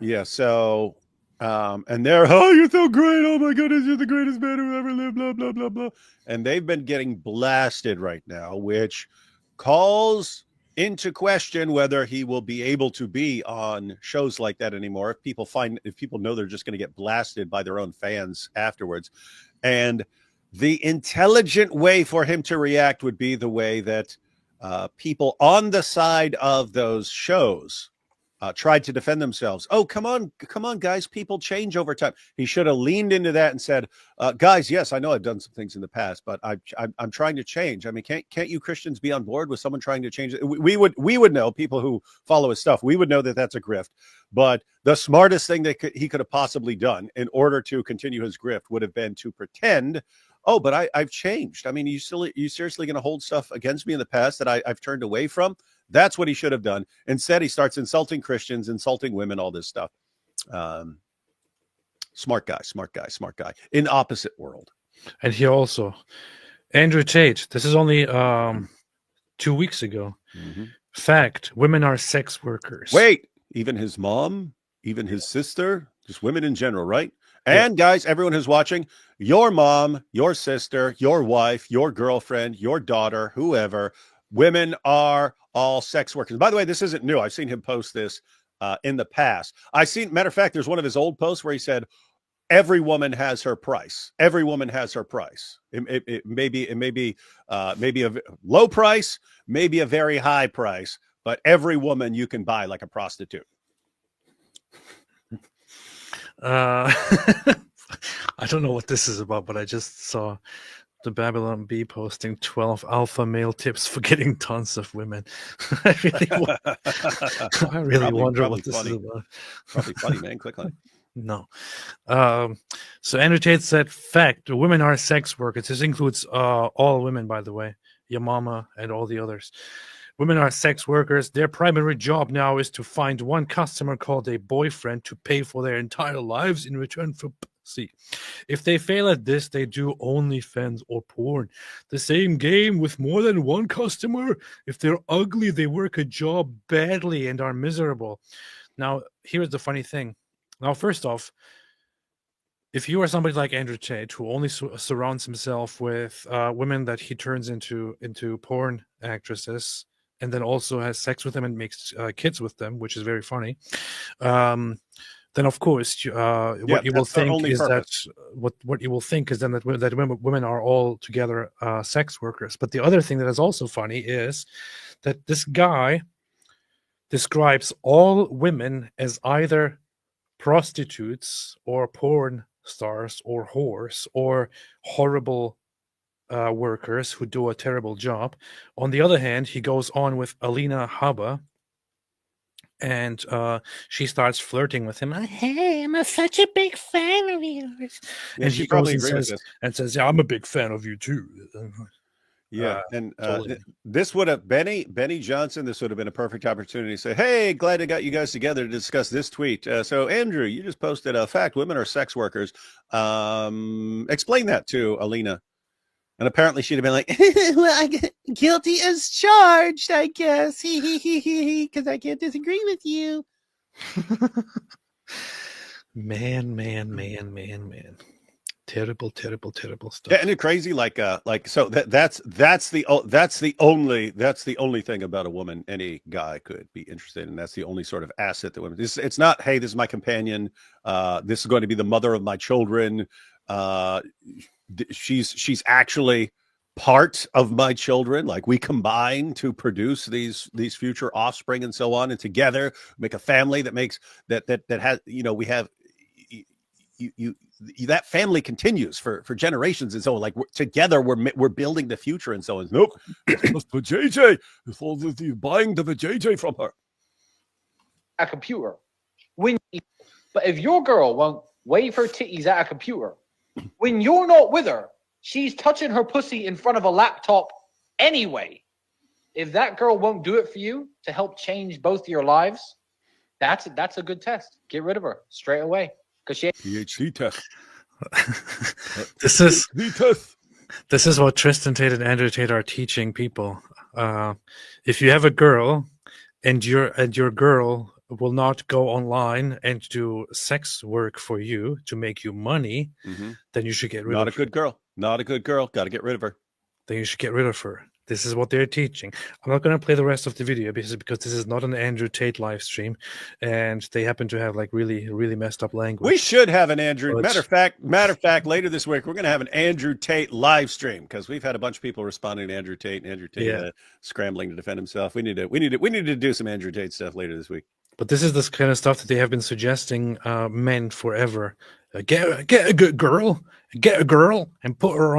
Yeah. So, and they're, oh, you're so great. Oh my goodness, you're the greatest man who ever lived. Blah blah blah blah. And they've been getting blasted right now, which calls into question whether he will be able to be on shows like that anymore. If people know they're just going to get blasted by their own fans afterwards. And the intelligent way for him to react would be the way that people on the side of those shows tried to defend themselves. Oh, come on, guys. People change over time. He should have leaned into that and said, guys, yes, I know I've done some things in the past, but I'm trying to change. I mean, can't you Christians be on board with someone trying to change it? We would know, people who follow his stuff, we would know that that's a grift. But the smartest thing that he could have possibly done in order to continue his grift would have been to pretend, oh, but I've changed. I mean, you seriously going to hold stuff against me in the past that I've turned away from? That's what he should have done. Instead, he starts insulting Christians, insulting women, all this stuff. Smart guy. In opposite world. And he also, Andrew Tate, this is only 2 weeks ago. Mm-hmm. Fact, women are sex workers. Wait, even his mom, even his sister, just women in general, right? And guys, everyone who's watching, your mom, your sister, your wife, your girlfriend, your daughter, whoever, women are all sex workers. By the way, this isn't new. I've seen him post this in the past. Matter of fact, there's one of his old posts where he said, every woman has her price. Every woman has her price. It may be a low price, maybe a very high price, but every woman you can buy like a prostitute. I don't know what this is about, but I just saw the Babylon Bee posting 12 alpha male tips for getting tons of women. I really wonder what this is about. Probably funny, man. Click on it. No. So Andrew Tate said, fact, women are sex workers. This includes all women, by the way, your mama and all the others. Women are sex workers. Their primary job now is to find one customer called a boyfriend to pay for their entire lives in return for pussy. If they fail at this, they do OnlyFans or porn. The same game with more than one customer. If they're ugly, they work a job badly and are miserable. Now, here's the funny thing. Now, first off, if you are somebody like Andrew Tate, who only surrounds himself with women that he turns into porn actresses, and then also has sex with them and makes kids with them, which is very funny. then of course what you will think is purpose. that what you will think is then that women are all together sex workers. But the other thing that is also funny is that this guy describes all women as either prostitutes or porn stars or whores or horrible workers who do a terrible job. On the other hand, he goes on with Alina Habba, and she starts flirting with him. Hey, I'm such a big fan of yours. Yeah, and she he probably goes and says, "Yeah, I'm a big fan of you too." Yeah, and totally. this would have Benny Johnson. This would have been a perfect opportunity to say, "Hey, glad I got you guys together to discuss this tweet." So, Andrew, you just posted a fact: women are sex workers. Explain that to Alina. And apparently, she'd have been like, "Well, I get guilty as charged, I guess, because I can't disagree with you." Man. Terrible stuff. Yeah, and it's crazy. So that's the only thing about a woman any guy could be interested in. That's the only sort of asset that women. It's not, hey, this is my companion. This is going to be the mother of my children. She's actually part of my children. Like, we combine to produce these future offspring and so on, and together make a family that makes that has, we have you that family continues for generations and so on. Like, together we're building the future and so on. Nope, it's just the JJ. It's all the buying the JJ from her. A computer. But if your girl won't wave her titties at a computer, when you're not with her, she's touching her pussy in front of a laptop anyway. If that girl won't do it for you to help change both your lives, that's a good test. Get rid of her straight away. PhD test. This is what Tristan Tate and Andrew Tate are teaching people. If you have a girl and your girl will not go online and do sex work for you to make you money, then you should get rid of her. Not a good girl. Not a good girl. Got to get rid of her. Then you should get rid of her. This is what they're teaching. I'm not going to play the rest of the video because this is not an Andrew Tate live stream, and they happen to have like really, really messed up language. We should have an Andrew. Matter of fact, later this week we're going to have an Andrew Tate live stream because we've had a bunch of people responding to Andrew Tate and Andrew Tate scrambling to defend himself. We need to do some Andrew Tate stuff later this week. But this is this kind of stuff that they have been suggesting men forever. Get a good girl, and put her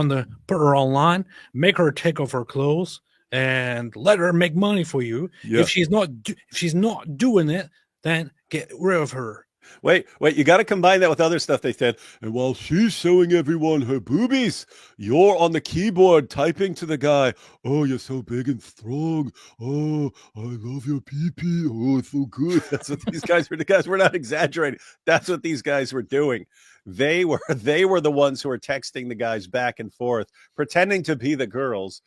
online, make her take off her clothes, and let her make money for you. Yeah. If she's not doing it, then get rid of her. Wait, you got to combine that with other stuff they said. And while she's showing everyone her boobies, you're on the keyboard typing to the guy, "Oh, you're so big and strong. Oh, I love your pee-pee. Oh, it's so good." That's what these guys were. The guys were not exaggerating. That's what these guys were doing. They were the ones who were texting the guys back and forth, pretending to be the girls.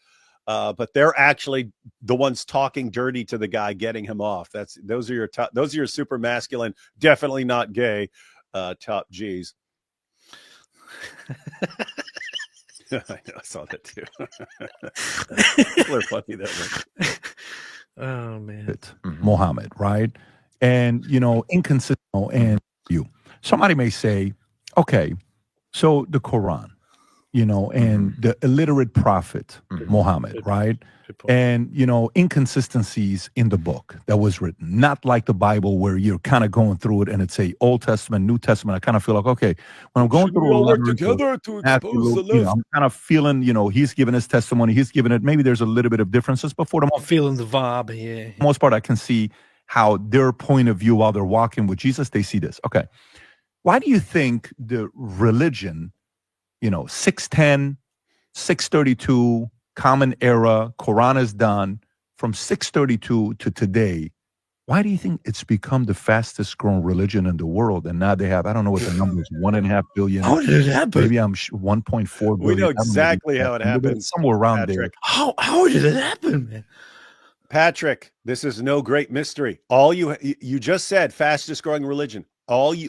But they're actually the ones talking dirty to the guy, getting him off. Those are your super masculine, definitely not gay, top G's. I know, I saw that too. People are funny that way. Oh man, Muhammad, right? And inconsistent. And somebody may say, okay, so the Quran. And the illiterate prophet, Muhammad, right? And, inconsistencies in the book that was written, not like the Bible where you're kind of going through it and it's a Old Testament, New Testament. I kind of feel like, okay, when I'm going through a letter together to expose the list, I'm kind of feeling, he's giving his testimony, he's giving it. Maybe there's a little bit of differences, but for the I'm feeling the vibe here. Most part, I can see how their point of view while they're walking with Jesus, they see this. Okay. Why do you think the religion, 610, 632, Common Era, Quran is done, from 632 to today, why do you think it's become the fastest growing religion in the world? And now they have, I don't know what the number is, 1.5 billion. How did it happen? Maybe I'm 1.4 billion. We know exactly how it happened. Somewhere around Patrick. there. How did it happen, man? Patrick, this is no great mystery. All you just said, fastest growing religion. All you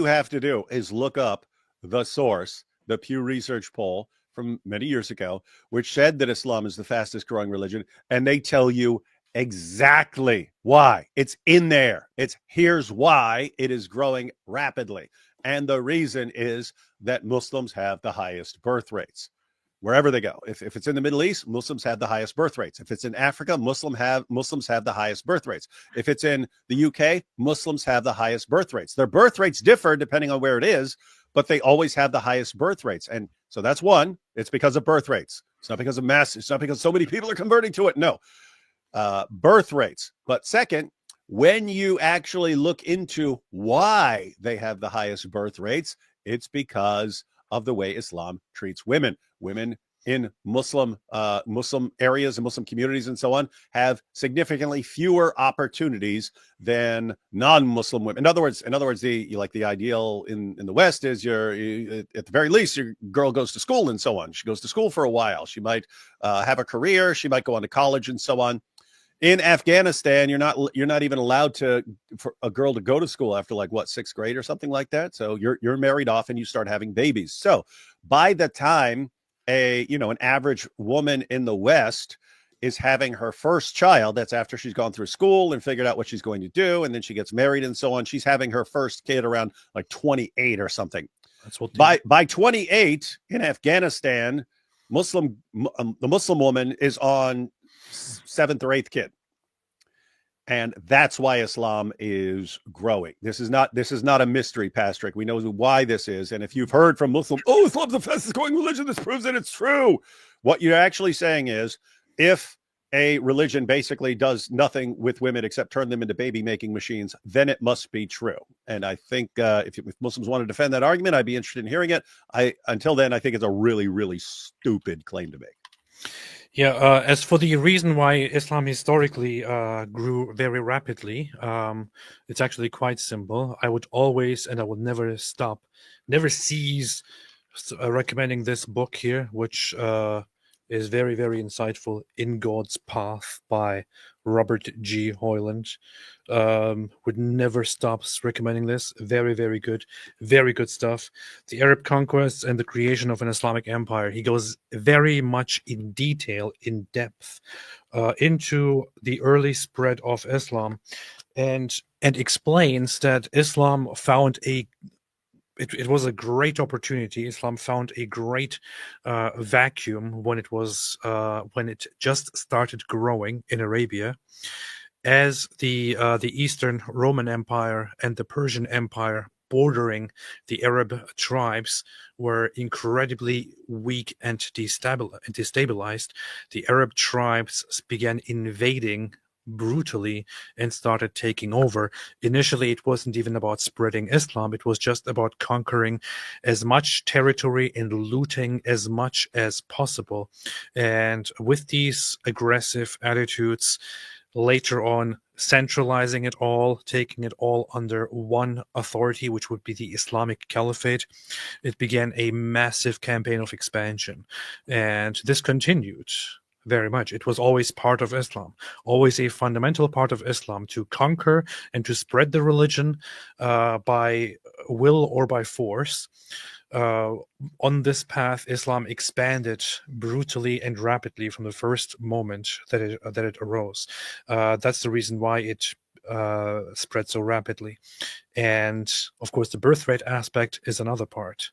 have to do is look up the source, the Pew Research poll from many years ago, which said that Islam is the fastest growing religion, and they tell you Exactly why. It's in there. Here's why it is growing rapidly. And the reason is that Muslims have the highest birth rates wherever they go. If it's in the Middle East, Muslims have the highest birth rates. If it's in Africa, Muslims have the highest birth rates. If it's in the UK, Muslims have the highest birth rates. Their birth rates differ depending on where it is, but they always have the highest birth rates. And so that's one. It's because of birth rates. It's not because of mass. It's not because so many people are converting to it. No. Birth rates. But second, when you actually look into why they have the highest birth rates, it's because of the way Islam treats women. Women in Muslim areas and Muslim communities and so on have significantly fewer opportunities than non-Muslim women. In other words, the ideal in the West is at the very least your girl goes to school and so on. She goes to school for a while. She might have a career. She might go on to college and so on. In Afghanistan, you're not even allowed for a girl to go to school after sixth grade or something like that. So you're married off and you start having babies. So by the time an average woman in the West is having her first child, that's after she's gone through school and figured out what she's going to do, and then she gets married and so on. She's having her first kid around 28 or something. That's what by 28 in Afghanistan, the Muslim woman is on 7th or 8th kid. And that's why Islam is growing. This is not a mystery, Patrick. We know why this is. And if you've heard from Muslims, Islam's the fastest growing religion, this proves that it's true. What you're actually saying is, if a religion basically does nothing with women except turn them into baby making machines, then it must be true. And I think if Muslims want to defend that argument, I'd be interested in hearing it. Until then, I think it's a really, really stupid claim to make. Yeah, as for the reason why Islam historically grew very rapidly, it's actually quite simple. I would always, and I will never cease recommending this book here, which is very, very insightful, In God's Path by Robert G. Hoyland. Would never stop recommending this. Very, very good stuff. The Arab conquest and the creation of an Islamic empire. He goes very much in detail, in depth, into the early spread of Islam, and explains that Islam found it was a great opportunity. Islam found a great vacuum when it just started growing in Arabia, as the Eastern Roman Empire and the Persian Empire bordering the Arab tribes were incredibly weak and destabilized. The Arab tribes began invading brutally and started taking over. Initially, it wasn't even about spreading Islam. It was just about conquering as much territory and looting as much as possible. And with these aggressive attitudes, later on centralizing it all, taking it all under one authority, which would be the Islamic Caliphate, it began a massive campaign of expansion. And this continued very much. It was always part of Islam, always a fundamental part of Islam, to conquer and to spread the religion by will or by force. On this path, Islam expanded brutally and rapidly from the first moment that it arose. That's the reason why it spread so rapidly. And of course, the birth rate aspect is another part.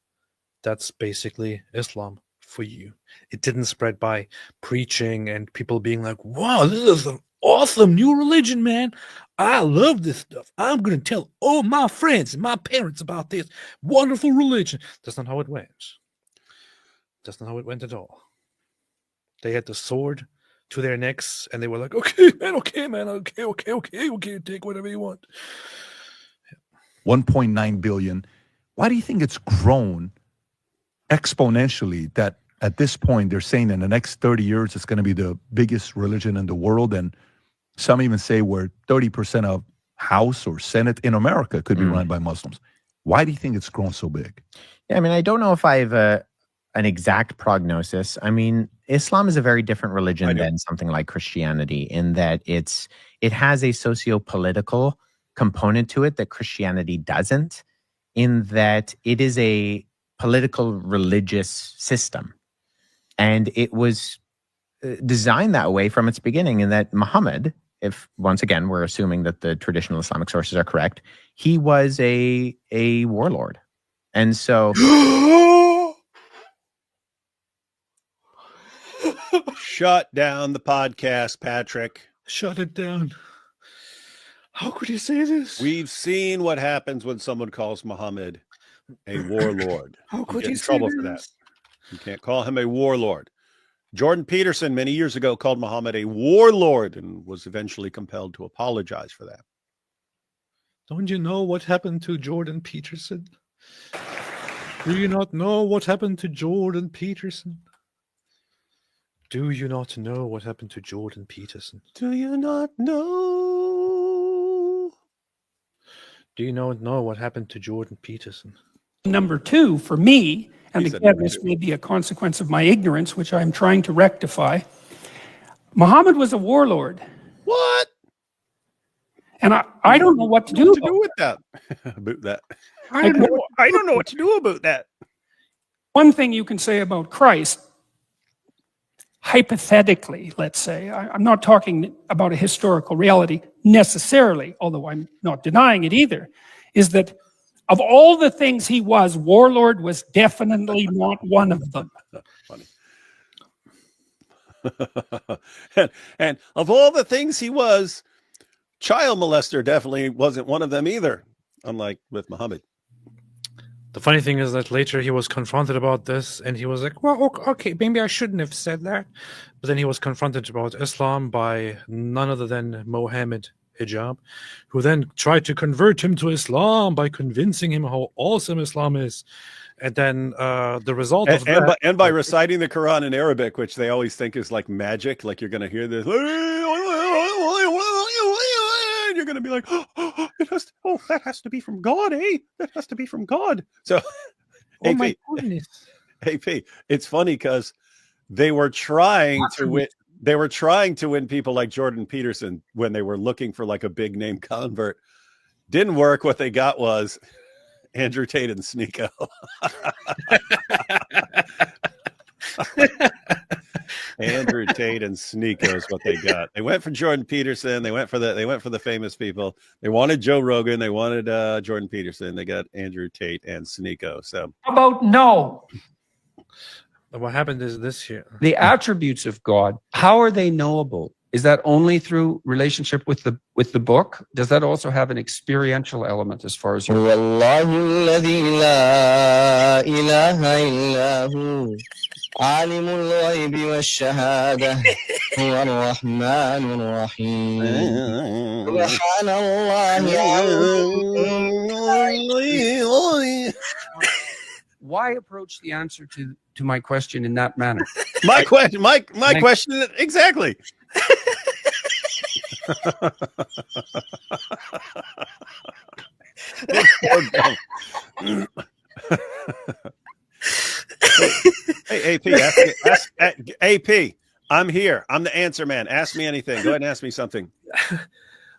That's basically Islam for you. It didn't spread by preaching and people being like, wow, this is an awesome new religion, man. I love this stuff. I'm going to tell all my friends and my parents about this wonderful religion. That's not how it went. That's not how it went at all. They had the sword to their necks and they were like, okay, man, okay, take whatever you want. 1.9 billion. Why do you think it's grown exponentially, that at this point they're saying in the next 30 years it's going to be the biggest religion in the world, and some even say where 30% of House or Senate in America could be run by Muslims? Why do you think it's grown so big? Yeah, I mean, I don't know if I have an exact prognosis. I mean, Islam is a very different religion than something like Christianity in that it has a socio-political component to it that Christianity doesn't, in that it is a political religious system. And it was designed that way from its beginning, in that Muhammad if once again we're assuming that the traditional Islamic sources are correct, he was a warlord. And so shut down the podcast, Patrick. Shut it down. How could you say this? We've seen what happens when someone calls Muhammad a warlord. How could you get in say trouble this? for that? You can't call him a warlord. Jordan Peterson many years ago called Muhammad a warlord and was eventually compelled to apologize for that. Don't you know what happened to Jordan Peterson? Do you not know what happened to Jordan Peterson? Do you not know what happened to Jordan Peterson? Do you not know? Do you not know what happened to Jordan Peterson? Number two, for me, and again, this may be a consequence of my ignorance, which I'm trying to rectify, Muhammad was a warlord. What? And I don't know what to do with that. About that. I don't know what to do about that. One thing you can say about Christ, hypothetically, let's say, I'm not talking about a historical reality necessarily, although I'm not denying it either, is that of all the things he was, warlord was definitely not one of them. Funny. and of all the things he was, child molester definitely wasn't one of them either, unlike with Muhammad. The funny thing is that later he was confronted about this and he was like, well, okay, maybe I shouldn't have said that. But then he was confronted about Islam by none other than Mohammed Hijab, who then tried to convert him to Islam by convincing him how awesome Islam is. And then the result of that... And by reciting the Quran in Arabic, which they always think is like magic, like you're going to hear this... And you're going to be like, that has to be from God, eh? That has to be from God. So, oh my goodness. AP, it's funny because they were trying to win. They were trying to win people like Jordan Peterson when they were looking for like a big name convert. Didn't work. What they got was Andrew Tate and Sneeko. Andrew Tate and Sneeko is what they got. They went for Jordan Peterson. They went for the famous people. They wanted Joe Rogan. They wanted Jordan Peterson. They got Andrew Tate and Sneeko. So how about no? What happened is this year. The attributes of God, how are they knowable? Is that only through relationship with the book? Does that also have an experiential element as far as عالم الغيب والشهادة هو الرحمن الرحيم سبحان الله. Why approach the answer to my question in that manner? My question exactly. Hey, AP, I'm here. I'm the answer man. Ask me anything. Go ahead and ask me something.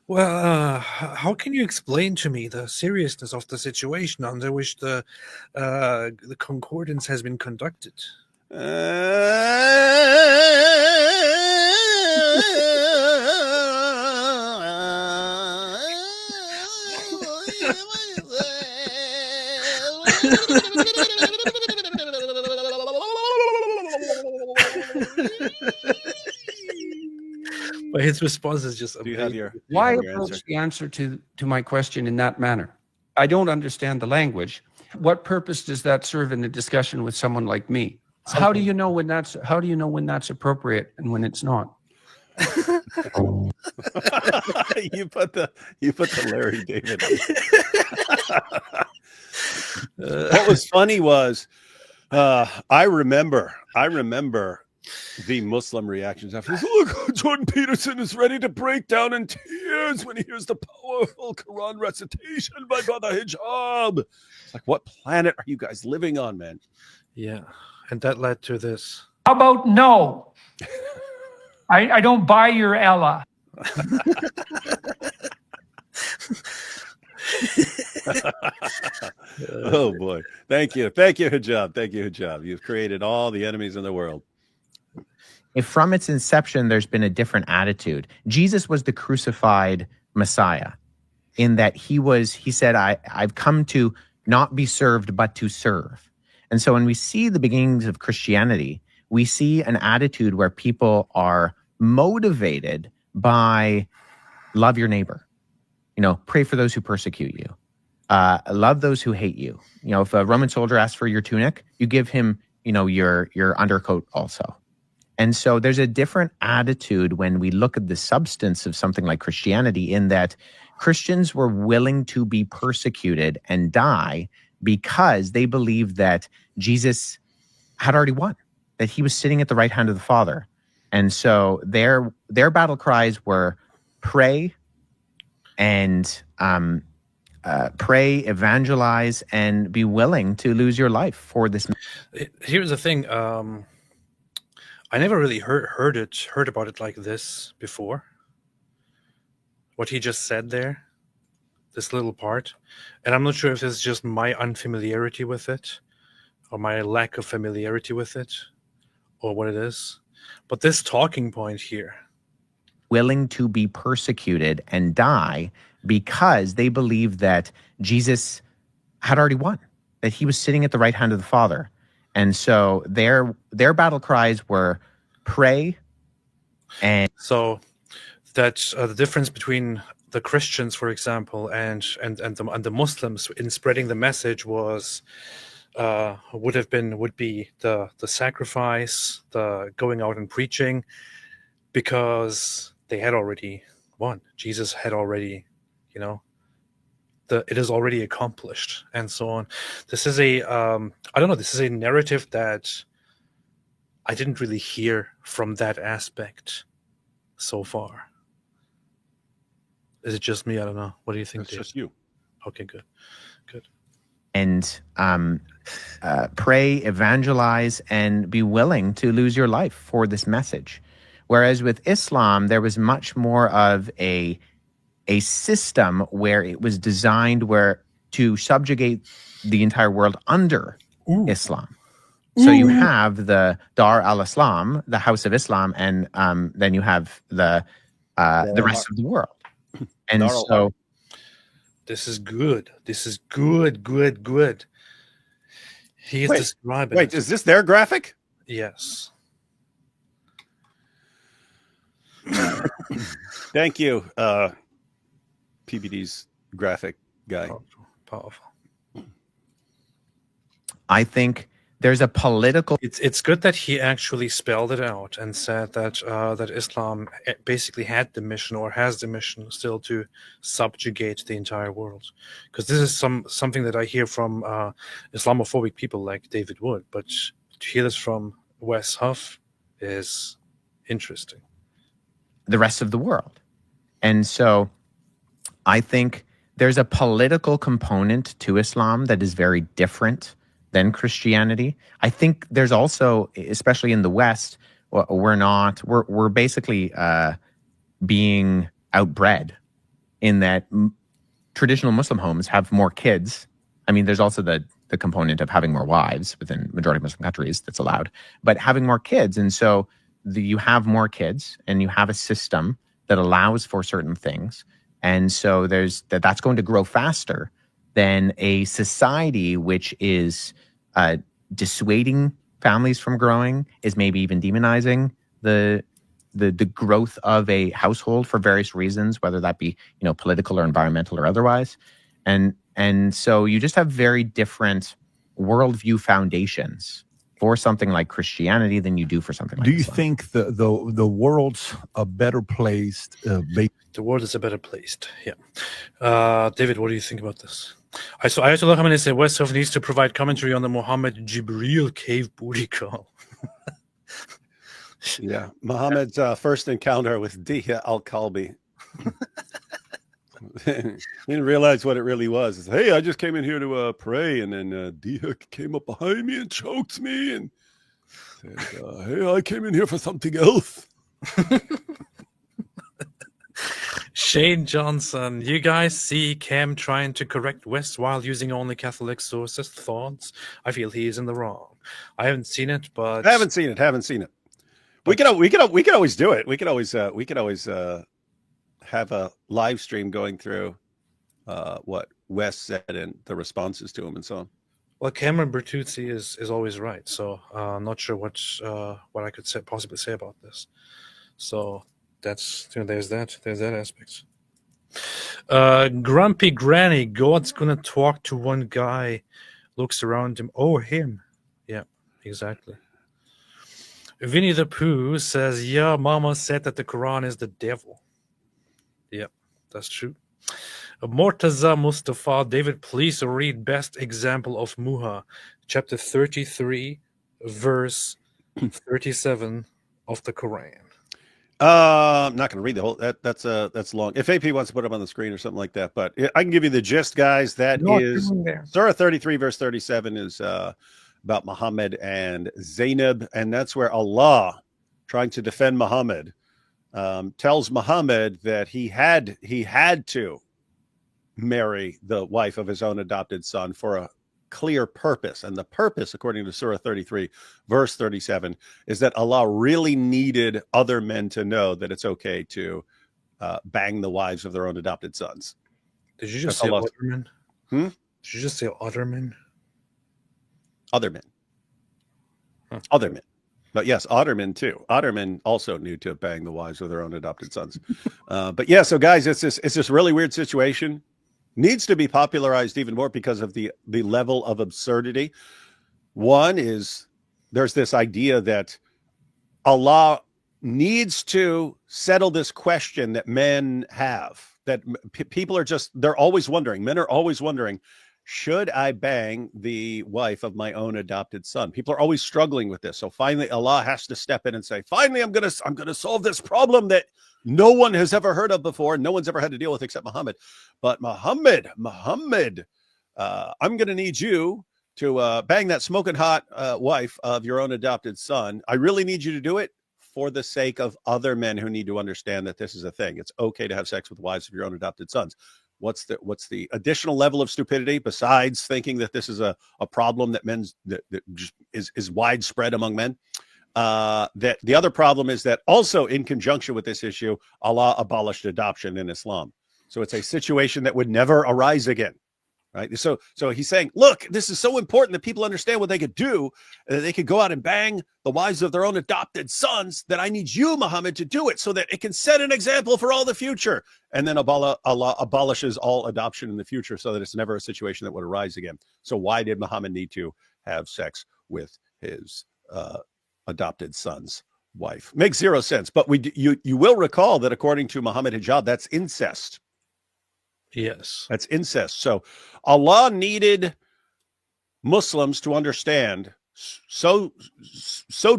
Well, how can you explain to me the seriousness of the situation under which the concordance has been conducted? But his response is just amazing. Why approach the answer to my question in that manner? I don't understand the language. What purpose does that serve in a discussion with someone like me? How do you know when that's appropriate and when it's not? You put the Larry David. What was funny was I remember the Muslim reactions after this. Look, Jordan Peterson is ready to break down in tears when he hears the powerful Quran recitation by Brother Hijab. It's like, what planet are you guys living on, man? Yeah, and that led to this. How about no? I don't buy your Ella. Oh boy. Thank you, Hijab. You've created all the enemies in the world. if from its inception there's been a different attitude. Jesus was the crucified Messiah, in that he said, I've come to not be served, but to serve. And so when we see the beginnings of Christianity, we see an attitude where people are motivated by love your neighbor, pray for those who persecute you, love those who hate you. If a Roman soldier asks for your tunic, you give him, your undercoat also. And so there's a different attitude when we look at the substance of something like Christianity, in that Christians were willing to be persecuted and die because they believed that Jesus had already won, that he was sitting at the right hand of the Father. And so their battle cries were pray and pray, evangelize, and be willing to lose your life for this. Here's the thing. I never really heard about it like this before. What he just said there, this little part. And I'm not sure if it's just my unfamiliarity with it, or my lack of familiarity with it, or what it is. But this talking point here. Willing to be persecuted and die because they believed that Jesus had already won, that he was sitting at the right hand of the Father. And so their battle cries were pray. And so that's the difference between the Christians, for example, and the Muslims in spreading the message would be the sacrifice, the going out and preaching, because they had already won. Jesus had already, it is already accomplished, and so on. This is this is a narrative that I didn't really hear from that aspect so far. Is it just me? I don't know. What do you think? It's just you. Okay, good. And pray, evangelize, and be willing to lose your life for this message. Whereas with Islam, there was much more of a system where it was designed to subjugate the entire world under Islam. So you have the Dar al-Islam, the House of Islam, and then you have the rest of the world. And so this is good. This is good. He is describing. Wait, is this their graphic? Yes. Thank you, PBD's graphic guy. Powerful. I think there's a political. It's good that he actually spelled it out and said that that Islam basically had the mission, or has the mission still, to subjugate the entire world. Because this is something that I hear from Islamophobic people like David Wood, but to hear this from Wes Huff is interesting. The rest of the world. And so I think there's a political component to Islam that is very different than Christianity. I think there's also, especially in the West, we're basically being outbred, in that traditional Muslim homes have more kids. I mean, there's also the component of having more wives within majority of Muslim countries that's allowed, but having more kids. And so you have more kids, and you have a system that allows for certain things. And so that's going to grow faster than a society which is dissuading families from growing, is maybe even demonizing the growth of a household for various reasons, whether that be political or environmental or otherwise. And so you just have very different worldview foundations for something like Christianity than you do for something like Islam. Do you Islam. think the world's a better placed? The world is a better placed, yeah. David, what do you think about this? Ayatollah Khamenei said West Huff needs to provide commentary on the Muhammad Jibril cave booty call. Yeah, Muhammad's first encounter with Diya al-Kalbi. He didn't realize what it really was. It's, hey, I just came in here to pray, and then Diya came up behind me and choked me and said, hey, I came in here for something else. Shane Johnson, you guys see Cam trying to correct West while using only Catholic sources? Thoughts? I feel he is in the wrong. I haven't seen it, but... Haven't seen it. We could always do it. We could always have a live stream going through what Wes said and the responses to him and so on. Well, Cameron Bertuzzi is always right, so I'm not sure what I could possibly say about this. So that's there's that aspect. Grumpy Granny, God's gonna talk to one guy, looks around him. Oh, him. Yeah, exactly. Winnie the Pooh says, yeah, Mama said that the Quran is the devil. Yeah, that's true. Mortaza Mustafa, David, please read Best Example of Muha, chapter 33, verse 37 of the Quran. I'm not going to read the whole. That's long. If AP wants to put it up on the screen or something like that, but I can give you the gist, guys. That is Surah 33, verse 37 is about Muhammad and Zainab, and that's where Allah, trying to defend Muhammad, tells Muhammad that he had to marry the wife of his own adopted son for a clear purpose. And the purpose, according to Surah 33, verse 37, is that Allah really needed other men to know that it's okay to bang the wives of their own adopted sons. Did you just say other men? Did you just say other men? Other men. Huh. Other men. But yes, Otterman too. Otterman also knew to bang the wives of their own adopted sons. But yeah, so guys, it's this really weird situation. Needs to be popularized even more because of the level of absurdity. One is there's this idea that Allah needs to settle this question that men have, that people are they're always wondering. Men are always wondering, should I bang the wife of my own adopted son? People are always struggling with this. So finally, Allah has to step in and say, finally, I'm gonna solve this problem that no one has ever heard of before. No one's ever had to deal with except Muhammad. But Muhammad, I'm going to need you to bang that smoking hot wife of your own adopted son. I really need you to do it for the sake of other men who need to understand that this is a thing. It's okay to have sex with wives of your own adopted sons. What's the additional level of stupidity besides thinking that this is a problem that that just is widespread among men? That the other problem is that also in conjunction with this issue, Allah abolished adoption in Islam. So it's a situation that would never arise again, right? So he's saying, look, this is so important that people understand what they could do. They could go out and bang the wives of their own adopted sons, that I need you, Muhammad, to do it so that it can set an example for all the future. And then Allah abolishes all adoption in the future so that it's never a situation that would arise again. So why did Muhammad need to have sex with his adopted son's wife? Makes zero sense. But you will recall that according to Muhammad Hijab, that's incest. Yes, that's incest. So Allah needed Muslims to understand so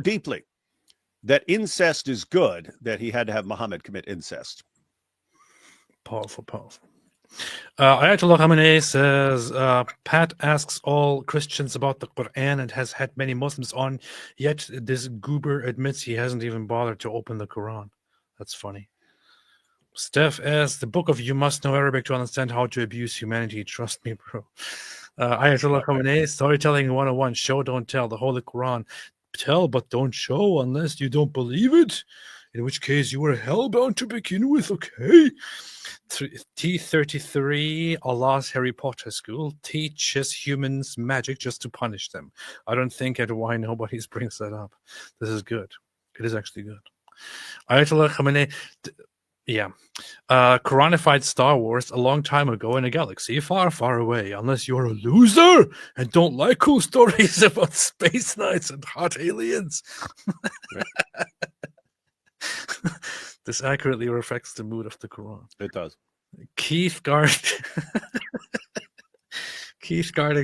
deeply that incest is good that he had to have Muhammad commit incest. Powerful. Ayatollah Khamenei says, Pat asks all Christians about the Quran and has had many Muslims on, yet this goober admits he hasn't even bothered to open the Quran. That's funny. Steph asks, the book of You Must Know Arabic to Understand How to Abuse Humanity. Trust me, bro. Ayatollah Khamenei, Storytelling 101, Show, Don't Tell, the Holy Quran. Tell, but don't show unless you don't believe it, in which case you were hellbound to begin with, okay? T33, Allah's Harry Potter School, teaches humans magic just to punish them. I don't think at why nobody brings that up. This is good. It is actually good. Ayatollah Khamenei, Quranified Star Wars a long time ago in a galaxy far, far away, unless you're a loser and don't like cool stories about space knights and hot aliens. This accurately reflects the mood of the Quran. It does. Keith Gardick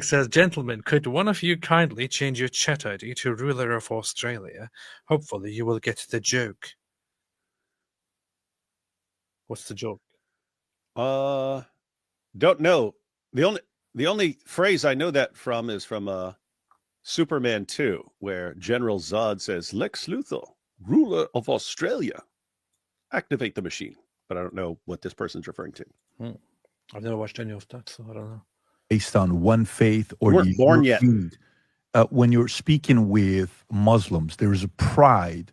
says, gentlemen, could one of you kindly change your chat ID to ruler of Australia? Hopefully you will get the joke. What's the joke? Don't know. The only phrase I know that from is from Superman 2, where General Zod says, Lex Luthor, ruler of Australia, activate the machine. But I don't know what this person's referring to. I've never watched any of that, so I don't know. Based on one faith or you weren't born yet. When you're speaking with Muslims, there is a pride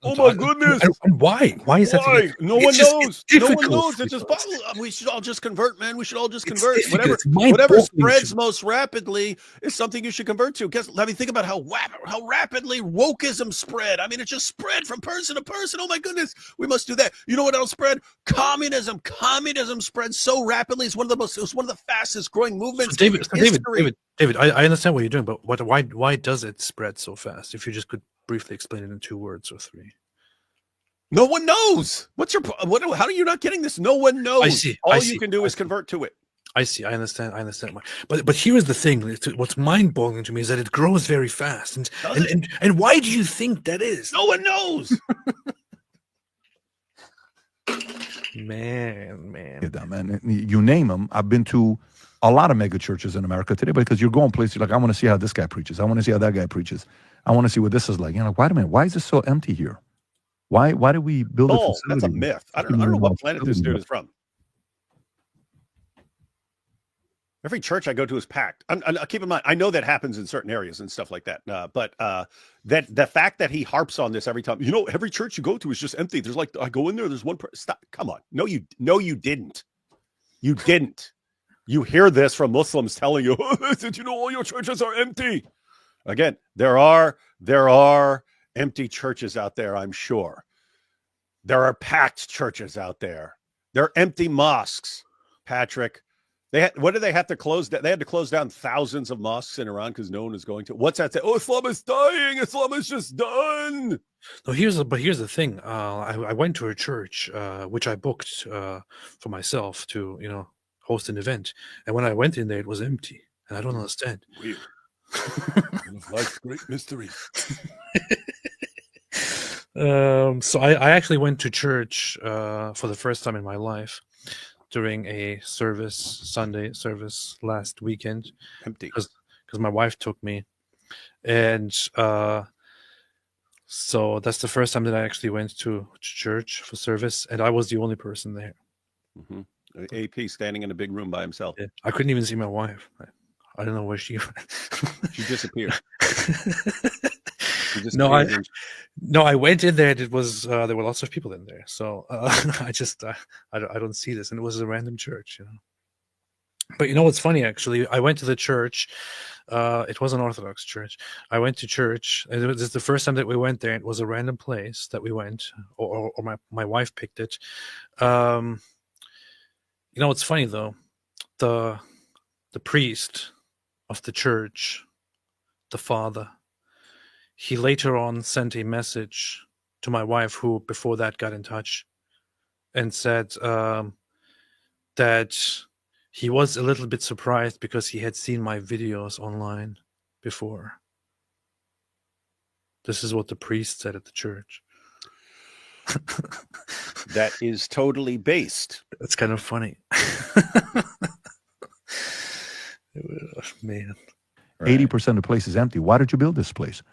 Oh my goodness! And why? Why is that? Why? No one knows. No one knows. It's just we should all just convert, man. We should all just convert. Whatever spreads most rapidly is something you should convert to. Let me think about how rapidly wokeism spread. I mean, it just spread from person to person. Oh my goodness, we must do that. You know what else spread? Communism. Communism spread so rapidly. It was one of the fastest growing movements. So David, I understand what you're doing, but why does it spread so fast? If you just could briefly explain it in 2 words or 3. No one knows. How are you not getting this? No one knows. I see. All you can do is convert to it. I see. I understand. But here is the thing. What's mind-boggling to me is that it grows very fast. And why do you think that is? No one knows. man. You name them. I've been to a lot of mega churches in America today because you're going places like, I want to see how this guy preaches. I want to see how that guy preaches. I want to see what this is like. You're like, wait a minute. Why is this so empty here? Why did we build a facility? That's a myth. I don't know what planet this dude is from. Every church I go to is packed. Keep in mind, I know that happens in certain areas and stuff like that. But that the fact that he harps on this every time, every church you go to is just empty. There's like, I go in there, there's one person. Stop. Come on. No, you didn't. You didn't. You hear this from Muslims telling you, did all your churches are empty? Again, there are empty churches out there, I'm sure. There are packed churches out there. There are empty mosques, Patrick. What did they have to close down? They had to close down thousands of mosques in Iran because no one is going to. What's that say? Oh, Islam is dying. Islam is just done. No, here's the thing. I went to a church, which I booked for myself to, host an event. And when I went in there, it was empty. And I don't understand. Weird. Life's great mystery. So I actually went to church for the first time in my life during a Sunday service last weekend. Empty. Because my wife took me. And so that's the first time that I actually went to church for service. And I was the only person there. Mm-hmm. AP standing in a big room by himself. Yeah. I couldn't even see my wife. I don't know where she went. She disappeared. No, I went in there. And it was there were lots of people in there, so I don't see this, and it was a random church, But what's funny? Actually, I went to the church. It was an Orthodox church. I went to church. And this is the first time that we went there. It was a random place that we went, or my wife picked it. What's funny though, the priest of the church, the father, he later on sent a message to my wife, who before that got in touch and said that he was a little bit surprised because he had seen my videos online before. This is what the priest said at the church. That is totally based. That's kind of funny. Man. 80% of the place is empty. Why did you build this place?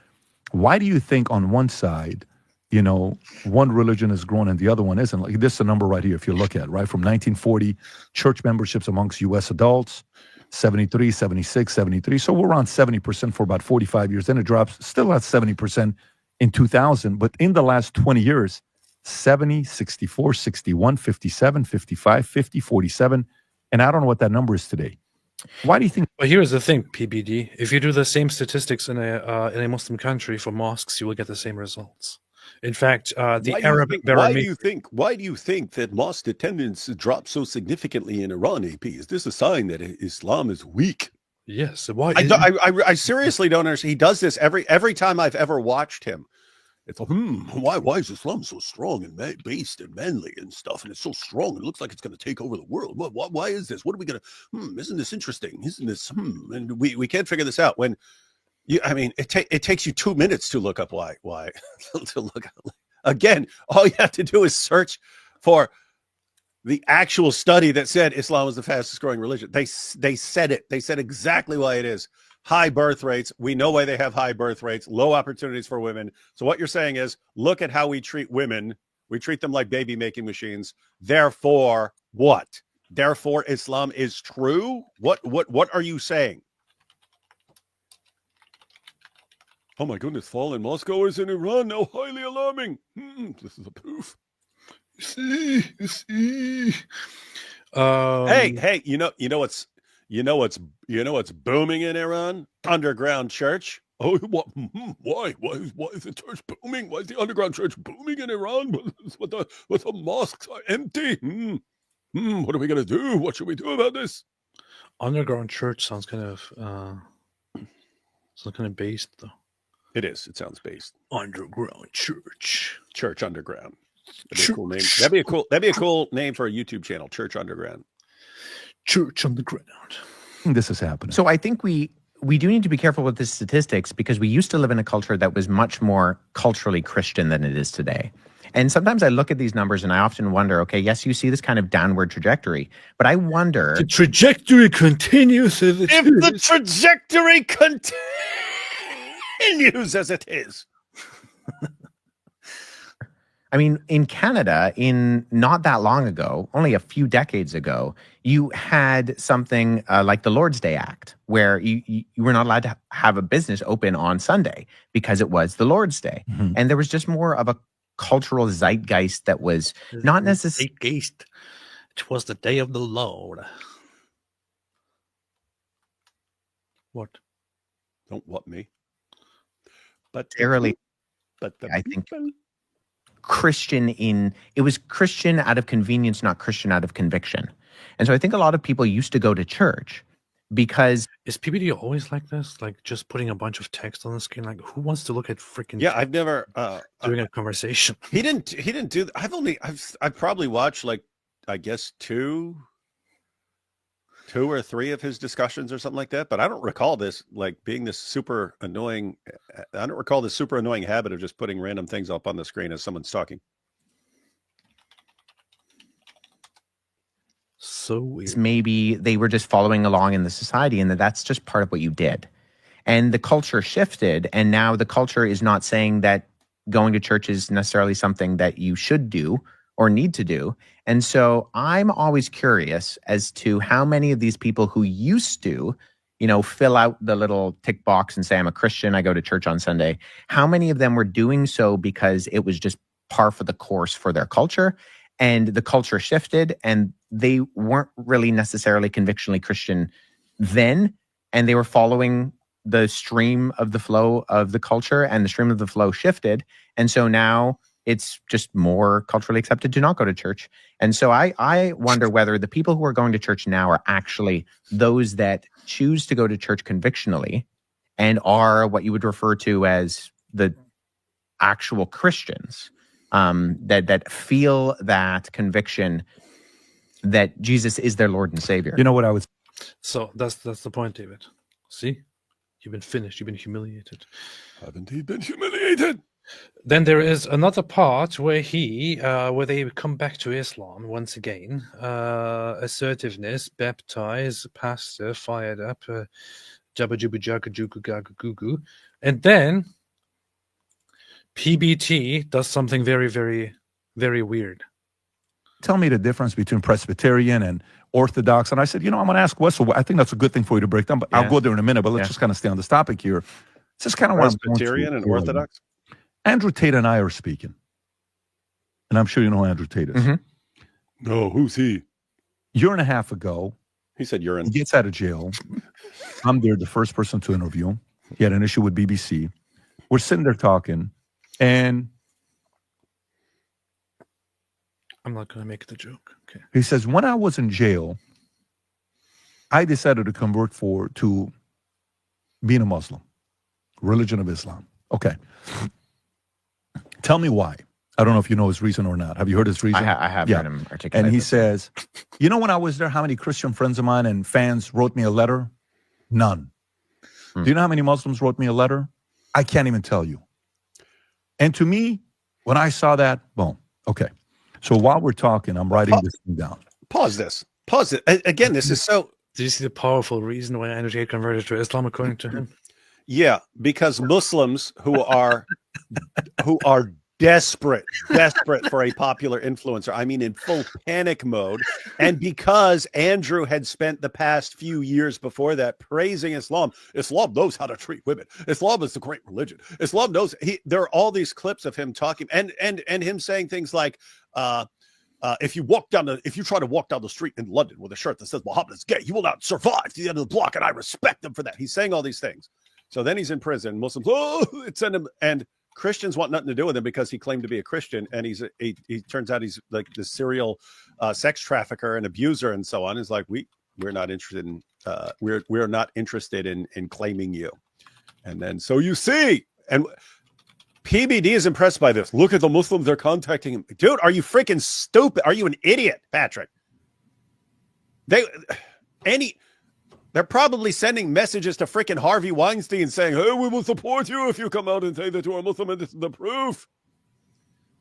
Why do you think on one side, one religion is growing and the other one isn't? Like this is a number right here, if you look at, right? From 1940, church memberships amongst U.S. adults, 73, 76, 73. So we're around 70% for about 45 years. Then it drops, still at 70% in 2000. But in the last 20 years, 70, 64, 61, 57, 55, 50, 47. And I don't know what that number is today. Why do you think? Well, here's the thing, PBD. If you do the same statistics in a Muslim country for mosques, you will get the same results. In fact, Why do you think that mosque attendance dropped so significantly in Iran? AP, is this a sign that Islam is weak? Yes. Why? I seriously don't understand. He does this every time I've ever watched him. It's why is Islam so strong and based and manly and stuff? And it's so strong. It looks like it's going to take over the world. Why is this? What are we going to? Isn't this interesting? Isn't this? And we can't figure this out. When it takes you 2 minutes to look up why to look up. Again, all you have to do is search for the actual study that said Islam was the fastest growing religion. They said it. They said exactly why it is. High birth rates. We know why they have high birth rates, low opportunities for women. So what you're saying is, look at how we treat women. We treat them like baby making machines. Therefore, what? Therefore, Islam is true? What are you saying? Oh my goodness, fallen Moscowers in Iran now highly alarming. This is a proof. See. Hey, you know what's booming in Iran? Underground church. Oh, what? Why? Why is the church booming? Why is the underground church booming in Iran? What the mosques are empty. What are we gonna do? What should we do about this? Underground church sounds kind of based though. It is. It sounds based. Underground church. Church underground. That'd be a cool name. That'd be a cool name for a YouTube channel. Church underground. Church underground. This is happening. So I think we do need to be careful with the statistics because we used to live in a culture that was much more culturally Christian than it is today. And sometimes I look at these numbers and I often wonder, okay, yes, you see this kind of downward trajectory, but I wonder... The trajectory continues as it is. If the trajectory continues as it is. I mean, in Canada, in not that long ago, only a few decades ago, you had something like the Lord's Day Act, where you were not allowed to have a business open on Sunday because it was the Lord's Day. Mm-hmm. And there was just more of a cultural zeitgeist that was not necessarily... Zeitgeist. It was the day of the Lord. What? Don't what me. But I think... Christian it was Christian out of convenience, not Christian out of conviction. And so I think a lot of people used to go to church because... Is PBD always like this? Like just putting a bunch of text on the screen? Like who wants to look at freaking... Yeah, I've never... doing a conversation. He didn't do... I've probably watched like, I guess two or three of his discussions or something like that, but I don't recall this like being this super annoying. I don't recall this super annoying habit of just putting random things up on the screen as someone's talking. So weird. Maybe they were just following along in the society and that's just part of what you did. And the culture shifted, and now the culture is not saying that going to church is necessarily something that you should do or need to do. And so I'm always curious as to how many of these people who used to, fill out the little tick box and say, I'm a Christian, I go to church on Sunday, how many of them were doing so because it was just par for the course for their culture, and the culture shifted and they weren't really necessarily convictionally Christian then, and they were following the stream of the flow of the culture, and the stream of the flow shifted. And so now it's just more culturally accepted to not go to church. And so I wonder whether the people who are going to church now are actually those that choose to go to church convictionally and are what you would refer to as the actual Christians, that feel that conviction that Jesus is their Lord and Savior. You know what I was... So that's the point, David. See? You've been finished. You've been humiliated. Haven't he been humiliated? Then there is another part where where they come back to Islam once again. Assertiveness, baptize, pastor, fired up, jabba jubba jagga jugu gaga gugu. And then PBT does something very, very, very weird. Tell me the difference between Presbyterian and Orthodox. And I said, I'm going to ask Wessel. I think that's a good thing for you to break down, but I'll go there in a minute. But let's just kind of stay on this topic here. It's just kind of Presbyterian and Orthodox? Andrew Tate and I are speaking. And I'm sure you know who Andrew Tate is. Mm-hmm. No, who's he? A year and a half ago. He said urine. He gets out of jail. I'm there, the first person to interview him. He had an issue with BBC. We're sitting there talking, and I'm not going to make the joke. Okay. He says, when I was in jail, I decided to convert to being a Muslim, religion of Islam. Okay. Tell me why. I don't know if you know his reason or not. Have you heard his reason? I have heard him articulate. And he says, when I was there, how many Christian friends of mine and fans wrote me a letter? None. Do you know how many Muslims wrote me a letter? I can't even tell you. And to me, when I saw that, boom. Okay. So while we're talking, I'm writing this thing down. Pause this. Pause it. Again, this is so... Did you see the powerful reason why Andrew Tate converted to Islam, according to him? Yeah, because Muslims who are desperate for a popular influencer. I mean, in full panic mode. And because Andrew had spent the past few years before that praising Islam knows how to treat women. Islam is the great religion. Islam knows. There are all these clips of him talking and him saying things like, if you try to walk down the street in London with a shirt that says Muhammad is gay, you will not survive to the end of the block, and I respect him for that. He's saying all these things. So then he's in prison. Muslims, send him, and Christians want nothing to do with him because he claimed to be a Christian, and he turns out he's like the serial sex trafficker and abuser and so on. He's like, we're not interested in we're not interested in claiming you. And then so you see, and PBD is impressed by this. Look at the Muslims, they're contacting him. Dude, are you freaking stupid? Are you an idiot, Patrick? They're probably sending messages to freaking Harvey Weinstein saying, hey, we will support you if you come out and say that you are Muslim, and this is the proof.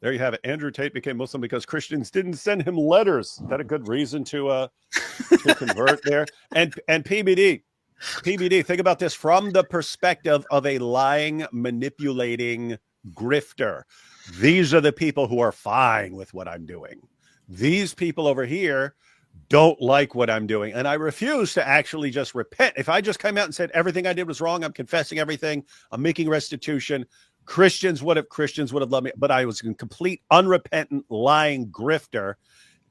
There you have it. Andrew Tate became Muslim because Christians didn't send him letters. Is that a good reason to convert there? And PBD, think about this from the perspective of a lying, manipulating grifter. These are the people who are fine with what I'm doing. These people over here don't like what I'm doing. And I refuse to actually just repent. If I just came out and said everything I did was wrong, I'm confessing everything, I'm making restitution, Christians would have loved me, but I was a complete unrepentant, lying grifter.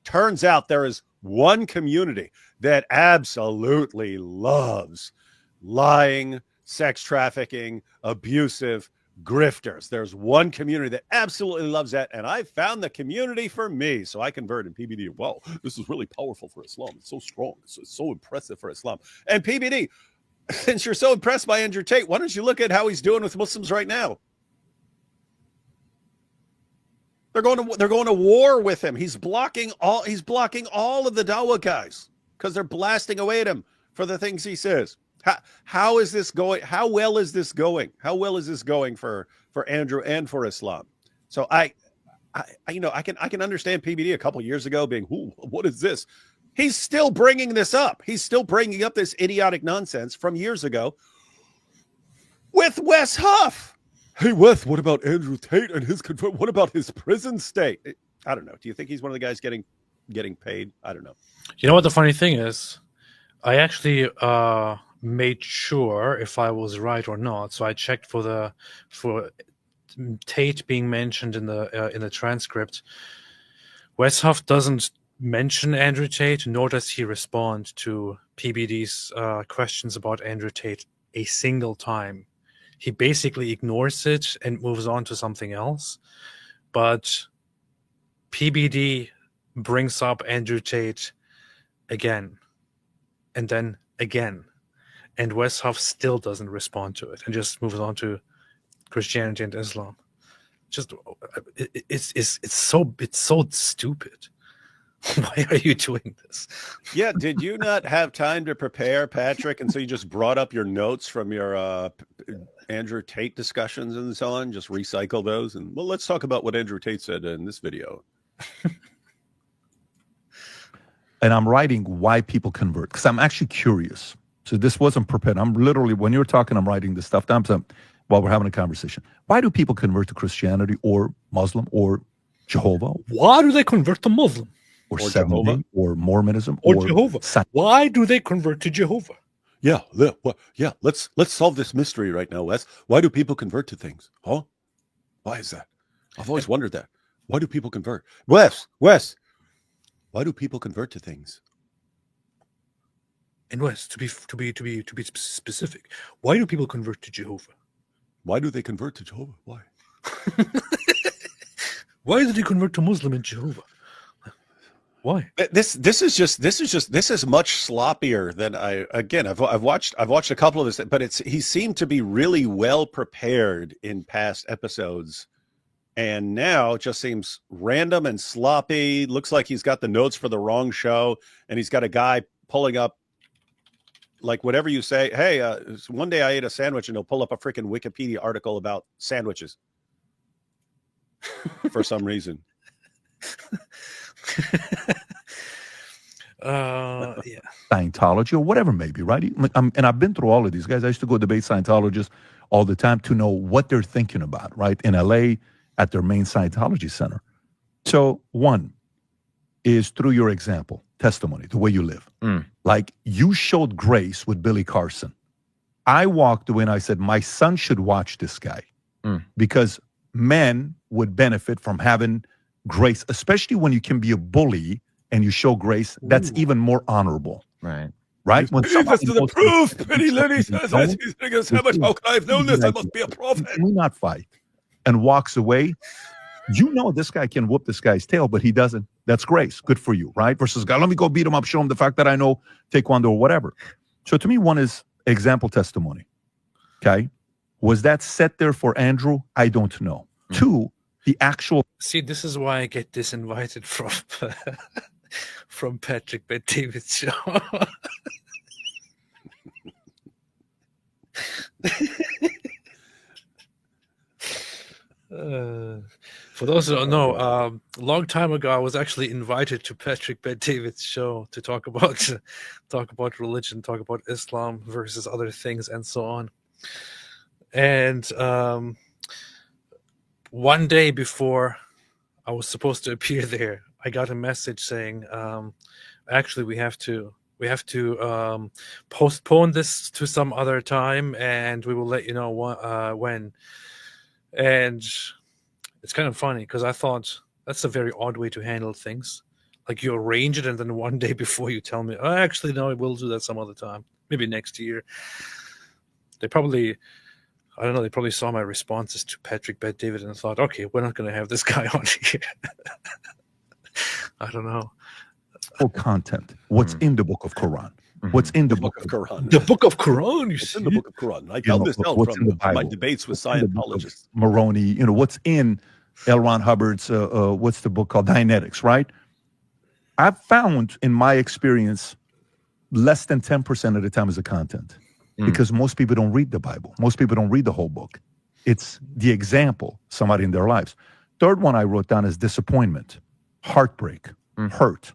Turns out there is one community that absolutely loves lying, sex trafficking, abusive grifters. There's one community that absolutely loves that, and I found the community for me. So I converted. PBD, wow, this is really powerful for Islam. It's so strong. It's so impressive for Islam. And PBD, since you're so impressed by Andrew Tate, why don't you look at how he's doing with Muslims right now? They're going to war with him. He's blocking all of the Dawah guys because they're blasting away at him for the things he says. How is this going? How well is this going? How well is this going for Andrew and for Islam? So I can understand PBD a couple years ago being, what is this? He's still bringing this up. He's still bringing up this idiotic nonsense from years ago with Wes Huff. Hey, Wes, what about Andrew Tate and what about his prison state? I don't know. Do you think he's one of the guys getting paid? I don't know. You know what the funny thing is? I actually made sure if I was right or not. So I checked for Tate being mentioned in the transcript. Wes Huff doesn't mention Andrew Tate, nor does he respond to PBD's questions about Andrew Tate a single time. He basically ignores it and moves on to something else. But PBD brings up Andrew Tate again and then again. And Wes Huff still doesn't respond to it and just moves on to Christianity and Islam. Just it's so stupid. Why are you doing this? Yeah, did you not have time to prepare, Patrick? And so you just brought up your notes from your Andrew Tate discussions and so on, just recycle those. And well, let's talk about what Andrew Tate said in this video. And I'm writing why people convert because I'm actually curious. So this wasn't prepared. I'm literally, when you're talking, I'm writing this stuff down while we're having a conversation. Why do people convert to Christianity or Muslim or Jehovah? Why do they convert to Muslim? Or 70 Jehovah? Or Mormonism? Or Jehovah? Why do they convert to Jehovah? Yeah, let's solve this mystery right now, Wes. Why do people convert to things? Huh? Why is that? I've always wondered that. Why do people convert? Wes, why do people convert to things? And Wes, to be specific, why do people convert to Jehovah? Why do they convert to Jehovah? Why? Why do they convert to Muslim and Jehovah? Why? This is much sloppier than I've watched a couple of this, but he seemed to be really well prepared in past episodes, and now it just seems random and sloppy. Looks like he's got the notes for the wrong show, and he's got a guy pulling up like whatever you say. Hey, one day I ate a sandwich, and he'll pull up a freaking Wikipedia article about sandwiches for some reason. Yeah, Scientology or whatever maybe, right? And I've been through all of these guys. I used to go debate Scientologists all the time to know what they're thinking about, right? In LA, at their main Scientology center. So one is through your example, testimony, the way you live. Like you showed grace with Billy Carson. I walked away and I said, my son should watch this guy because men would benefit from having grace, especially when you can be a bully and you show grace. That's even more honorable. Right. Right? When That's the proof. Pretty Lenny says that. He's thinking, how much? How can I have known this? I must be a prophet. Can we not fight? And walks away. You know this guy can whoop this guy's tail, but he doesn't. That's grace. Good for you, right? Versus, God, let me go beat him up, show him the fact that I know Taekwondo or whatever. So to me, one is example testimony. Okay? Was that set there for Andrew? I don't know. Two, the actual... See, this is why I get disinvited from Patrick Bet-David's show. For those who don't know, a long time ago, I was actually invited to Patrick Bet-David's show to talk about religion, talk about Islam versus other things, and so on. And one day before I was supposed to appear there, I got a message saying, actually, we have to postpone this to some other time, and we will let you know when. And it's kind of funny because I thought that's a very odd way to handle things. Like you arrange it, and then one day before you tell me, oh, actually, no, we'll do that some other time, maybe next year. They probably saw my responses to Patrick Bet-David and thought, okay, we're not going to have this guy on here. I don't know. Content. What's in the book of Quran? What's in the book of Quran? The book of Quran. It's in the book of Quran. I found this out from my debates with Scientologists. Moroni. What's in L. Ron Hubbard's? What's the book called? Dianetics. Right. I've found in my experience, less than 10% of the time is the content, because most people don't read the Bible. Most people don't read the whole book. It's the example, somebody in their lives. Third one I wrote down is disappointment, heartbreak, hurt.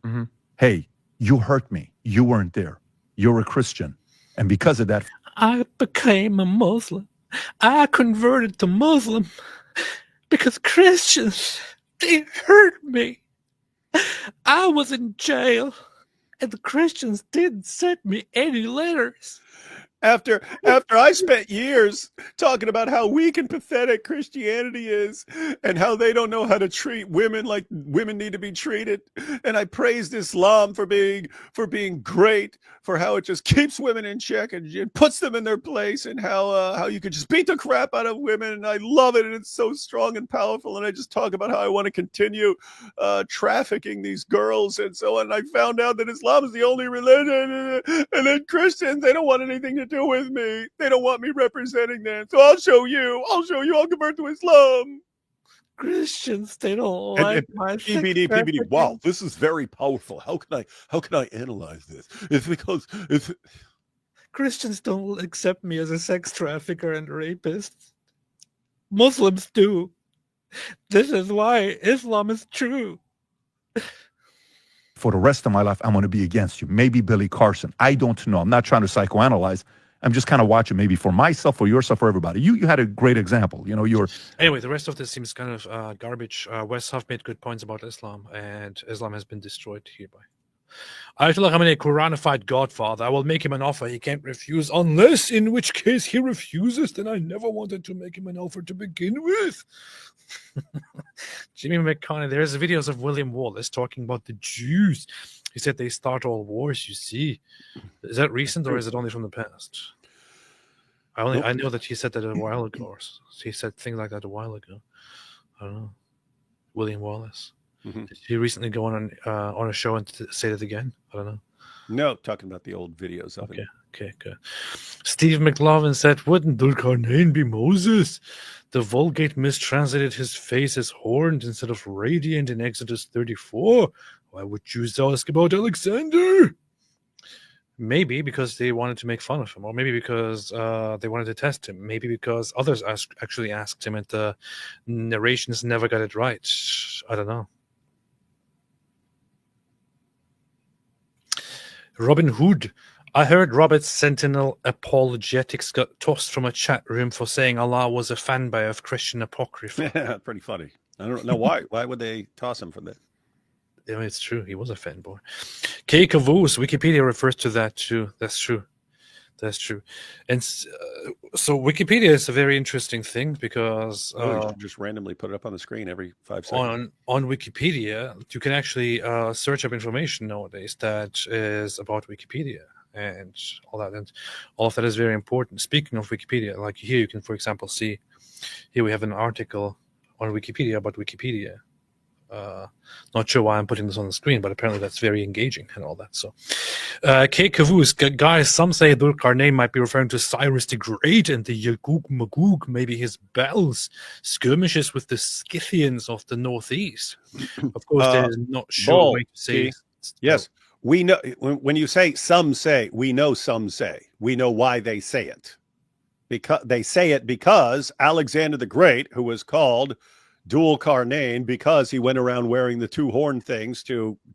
Hey, you hurt me. You weren't there. You're a Christian. And because of that, I became a Muslim. I converted to Muslim because Christians, they hurt me. I was in jail and the Christians didn't send me any letters. After I spent years talking about how weak and pathetic Christianity is and how they don't know how to treat women like women need to be treated, and I praised Islam for being great, for how it just keeps women in check and puts them in their place, and how you could just beat the crap out of women, and I love it, and it's so strong and powerful, and I just talk about how I want to continue trafficking these girls and so on. And I found out that Islam is the only religion, and then Christians, they don't want anything to do with me. They don't want me representing them. So I'll show you. I'll convert to Islam. Christians, they don't like my PBD. Wow, this is very powerful. How can I analyze this? It's because Christians don't accept me as a sex trafficker and rapist. Muslims do. This is why Islam is true. For the rest of my life, I'm going to be against you. Maybe Billy Carson. I don't know. I'm not trying to psychoanalyze. I'm just kind of watching maybe for myself, for yourself, for everybody. You had a great example. Anyway, the rest of this seems kind of garbage. Wes Huff made good points about Islam, and Islam has been destroyed hereby. Ayatollah Khamenei, Quranified Godfather. I will make him an offer he can't refuse, unless, in which case he refuses, then I never wanted to make him an offer to begin with. Jimmy McConnell, there's videos of William Wallace talking about the Jews. He said they start all wars, you see. Is that recent or is it only from the past? I know that he said that a while ago. Or he said things like that a while ago. I don't know. William Wallace. Did he recently go on a show and say that again? I don't know. No, talking about the old videos of it. Okay, good. Steve McLovin said, wouldn't Dhul-Qarnain be Moses? The Vulgate mistranslated his face as horned instead of radiant in Exodus 34. Why would Jews ask about Alexander? Maybe because they wanted to make fun of him, or maybe because they wanted to test him. Maybe because others actually asked him and the narrations never got it right. I don't know. Robin Hood. I heard Robert Sentinel Apologetics got tossed from a chat room for saying Allah was a fanboy of Christian apocrypha. Yeah, pretty funny. I don't know why. Why would they toss him from that? Yeah, it's true. He was a fanboy. K. Caboose, Wikipedia refers to that too. That's true. That's true. And so Wikipedia is a very interesting thing because just randomly put it up on the screen every 5 seconds. On Wikipedia, you can actually search up information nowadays that is about Wikipedia and all that. And all of that is very important. Speaking of Wikipedia, like here you can, for example, see here we have an article on Wikipedia about Wikipedia. Not sure why I'm putting this on the screen, but apparently that's very engaging and all that. So, K. Caboose, guys, some say Dhul-Qarnayn might be referring to Cyrus the Great and the Yagug-Magug, maybe his battles, skirmishes with the Scythians of the northeast. Of course, there's not sure way to say. Yes, we know. When you say some say, we know some say. We know why they say it. Because they say it because Alexander the Great, who was called Dhul-Qarnayn because he went around wearing the 2 horn things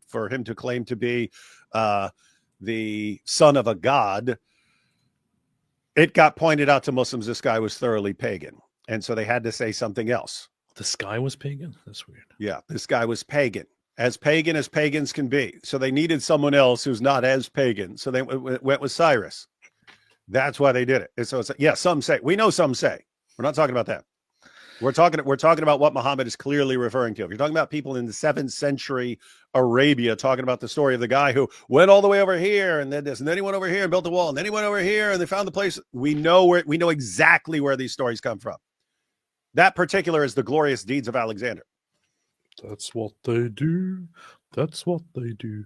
for him to claim to be the son of a god. It got pointed out to Muslims this guy was thoroughly pagan, and so they had to say something else. This guy was pagan? That's weird. Yeah, this guy was pagan as pagans can be. So they needed someone else who's not as pagan. So they went with Cyrus. That's why they did it. And so it's some say. We know some say. We're not talking about that. We're talking about what Muhammad is clearly referring to. If you're talking about people in the 7th century Arabia, talking about the story of the guy who went all the way over here and then this, and then he went over here and built a wall, and then he went over here and they found the place. We know exactly where these stories come from. That particular is the glorious deeds of Alexander. That's what they do. That's what they do.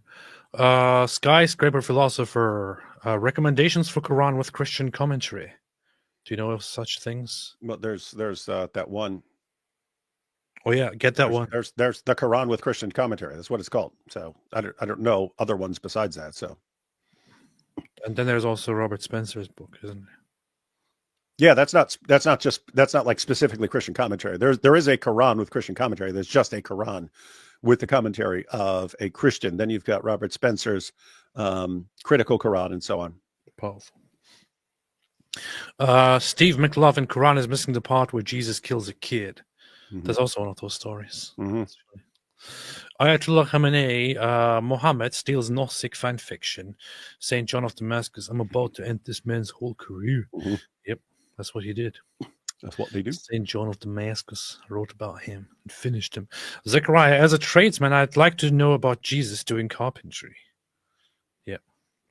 Skyscraper philosopher, recommendations for Quran with Christian commentary. Do you know of such things? Well, there's that one. Oh yeah, get that one. There's the Quran with Christian commentary. That's what it's called. So I don't know other ones besides that. So, and then there's also Robert Spencer's book, isn't there? Yeah, that's not like specifically Christian commentary. There is a Quran with Christian commentary. There's just a Quran with the commentary of a Christian. Then you've got Robert Spencer's critical Quran and so on. Powerful. Steve McLovin, Quran is missing the part where Jesus kills a kid. Mm-hmm. That's also one of those stories. Mm-hmm. Ayatollah Khamenei, Muhammad steals Gnostic fan fiction. St. John of Damascus, I'm about to end this man's whole career. Mm-hmm. Yep, that's what he did. That's what they do. St. John of Damascus wrote about him and finished him. Zechariah, as a tradesman, I'd like to know about Jesus doing carpentry.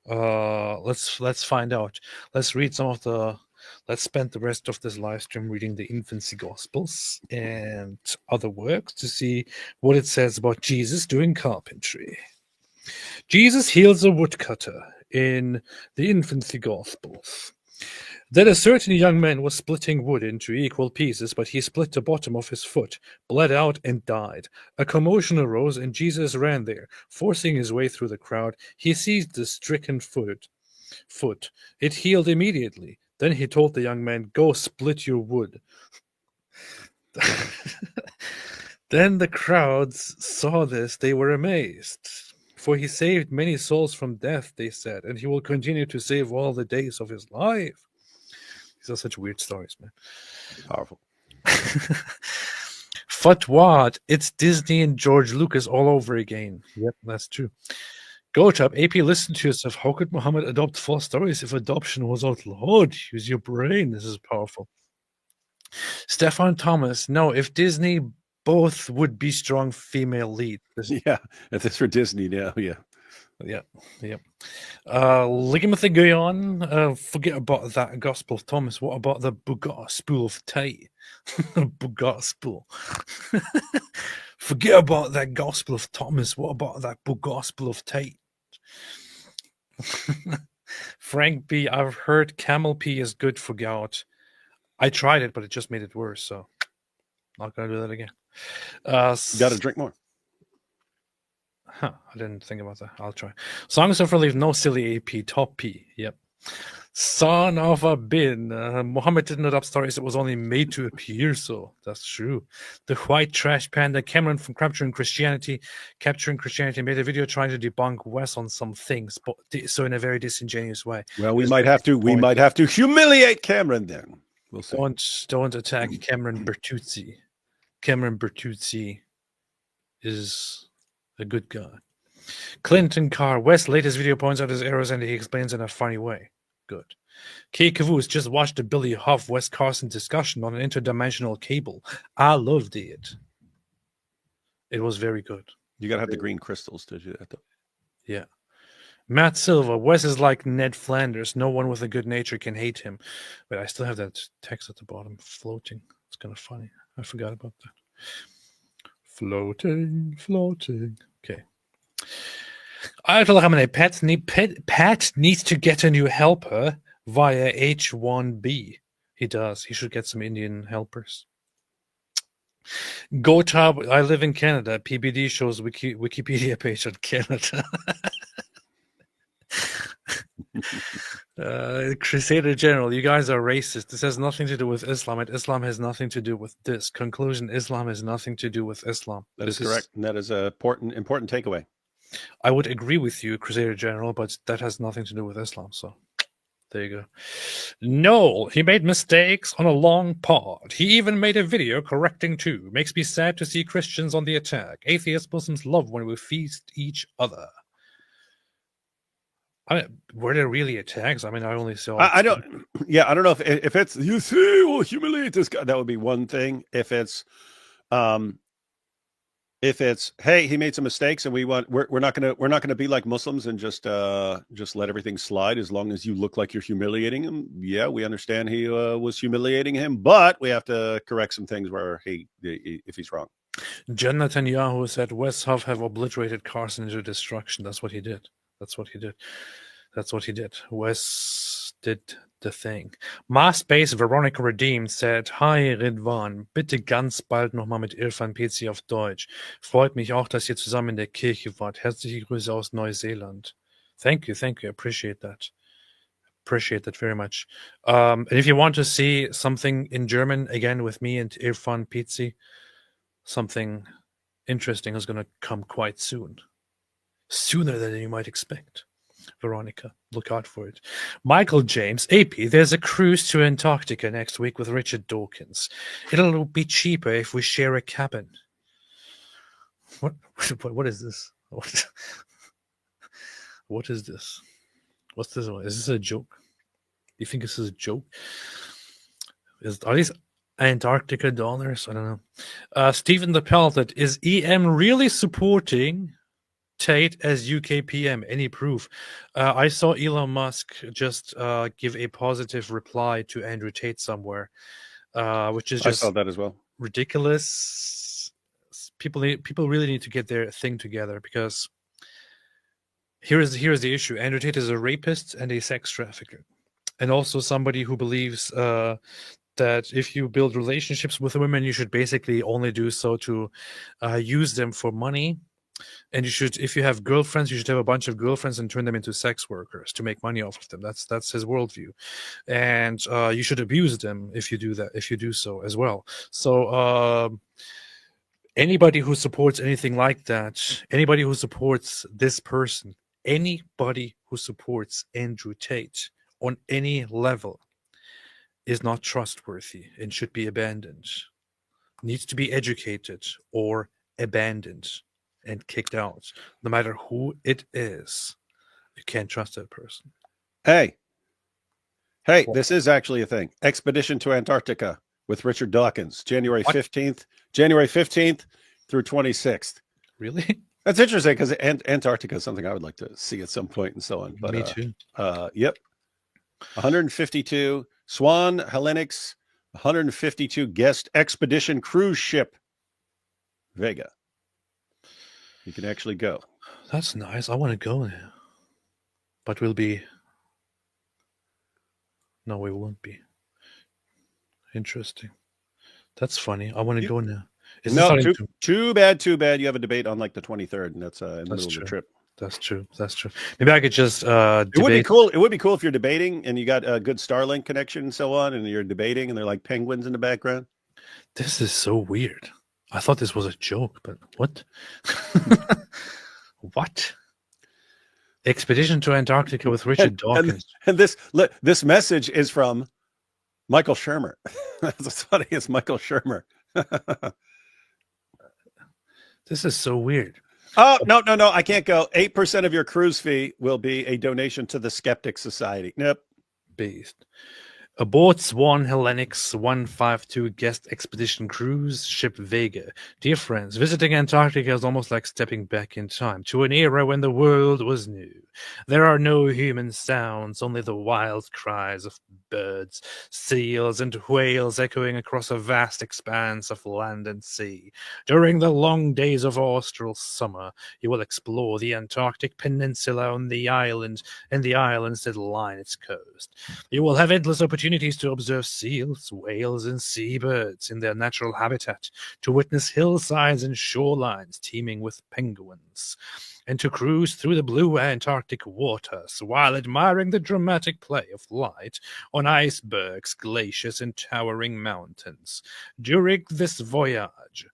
Let's find out. Let's read let's spend the rest of this live stream reading the infancy gospels and other works to see what it says about Jesus doing carpentry. Jesus heals a woodcutter in the infancy gospels. Then a certain young man was splitting wood into equal pieces, but he split the bottom of his foot, bled out, and died. A commotion arose, and Jesus ran there. Forcing his way through the crowd, he seized the stricken foot. It healed immediately. Then he told the young man, "Go split your wood." Then the crowds saw this. They were amazed. For he saved many souls from death, they said, and he will continue to save all the days of his life. These are such weird stories, man. Powerful. Fatwad, it's Disney and George Lucas all over again. Yep, that's true. GoTub, AP, listen to yourself. How could Muhammad adopt false stories if adoption was outlawed? Use your brain. This is powerful. Stefan Thomas, no, if Disney, both would be strong female lead. Yeah, if this were Disney now, yeah. Yeah. Ligameth Guyon, forget about that Gospel of Thomas. What about the Gospel of Tate? Gospel. Forget about that Gospel of Thomas. What about that Gospel of Tate? Frank B, I've heard camel pee is good for gout. I tried it, but it just made it worse. So, not gonna do that again. Got to drink more. I didn't think about that. I'll try. Songs of Relief, no silly AP, top P. Yep. Son of a bin. Muhammad didn't adopt stories. It was only made to appear so. That's true. The White Trash Panda, Cameron from Capturing Christianity, made a video trying to debunk Wes on some things, but so in a very disingenuous way. Well, we might have to humiliate Cameron then. We'll see. Don't attack Cameron Bertuzzi. Cameron Bertuzzi is a good guy. Clinton Carr. West's latest video points out his errors and he explains in a funny way. Good. Kay Caboose just watched the Billy Huff Wes Carson discussion on an interdimensional cable. I loved it. It was very good. You got to have the green crystals to do that, though. Yeah. Matt Silva. Wes is like Ned Flanders. No one with a good nature can hate him. But I still have that text at the bottom floating. It's kind of funny. I forgot about that. Floating. Okay. Pat needs to get a new helper via H1B. He does. He should get some Indian helpers. Gotab, I live in Canada. PBD shows Wikipedia page on Canada. Crusader General, you guys are racist. This has nothing to do with Islam, and Islam has nothing to do with this. Conclusion, Islam has nothing to do with Islam. That is correct. And that is an important takeaway. I would agree with you, Crusader General, but that has nothing to do with Islam. So there you go. Noel, he made mistakes on a long pod. He even made a video correcting too. Makes me sad to see Christians on the attack. Atheist Muslims love when we feast each other. Were there really attacks? I mean, I only saw. I don't. Yeah, I don't know if it's you see, we'll humiliate this guy. That would be one thing. If it's hey, he made some mistakes, and we're not gonna be like Muslims and just let everything slide as long as you look like you're humiliating him. Yeah, we understand he was humiliating him, but we have to correct some things where if he's wrong. Jen Netanyahu said Wes Huff have obliterated Carson into destruction. That's what he did. Wes did the thing. Mars-Base Veronica Redeemed said, Hi Ridwan, bitte ganz bald nochmal mit Irfan PC auf Deutsch. Freut mich auch, dass ihr zusammen in der Kirche wart. Herzliche Grüße aus Neuseeland. Thank you. Appreciate that very much. And if you want to see something in German, again, with me and Irfan PC, something interesting is going to come quite soon. Sooner than you might expect. Veronica, look out for it. Michael James, AP, there's a cruise to Antarctica next week with Richard Dawkins. It'll be cheaper if we share a cabin. What is this? What is this? What's this one? Is this a joke? You think this is a joke? Are these Antarctica dollars? I don't know. Stephen the Pelted, is EM really supporting Tate as UK PM? Any proof? I saw Elon Musk just give a positive reply to Andrew Tate somewhere, which is just I saw that as well. Ridiculous. People really need to get their thing together, because here's the issue. Andrew Tate is a rapist and a sex trafficker, and also somebody who believes that if you build relationships with women, you should basically only do so to use them for money. And you should, if you have girlfriends, you should have a bunch of girlfriends and turn them into sex workers to make money off of them. That's his worldview, and you should abuse them if you do that. If you do so as well. So anybody who supports anything like that, anybody who supports this person, anybody who supports Andrew Tate on any level is not trustworthy and should be abandoned. Needs to be educated or abandoned and kicked out, no matter who it is. You can't trust that person. Hey, this is actually a thing. Expedition to Antarctica with Richard Dawkins, January 15th through 26th. Really? That's interesting, because Antarctica is something I would like to see at some point and so on. But, me too. Yep. 152 Swan Hellenics, 152 guest expedition cruise ship, Vega. You can actually go. That's nice. I want to go there. But we'll be... No, we won't be. Interesting. That's funny. I want to go now. Too bad. You have a debate on like the 23rd, and that's in the middle of the trip. That's true. Maybe I could just It would be cool. It would be cool if you're debating and you got a good Starlink connection and so on, and you're debating and they're like penguins in the background. This is so weird. I thought this was a joke, but what? What? Expedition to Antarctica with Richard Dawkins. And this message is from Michael Shermer. That's funny. It's Michael Shermer. This is so weird. Oh, no, I can't go. 8% of your cruise fee will be a donation to the Skeptic Society. Nope. Based. Aboard Swan Hellenic's 152 guest expedition cruise ship Vega. Dear friends, visiting Antarctica is almost like stepping back in time to an era when the world was new. There are no human sounds, only the wild cries of birds, seals, and whales echoing across a vast expanse of land and sea. During the long days of austral summer, you will explore the Antarctic Peninsula on the island and the islands that line its coast. You will have endless opportunities to observe seals, whales, and seabirds in their natural habitat, to witness hillsides and shorelines teeming with penguins, and to cruise through the blue Antarctic waters while admiring the dramatic play of light on icebergs, glaciers, and towering mountains. During this voyage,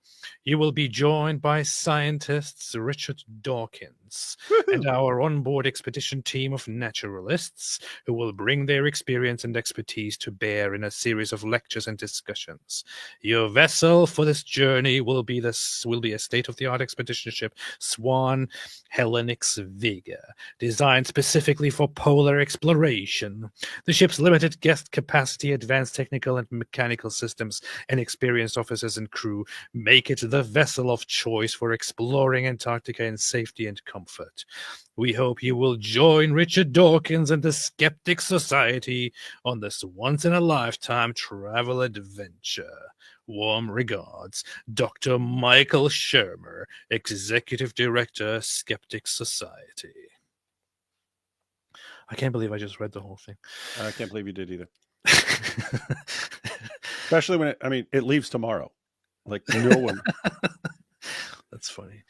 you will be joined by scientists Richard Dawkins and our onboard expedition team of naturalists who will bring their experience and expertise to bear in a series of lectures and discussions. Your vessel for this journey will be a state-of-the-art expedition ship, Swan Hellenic's Vega, designed specifically for polar exploration. The ship's limited guest capacity, advanced technical and mechanical systems, and experienced officers and crew make it the vessel of choice for exploring Antarctica in safety and comfort. We hope you will join Richard Dawkins and the Skeptic Society on this once-in-a-lifetime travel adventure. Warm regards, Dr. Michael Shermer, Executive Director, Skeptic Society. I can't believe I just read the whole thing. I can't believe you did either. Especially when it leaves tomorrow. Like no one. That's funny.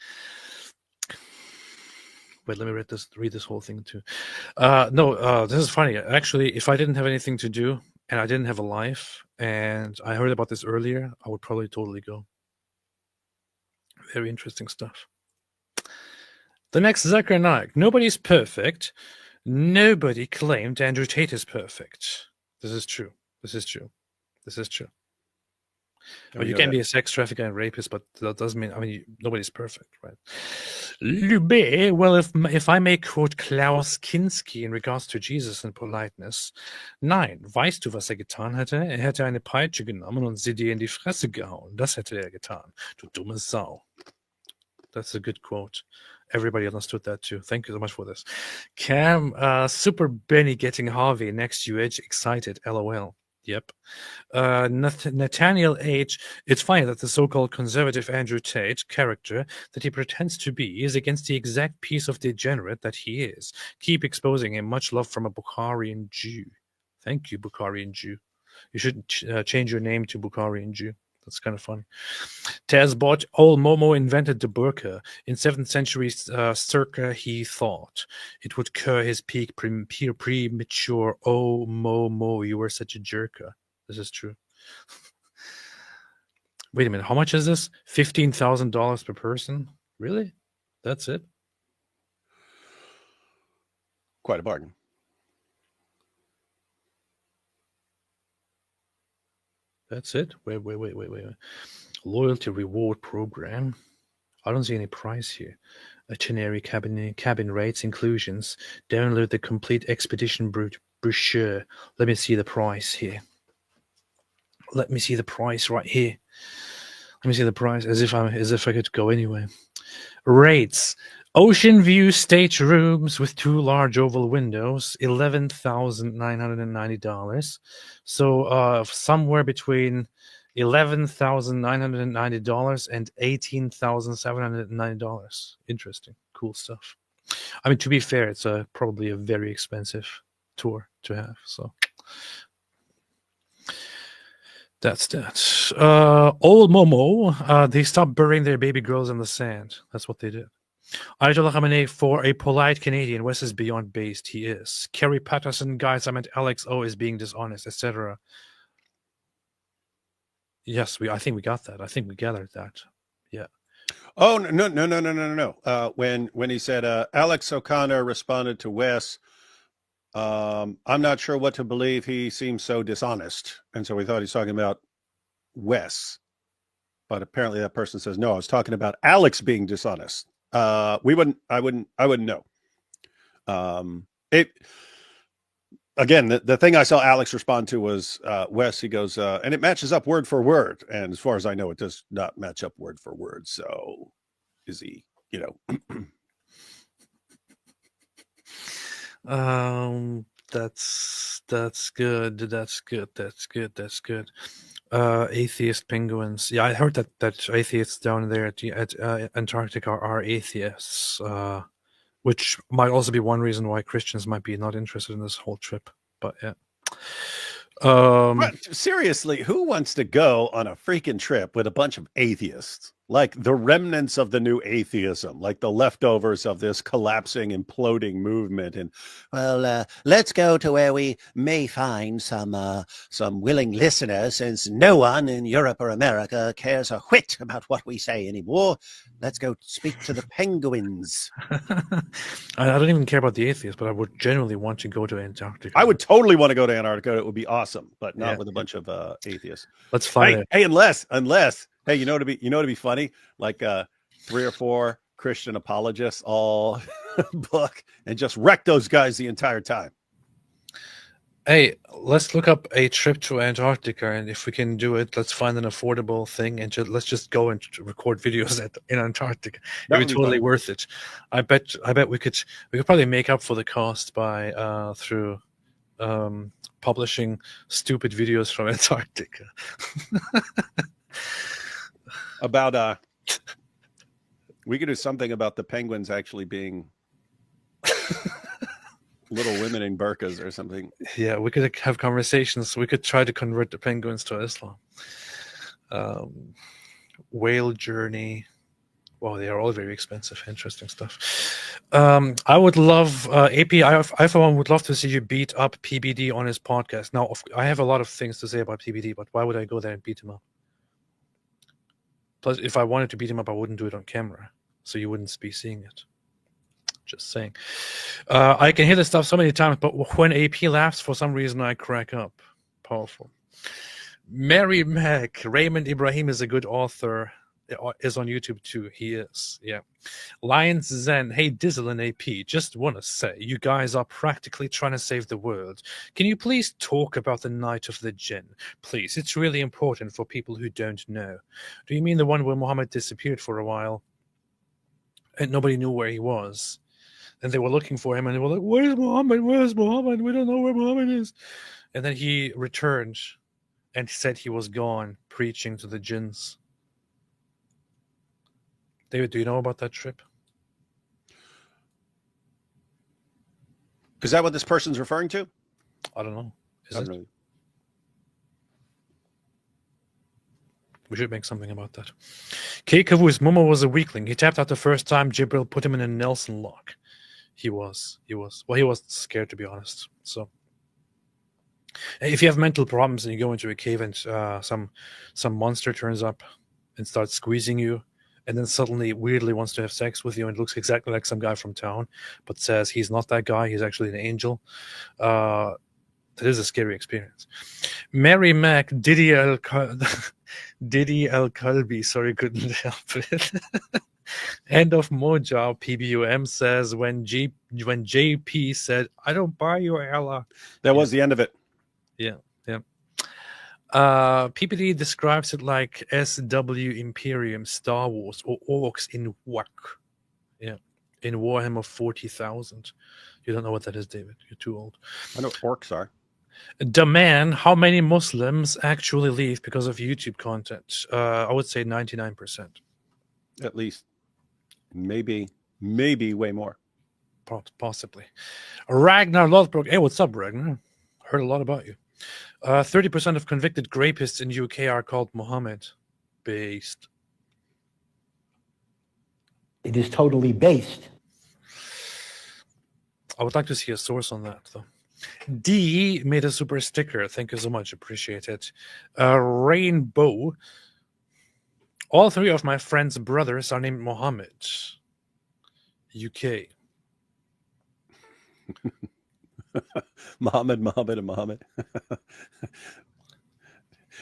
Wait, let me read this whole thing too. This is funny. Actually, if I didn't have anything to do and I didn't have a life and I heard about this earlier, I would probably totally go. Very interesting stuff. The next Zucker Naik. Nobody's perfect. Nobody claimed Andrew Tate is perfect. This is true. Well, you can be a sex trafficker and rapist, but that doesn't mean, nobody's perfect, right? Lube, well, if I may quote Klaus Kinski in regards to Jesus and politeness, nein, weißt du, was getan hätte? Hätte eine Peitsche genommen und sie dir in die Fresse gehauen. Das hätte getan, du dumme Sau. That's a good quote. Everybody understood that too. Thank you so much for this. Cam, Super Benny getting Harvey next you edge excited, LOL. Yep. Nathaniel H. It's funny that the so-called conservative Andrew Tate character that he pretends to be is against the exact piece of degenerate that he is. Keep exposing him. Much love from a Bukharian Jew. Thank you, Bukharian Jew. You should change your name to Bukharian Jew. That's kind of funny. Tazbot, old Momo invented the burqa. In 7th century circa, he thought it would cure his peak premature. Oh, Momo, you were such a jerka. This is true. Wait a minute. How much is this? $15,000 per person? Really? That's it? Quite a bargain. That's it? Wait. Loyalty reward program. I don't see any price here. Itinerary cabin rates, inclusions. Download the complete expedition brochure. Let me see the price here. Let me see the price right here. Let me see the price as if I could go anywhere. Rates. Ocean view staterooms with 2 large oval windows, $11,990. So somewhere between $11,990 and $18,790. Interesting. Cool stuff. To be fair, it's probably a very expensive tour to have. So that's that. Old Momo, they stopped burying their baby girls in the sand. That's what they did. Ayatollah Khamenei, for a polite Canadian, West is beyond based. He is. Kerry Patterson, guys, I meant Alex O is being dishonest, etc. Yes, I think we got that. I think we gathered that. Yeah. Oh, no. When he said Alex O'Connor responded to Wes, I'm not sure what to believe. He seems so dishonest. And so we thought he's talking about Wes. but apparently that person says no. I was talking about Alex being dishonest. I wouldn't know. It again, the thing I saw Alex respond to was Wes. He goes, and it matches up word for word. And as far as I know, it does not match up word for word. So is he, That's good. That's good. Atheist penguins. Yeah, I heard that atheists down there at Antarctica are atheists, which might also be one reason why Christians might be not interested in this whole trip. But yeah. But seriously, who wants to go on a freaking trip with a bunch of atheists? Like the remnants of the new atheism, like the leftovers of this collapsing, imploding movement. And let's go to where we may find some willing listeners, since no one in Europe or America cares a whit about what we say anymore. Let's go speak to the penguins. I don't even care about the atheists, but I would genuinely want to go to Antarctica. I would totally want to go to Antarctica. It would be awesome, but not with a bunch of atheists. Let's fly there. Hey, unless hey, you know to be funny, like 3 or 4 Christian apologists all book and just wreck those guys the entire time. Hey, let's look up a trip to Antarctica, and if we can do it, let's find an affordable thing and let's just go and record videos in Antarctica. It would be totally worth it. I bet we could probably make up for the cost by through publishing stupid videos from Antarctica. About we could do something about the penguins actually being little women in burqas or something. Yeah, we could have conversations. We could try to convert the penguins to Islam. Whale journey. Wow, they are all very expensive. Interesting stuff. I would love AP. I for one would love to see you beat up PBD on his podcast. Now, I have a lot of things to say about PBD, but why would I go there and beat him up? Plus, if I wanted to beat him up, I wouldn't do it on camera, so you wouldn't be seeing it. Just saying. I can hear this stuff so many times, but when AP laughs, for some reason, I crack up. Powerful. Mary Mac. Raymond Ibrahim is a good author. Is on YouTube too. He is. Yeah. Lions Zen. Hey, Dizzle and AP. Just want to say, you guys are practically trying to save the world. Can you please talk about the Night of the Jinn? Please. It's really important for people who don't know. Do you mean the one where Muhammad disappeared for a while and nobody knew where he was? And they were looking for him and they were like, where's Muhammad? Where's Muhammad? We don't know where Muhammad is. And then he returned and said he was gone, preaching to the jinns. David, do you know about that trip? Is that what this person's referring to? I don't know. Is it? Really. We should make something about that. K. Kavus, Momo was a weakling. He tapped out the first time. Jibril put him in a Nelson lock. He was. Well, he was scared, to be honest. So, if you have mental problems and you go into a cave and some monster turns up and starts squeezing you, and then suddenly weirdly wants to have sex with you and looks exactly like some guy from town, but says he's not that guy, he's actually an angel. That is a scary experience. Mary Mac, Diddy Al-Kalbi, sorry, couldn't help it. End of Mojo, PBUM says, when JP said, I don't buy your Allah. That was the end of it. Yeah. PPD describes it like SW Imperium, Star Wars, or Orcs in WAC. Yeah, in Warhammer 40,000. You don't know what that is, David. You're too old. I know what orcs are. Demand, how many Muslims actually leave because of YouTube content? I would say 99%. At least. Maybe way more. Possibly. Ragnar Lothbrok. Hey, what's up, Ragnar? Heard a lot about you. 30% of convicted rapists in UK are called Mohammed-based. It is totally based. I would like to see a source on that, though. D made a super sticker. Thank you so much. Appreciate it. Rainbow. All 3 of my friends' brothers are named Mohammed. UK. Muhammad, and Muhammad.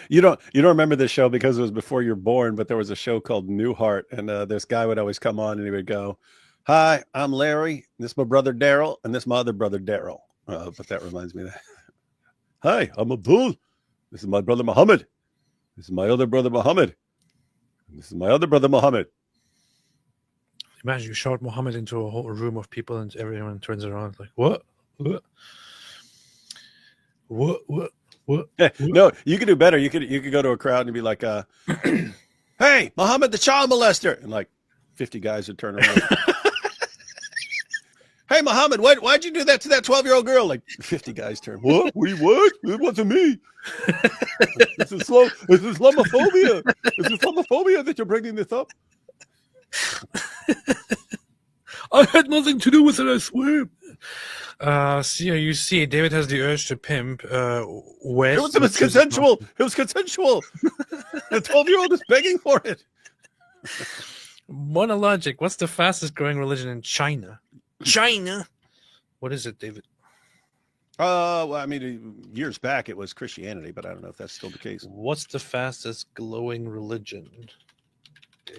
You don't remember this show because it was before you were born, but there was a show called Newhart, and this guy would always come on and he would go, "Hi, I'm Larry. This is my brother Daryl, and this is my other brother Daryl." But that reminds me of that. "Hi, I'm Abdul. This is my brother Muhammad. This is my other brother Muhammad. This is my other brother Muhammad." Imagine you shout Muhammad into a whole room of people and everyone turns around like, what? No, you could do better. You could go to a crowd and be like, "Hey, Muhammad the child molester," and like 50 guys would turn around. "Hey, Muhammad, why'd you do that to that 12-year-old girl?" Like 50 guys turn. What? What? It wasn't me. It's Islamophobia. It's Islamophobia that you're bringing this up. I had nothing to do with it, I swear. You see, David has the urge to pimp West. It was consensual. It was consensual. The 12-year-old is begging for it. Monologic. What's the fastest growing religion in China? China. What is it, David? Well, I mean, years back it was Christianity, but I don't know if that's still the case. What's the fastest growing religion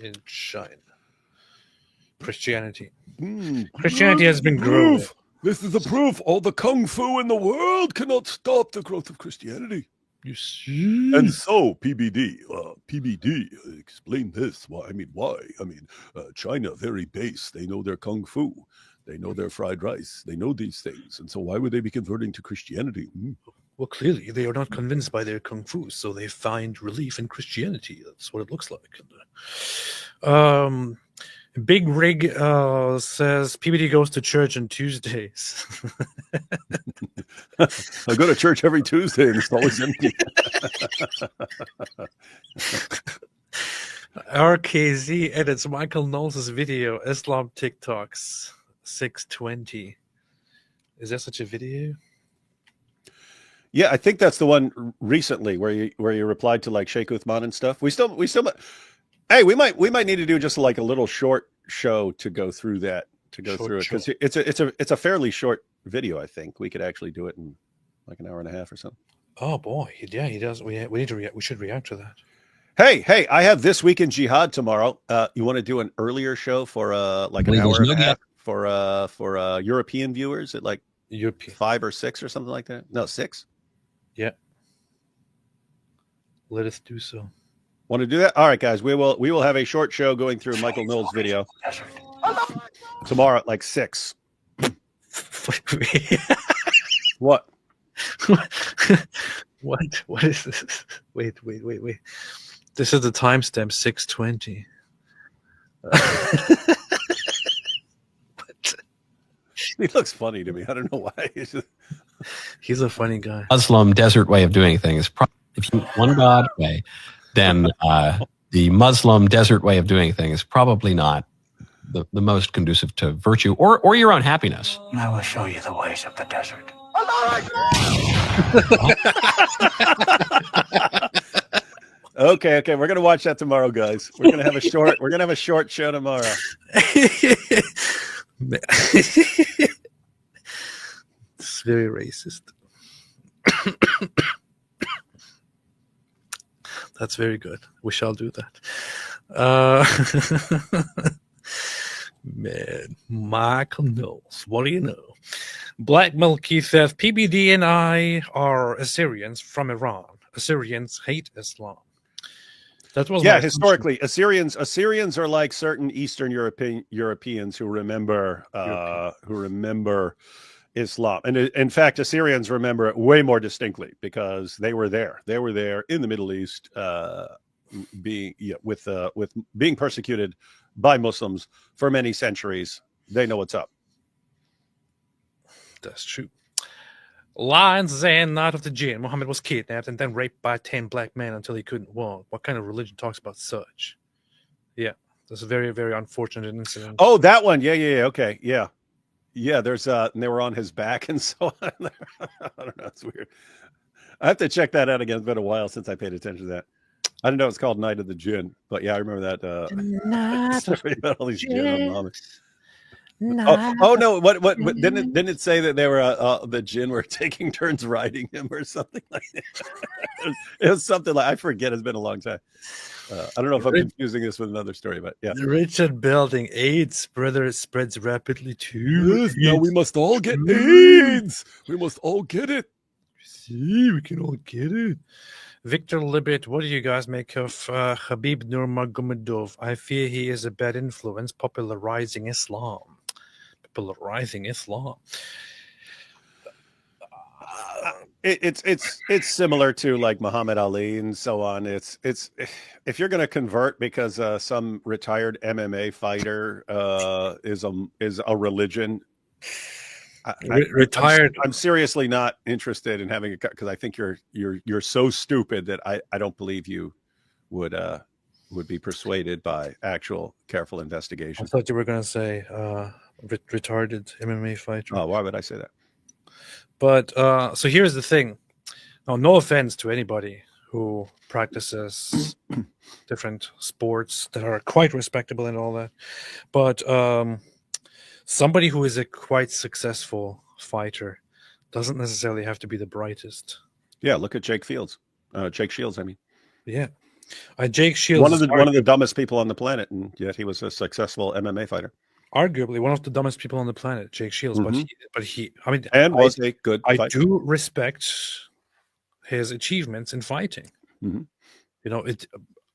in China? Christianity. Christianity has been growing. This is a proof. All the kung fu in the world cannot stop the growth of Christianity. You see? And so, PBD, explain this. Why? China, very base. They know their kung fu. They know their fried rice. They know these things. And so why would they be converting to Christianity? Well, clearly, they are not convinced by their kung fu, so they find relief in Christianity. That's what it looks like. Big Rig says PBD goes to church on Tuesdays. I go to church every Tuesday and it's always empty. RKZ edits Michael Knowles' video, Islam TikToks 620. Is there such a video? Yeah, I think that's the one recently where you replied to like Sheikh Uthman and stuff. We still hey, we might need to do just like a little short show to go through that, because it's a fairly short video. I think we could actually do it in like an hour and a half or something. Oh boy, yeah, he does. We need to react. We should react to that. Hey, I have This Week in Jihad tomorrow. You want to do an earlier show for like an hour and a half for European viewers at like 5 or 6 or something like that? No, 6. Yeah. Let us do so. Want to do that? All right, guys. We will have a short show going through Michael Knowles' video tomorrow at like 6. What? What is this? Wait. This is the timestamp 6:20. He looks funny to me. I don't know why. He's a funny guy. Muslim desert way of doing things. If you one God way, then the Muslim desert way of doing things is probably not the most conducive to virtue or your own happiness. I will show you the ways of the desert. Okay. We're gonna watch that tomorrow, guys. We're gonna have a short show tomorrow. It's very racist. That's very good. We shall do that. Man, Michael Knowles. What do you know? Black Milky says PBD and I are Assyrians from Iran. Assyrians hate Islam. That was historically Assyrians are like certain Eastern Europeans who remember Islam, and in fact Assyrians remember it way more distinctly because they were there in the Middle East, being persecuted by Muslims for many centuries. They know what's up. That's true. Lion Zan, Knight of the Jinn. Muhammad was kidnapped and then raped by 10 black men until he couldn't walk. What kind of religion talks about such? Yeah, that's a very, very unfortunate incident. Oh, that one. Yeah. Okay. Yeah. There's and they were on his back and so on. I don't know. It's weird. I have to check that out again. It's been a while since I paid attention to that. I didn't know it's called Night of the Jinn, but yeah, I remember that. Story about all these jinn on Muhammad. Oh no! What didn't it say that they were the jinn were taking turns riding him or something like that? It was something like, I forget. It's been a long time. I don't know if I'm confusing this with another story, but yeah. The Richard building AIDS spreads rapidly too. Yes, now we must all get AIDS. We must all get it. See, we can all get it. Victor Libet, what do you guys make of Habib Nurmagomedov? I fear he is a bad influence, popularizing Islam. It's similar to like Muhammad Ali and so on. It's if you're going to convert because some retired MMA fighter is a religion. Retired. I'm seriously not interested in having a, because I think you're so stupid that I don't believe you would be persuaded by actual careful investigation. I thought you were going to say retarded MMA fighter. Oh, why would I say that? But so here's the thing. Now, no offense to anybody who practices different sports that are quite respectable and all that, but somebody who is a quite successful fighter doesn't necessarily have to be the brightest. Yeah, look at Jake Shields. I mean. Yeah, Jake Shields, one of the dumbest people on the planet, and yet he was a successful MMA fighter. Arguably one of the dumbest people on the planet, Jake Shields. Mm-hmm. But he, I mean, and was a good fighter. I do respect his achievements in fighting. Mm-hmm. You know,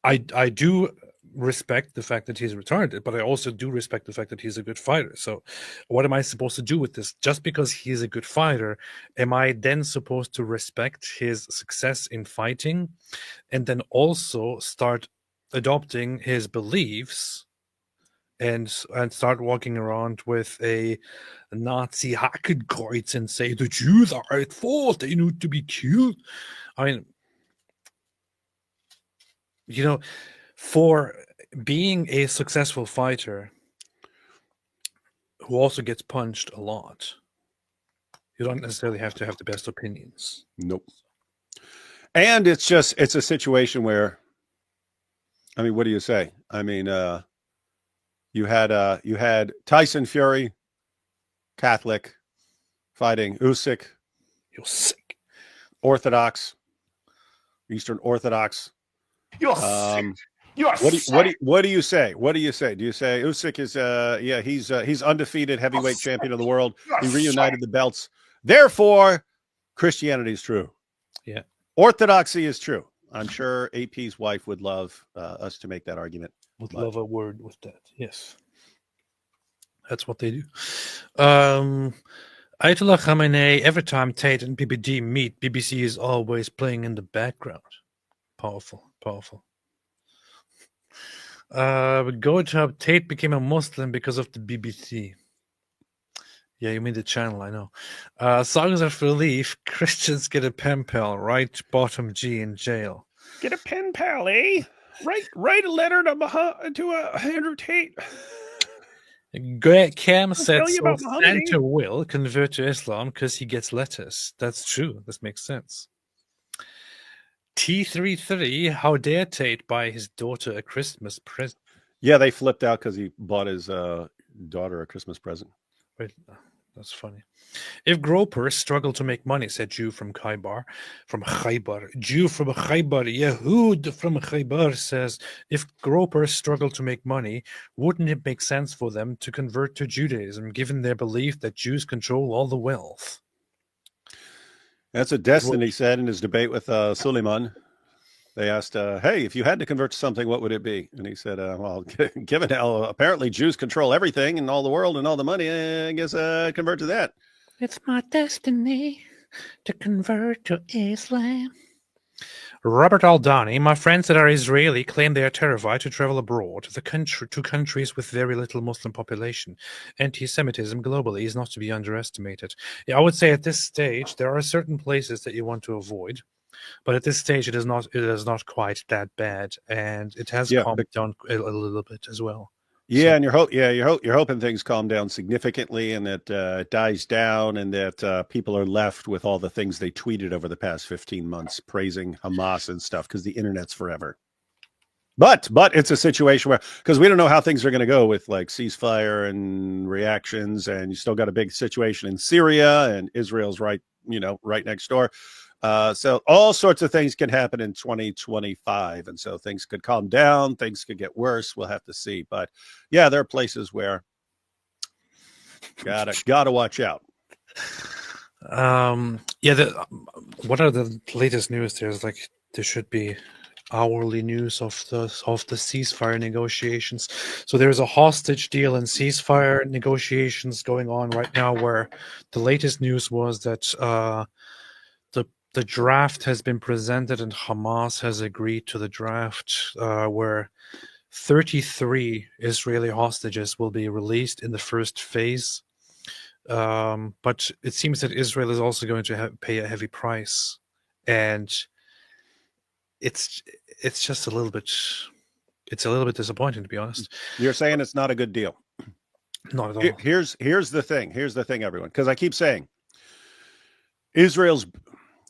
I do respect the fact that he's retarded, but I also do respect the fact that he's a good fighter. So what am I supposed to do with this? Just because he's a good fighter, am I then supposed to respect his success in fighting and then also start adopting his beliefs and start walking around with a Nazi Hakenkreuz and say the Jews are at fault, they need to be killed? I mean, you know, for being a successful fighter who also gets punched a lot, you don't necessarily have to have the best opinions. Nope. And it's a situation where, I mean, what do you say? I mean, you had Tyson Fury, Catholic, fighting Usyk, Orthodox, Eastern Orthodox. You're sick. You're what do you say? What do you say? Do you say Usyk is he's undefeated heavyweight champion of the world? He reunited the belts. Therefore, Christianity is true. Yeah. Orthodoxy is true. I'm sure AP's wife would love us to make that argument. Would love a word with that. Yes. That's what they do. Ayatollah Khamenei, every time Tate and PPD meet, BBC is always playing in the background. Powerful. Go to Tate became a Muslim because of the BBC. Yeah, you mean the channel, I know. Songs of relief, Christians get a pen pal, right bottom G in jail. Get a pen pal, eh? Write a letter to Andrew Tate. Cam said so Santa will convert to Islam because he gets letters. That's true. This makes sense. T33, how dare Tate buy his daughter a Christmas present? Yeah, they flipped out because he bought his daughter a Christmas present. Wait, that's funny. If gropers struggle to make money, said Jew from Khaybar. Jew from Khaybar. Yehud from Khaybar says, if gropers struggle to make money, wouldn't it make sense for them to convert to Judaism, given their belief that Jews control all the wealth? That's what Destiny said in his debate with Suleiman. They asked, hey, if you had to convert to something, what would it be? And he said, well, given how apparently Jews control everything in all the world and all the money, I guess I'd convert to that. It's my destiny to convert to Islam. Robert Aldani, my friends that are Israeli claim they are terrified to travel abroad to countries with very little Muslim population. Anti-Semitism globally is not to be underestimated. Yeah, I would say at this stage there are certain places that you want to avoid, but at this stage it is not quite that bad, and it has calmed down a little bit as well. Yeah, and you're hoping things calm down significantly, and that it dies down, and that people are left with all the things they tweeted over the past 15 months, praising Hamas and stuff, because the internet's forever. But it's a situation where, because we don't know how things are going to go with like ceasefire and reactions, and you still got a big situation in Syria, and Israel's right next door. So all sorts of things can happen in 2025, and so things could calm down, things could get worse. We'll have to see. But yeah, there are places where gotta watch out. What are the latest news? There should be hourly news of the ceasefire negotiations. So there's a hostage deal and ceasefire negotiations going on right now, where the latest news was that the draft has been presented and Hamas has agreed to the draft, where 33 Israeli hostages will be released in the first phase. But it seems that Israel is also going to pay a heavy price, and it's just a little bit disappointing, to be honest. You're saying it's not a good deal? Not at all. Here's the thing, everyone, because I keep saying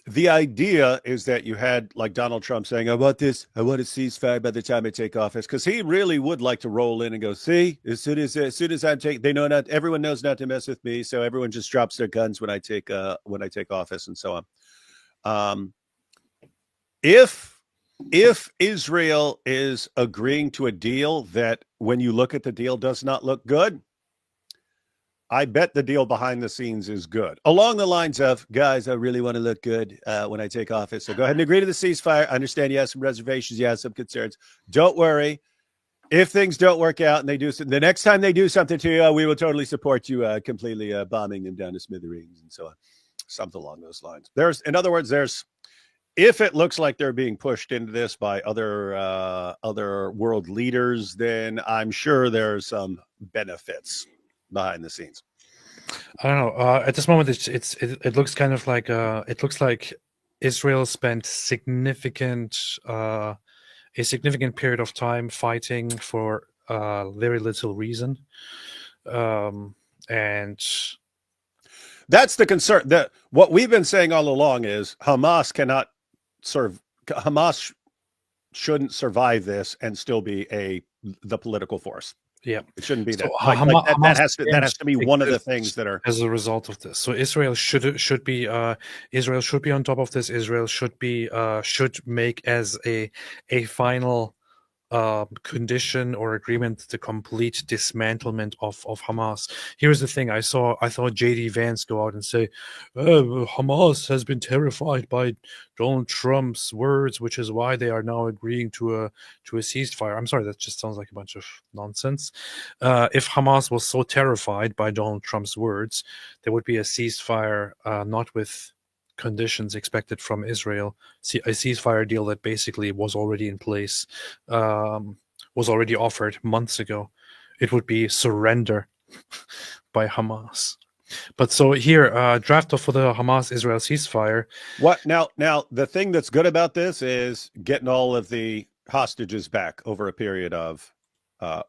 the idea is that you had like Donald Trump saying, I want a ceasefire by the time I take office, because he really would like to roll in and go, see, as soon as I take, everyone knows not to mess with me, so everyone just drops their guns when I take office, and so on. If Israel is agreeing to a deal that, when you look at the deal, does not look good, I bet the deal behind the scenes is good. Along the lines of, guys, I really want to look good when I take office, so go ahead and agree to the ceasefire. I understand you have some reservations, you have some concerns. Don't worry. If things don't work out and they do, the next time they do something to you, we will totally support you completely bombing them down to smithereens and so on. Something along those lines. In other words, if it looks like they're being pushed into this by other world leaders, then I'm sure there's some benefits behind the scenes. I don't know. At this moment, it looks kind of like it looks like Israel spent a significant period of time fighting for very little reason, and that's the concern. That what we've been saying all along is Hamas shouldn't survive this and still be the political force. Yeah, it shouldn't be that. So that has to be one of the things that are as a result of this. So Israel should be on top of this. Israel should make as a final condition or agreement the complete dismantlement of Hamas. Here's the thing: I saw JD Vance go out and say, Hamas has been terrified by Donald Trump's words, which is why they are now agreeing to a ceasefire. I'm sorry, that just sounds like a bunch of nonsense. If Hamas was so terrified by Donald Trump's words, there would be a ceasefire, not with conditions expected from Israel, a ceasefire deal that basically was already in place, was already offered months ago. It would be surrender by Hamas. But so here, draft for the Hamas-Israel ceasefire. What now? The thing that's good about this is getting all of the hostages back over a period of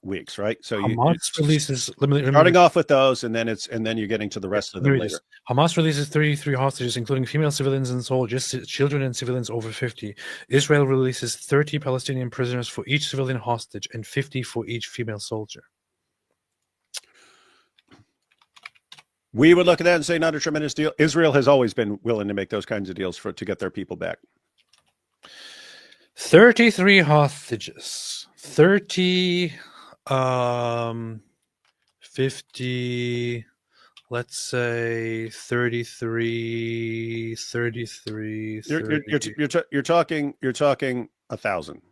weeks, right? So Hamas releases starting off with those, and then you're getting to the rest of them later. Hamas releases 33 hostages, including female civilians and soldiers, children and civilians over 50. Israel releases 30 Palestinian prisoners for each civilian hostage and 50 for each female soldier. We would look at that and say, not a tremendous deal. Israel has always been willing to make those kinds of deals to get their people back. 33 hostages. 30, 50, let's say 33. You're talking 1,000.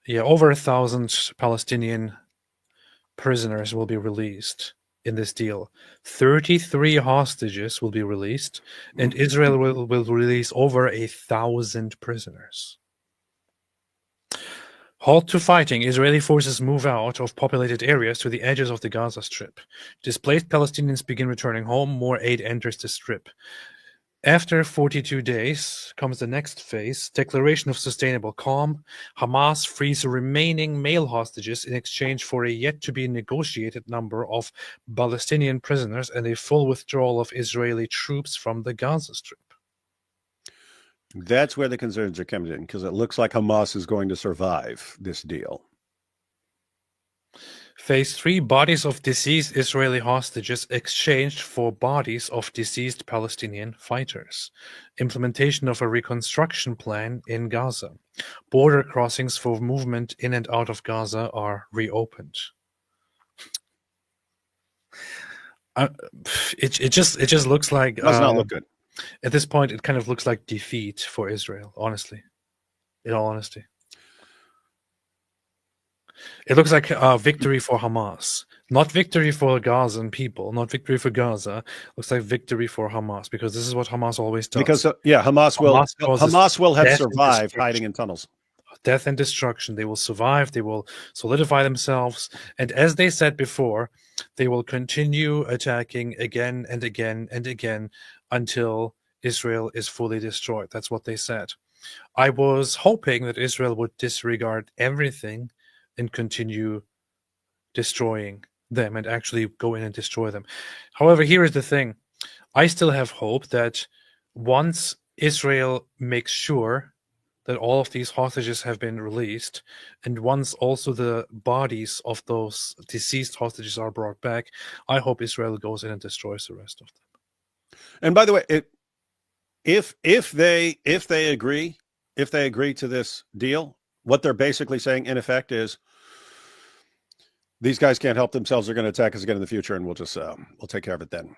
Yeah, over 1,000 Palestinian prisoners will be released in this deal. 33 hostages will be released, and Israel will release over 1,000 prisoners. Halt to fighting. Israeli forces move out of populated areas to the edges of the Gaza Strip. Displaced Palestinians begin returning home. More aid enters the Strip. After 42 days comes the next phase, declaration of sustainable calm. Hamas frees remaining male hostages in exchange for a yet-to-be-negotiated number of Palestinian prisoners and a full withdrawal of Israeli troops from the Gaza Strip. That's where the concerns are coming in, because it looks like Hamas is going to survive this deal. Phase 3, bodies of deceased Israeli hostages exchanged for bodies of deceased Palestinian fighters. Implementation of a reconstruction plan in Gaza. Border crossings for movement in and out of Gaza are reopened. It just looks like... Does not look good. At this point, it kind of looks like defeat for Israel, honestly. In all honesty. It looks like victory for Hamas. Not victory for Gazan people, not victory for Gaza. Looks like victory for Hamas, because this is what Hamas always does. Because, Hamas will have survived hiding in tunnels. Death and destruction. They will survive. They will solidify themselves. And as they said before, they will continue attacking again and again and again until Israel is fully destroyed. That's what they said. I was hoping that Israel would disregard everything and continue destroying them and actually go in and destroy them. However, here is the thing. I still have hope that once Israel makes sure that all of these hostages have been released, and once also the bodies of those deceased hostages are brought back, I hope Israel goes in and destroys the rest of them. And by the way, if they agree to this deal, what they're basically saying in effect is, these guys can't help themselves. They're going to attack us again in the future, and we'll just we'll take care of it then.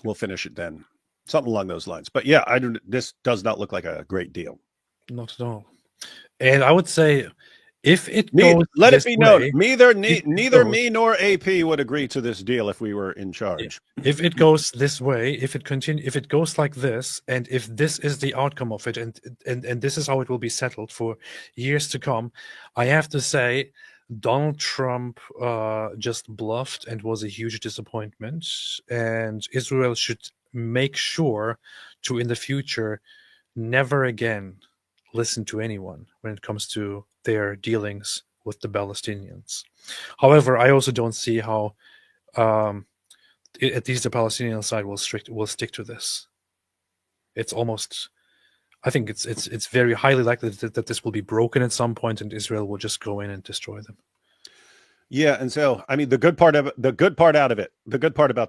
We'll finish it then. Something along those lines. But yeah, this does not look like a great deal. Not at all. And I would say, if it goes, let it be known, neither me nor AP would agree to this deal if we were in charge. If it goes this way, if it goes like this, and if this is the outcome of it, and this is how it will be settled for years to come, I have to say, Donald Trump just bluffed and was a huge disappointment, and Israel should make sure to, in the future, never again listen to anyone when it comes to their dealings with the Palestinians. However, I also don't see how at least the Palestinian side will stick to this. It's almost... I think it's very highly likely that this will be broken at some point, and Israel will just go in and destroy them. Yeah, and so I mean, the good part about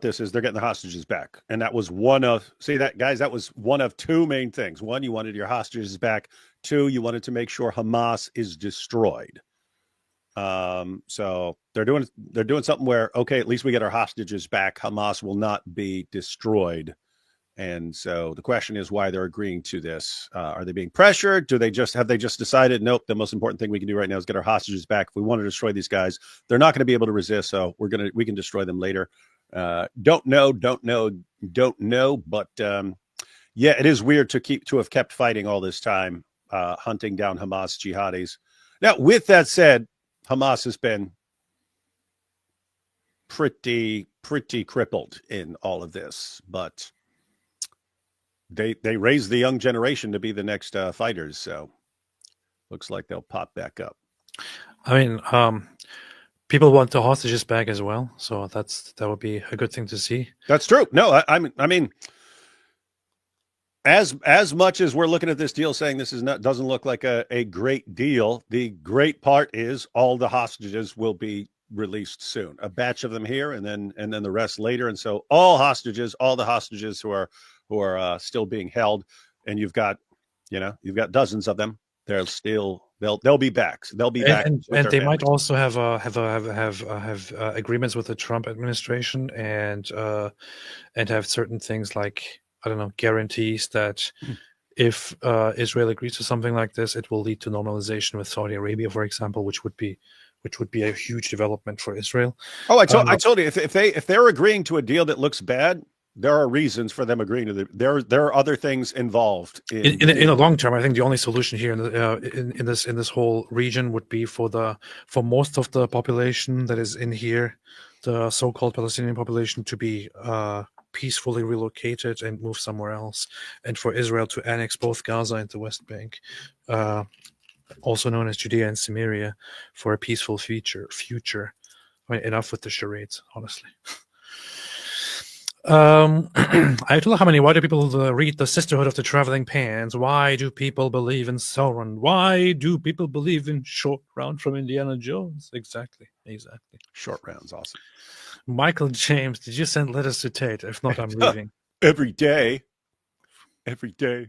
this is they're getting the hostages back, and that was one of that was one of two main things. One, you wanted your hostages back. Two, you wanted to make sure Hamas is destroyed. So they're doing something where, okay, at least we get our hostages back. Hamas will not be destroyed. And so the question is why they're agreeing to this. Are they being pressured? Have they just decided, nope, the most important thing we can do right now is get our hostages back. If we want to destroy these guys, they're not going to be able to resist. So we can destroy them later. Don't know. But yeah, it is weird to have kept fighting all this time, hunting down Hamas jihadis. Now, with that said, Hamas has been pretty crippled in all of this, but they raise the young generation to be the next fighters, so looks like they'll pop back up. I mean, people want the hostages back as well, so that would be a good thing to see. That's true. No, I mean, as much as we're looking at this deal saying this doesn't look like a great deal, the great part is all the hostages will be released soon. A batch of them here, and then the rest later, and so all the hostages who are still being held, and you've got dozens of them. They'll be back. They'll be back, and they might also have agreements with the Trump administration, and have certain things like, I don't know, guarantees that if Israel agrees to something like this, it will lead to normalization with Saudi Arabia, for example, which would be a huge development for Israel. Oh, I told you, if they're agreeing to a deal that looks bad, there are reasons for them agreeing to there are other things involved in the long term. I think the only solution here in this whole region would be for most of the population that is in here, the so-called Palestinian population, to be peacefully relocated and move somewhere else, and for Israel to annex both Gaza and the West Bank, also known as Judea and Samaria, for a peaceful future. I mean, enough with the charades, honestly. Ayatollah Khamenei, why do people read the Sisterhood of the Traveling Pants? Why do people believe in Sauron? Why do people believe in Short Round from Indiana Jones? Exactly. Short Round's awesome. Michael James, did you send letters to Tate? If not, I'm leaving. Every day. I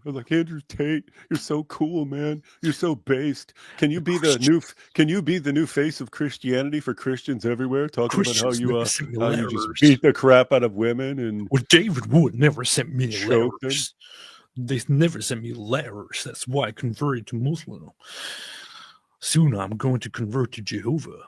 was like, Andrew Tate, you're so cool, man. You're so based. Can you be the new face of Christianity for Christians everywhere? Talking about how you just beat the crap out of women and David Wood never sent me letters. They never sent me letters. That's why I converted to Muslim. Soon I'm going to convert to Jehovah.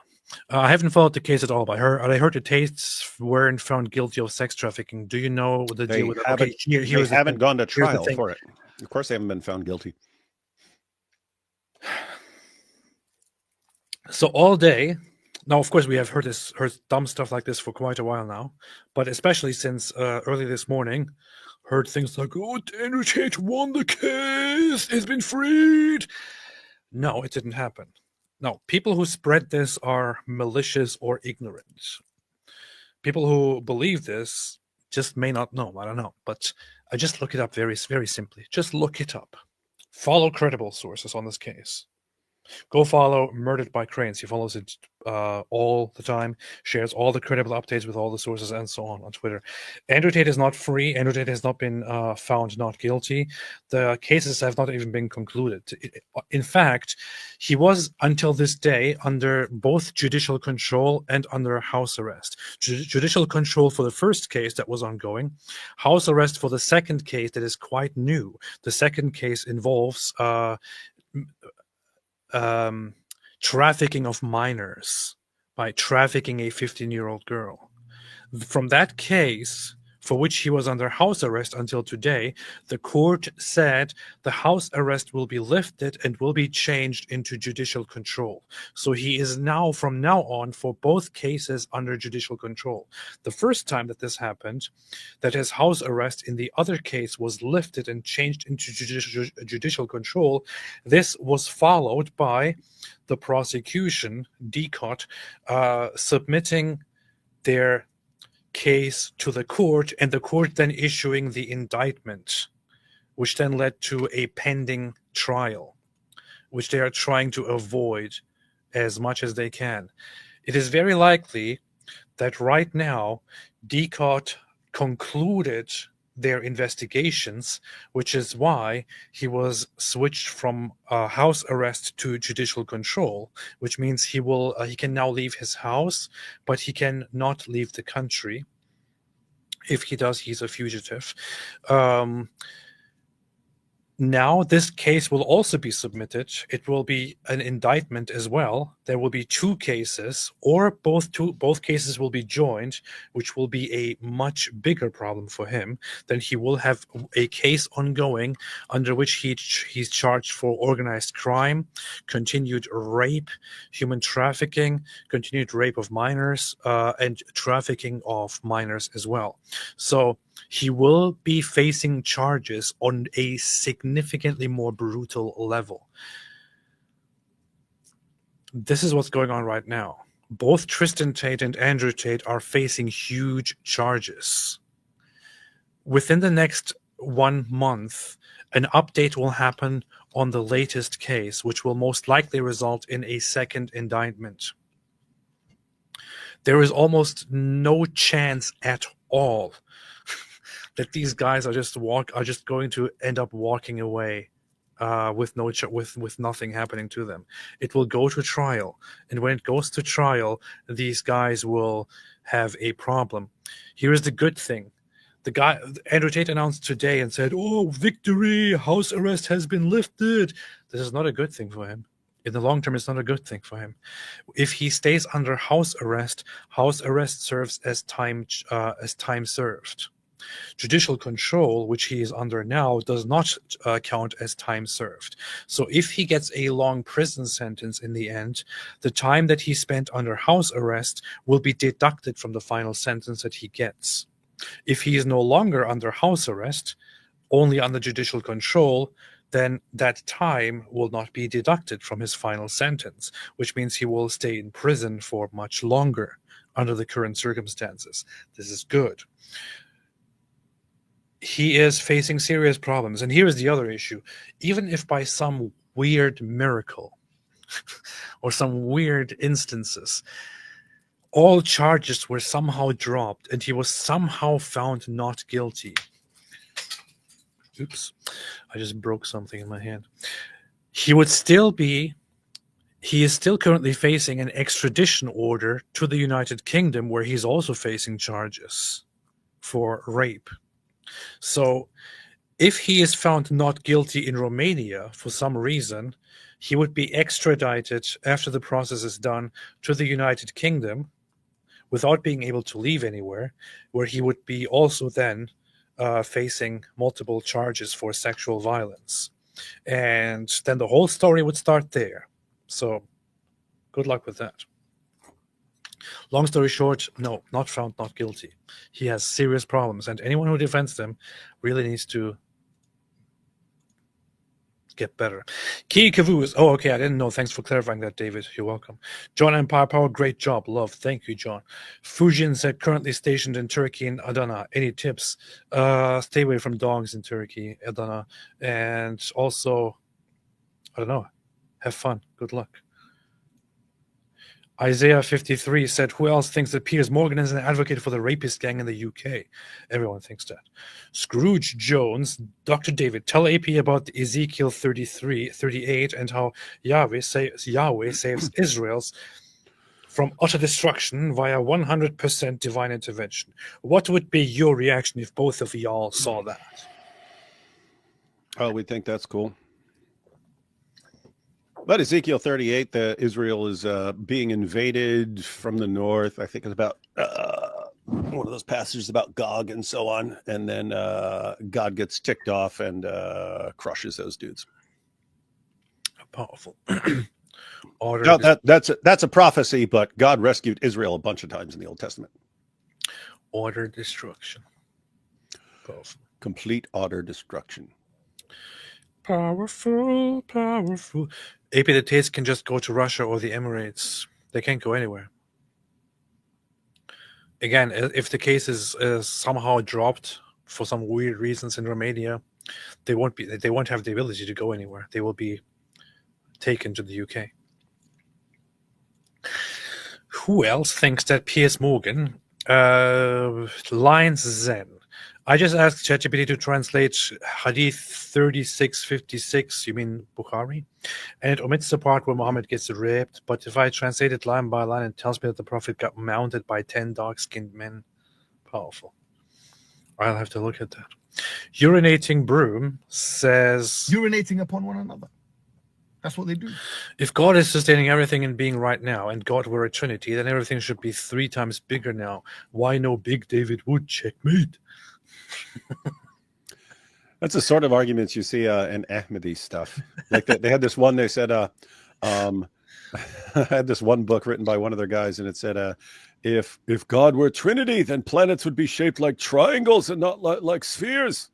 I haven't followed the case at all, but I heard the Tates weren't found guilty of sex trafficking. Do you know the deal with that? Okay, they haven't gone to trial for it. Of course, they haven't been found guilty. So all day, now of course we have heard dumb stuff like this for quite a while now, but especially since early this morning, heard things like, "Oh, Andrew Tate won the case. He's been freed." No, it didn't happen. No, people who spread this are malicious or ignorant. People who believe this just may not know. I don't know. But I just look it up very, very simply. Just look it up. Follow credible sources on this case. Go follow Murdered by Cranes. He follows it all the time, shares all the credible updates with all the sources and so on Twitter. Andrew Tate is not free. Andrew Tate has not been found not guilty. The cases have not even been concluded. In fact, he was, until this day, under both judicial control and under house arrest. Judicial control for the first case that was ongoing. House arrest for the second case that is quite new. The second case involves trafficking of minors by trafficking a 15-year-old girl. From that case, for which he was under house arrest until today, the court said the house arrest will be lifted and will be changed into judicial control. So he is now, from now on, for both cases under judicial control. The first time that this happened, that his house arrest in the other case was lifted and changed into judicial control, this was followed by the prosecution, DCOT, submitting their case to the court, and the court then issuing the indictment, which then led to a pending trial, which they are trying to avoid as much as they can. It is very likely that right now DCOT concluded their investigations, which is why he was switched from house arrest to judicial control, which means he can now leave his house, but he can not leave the country. If he does, he's a fugitive. Now this case will also be submitted. It will be an indictment as well. There will be two cases, or both cases will be joined, which will be a much bigger problem for him. Then he will have a case ongoing under which he's charged for organized crime, continued rape, human trafficking, continued rape of minors, and trafficking of minors as well. So he will be facing charges on a significantly more brutal level. This is what's going on right now. Both Tristan Tate and Andrew Tate are facing huge charges. Within the next 1 month, an update will happen on the latest case, which will most likely result in a second indictment. There is almost no chance at all that these guys are just going to end up walking away with nothing happening to them. It will go to trial, and when it goes to trial, these guys will have a problem. Here is the good thing: Andrew Tate announced today and said, "Oh, victory! House arrest has been lifted." This is not a good thing for him. In the long term, it's not a good thing for him. If he stays under house arrest serves as time served. Judicial control, which he is under now, does not count as time served. So if he gets a long prison sentence in the end, the time that he spent under house arrest will be deducted from the final sentence that he gets. If he is no longer under house arrest, only under judicial control, then that time will not be deducted from his final sentence, which means he will stay in prison for much longer under the current circumstances. This is good. he is facing serious problems. And here is the other issue. Even if by some weird miracle or some weird instances, all charges were somehow dropped and he was somehow found not guilty. Oops, I just broke something in my hand. He is still currently facing an extradition order to the United Kingdom, where he's also facing charges for rape. So if he is found not guilty in Romania for some reason, he would be extradited after the process is done to the United Kingdom without being able to leave anywhere, where he would be also then facing multiple charges for sexual violence. And then the whole story would start there. So good luck with that. Long story short, no, not found not guilty. He has serious problems, and anyone who defends them really needs to get better. Key Caboose. Oh, okay, I didn't know. Thanks for clarifying that, David. You're welcome. John Empire Power, great job. Love. Thank you, John. Fujin said, currently stationed in Turkey and Adana. Any tips? Stay away from dogs in Turkey, Adana. And also, I don't know, have fun. Good luck. Isaiah 53 said, who else thinks that Piers Morgan is an advocate for the rapist gang in the UK? Everyone thinks that. Scrooge Jones, Dr. David, tell AP about Ezekiel 38 and how Yahweh saves Israel's from utter destruction via 100% divine intervention. What would be your reaction if both of y'all saw that? Oh, we think that's cool. But Ezekiel 38, Israel is being invaded from the north. I think it's about one of those passages about Gog and so on. And then God gets ticked off and crushes those dudes. Powerful. No, that's a prophecy, but God rescued Israel a bunch of times in the Old Testament. Order destruction. Powerful. Complete utter destruction. Powerful, powerful. AP the Tates can just go to Russia or the Emirates. They can't go anywhere. Again, if the case is somehow dropped for some weird reasons in Romania, they won't have the ability to go anywhere. They will be taken to the UK. Who else thinks that Piers Morgan Lions Zen? I just asked ChatGPT to translate Hadith 3656, you mean Bukhari? And it omits the part where Muhammad gets raped, but if I translate it line by line, it tells me that the Prophet got mounted by 10 dark-skinned men. Powerful. I'll have to look at that. Urinating Broom says... urinating upon one another. That's what they do. If God is sustaining everything and being right now, and God were a trinity, then everything should be 3 times bigger now. Why no big David Wood? Checkmate. That's the sort of arguments you see in Ahmadi stuff. Like they had this one, they said, I had this one book written by one of their guys, and it said, if God were Trinity, then planets would be shaped like triangles and not like spheres.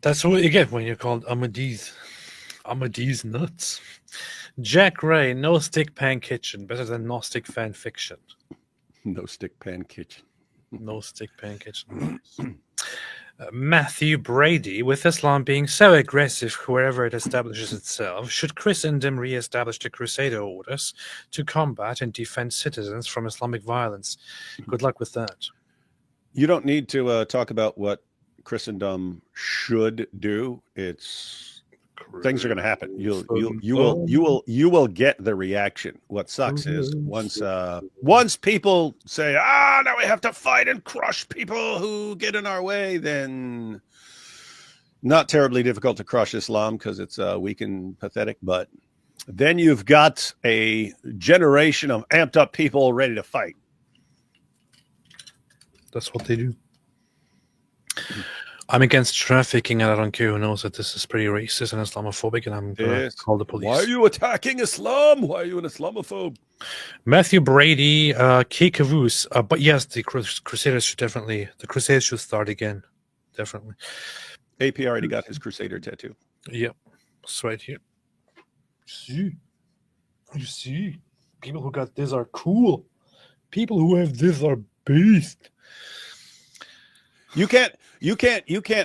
That's what you get when you're called Ahmadi's nuts. Jack Ray, no stick pan kitchen, better than no stick fan fiction. No stick pan kitchen. No stick pan kitchen. Matthew Brady, with Islam being so aggressive wherever it establishes itself, should Christendom re-establish the Crusader orders to combat and defend citizens from Islamic violence? Good luck with that. You don't need to talk about what Christendom should do. It's things are going to happen. You will get the reaction. What sucks is once people say, now we have to fight and crush people who get in our way, then not terribly difficult to crush Islam because it's weak and pathetic. But then you've got a generation of amped up people ready to fight. That's what they do. I'm against trafficking, and I don't care who knows that this is pretty racist and Islamophobic, and I'm going to call the police. Why are you attacking Islam? Why are you an Islamophobe? Matthew Brady, Key Caboose. But yes, the Crusaders should start again. Definitely. AP already got his Crusader tattoo. Yep. It's right here. See? You see, people who got this are cool. People who have this are beast. You can't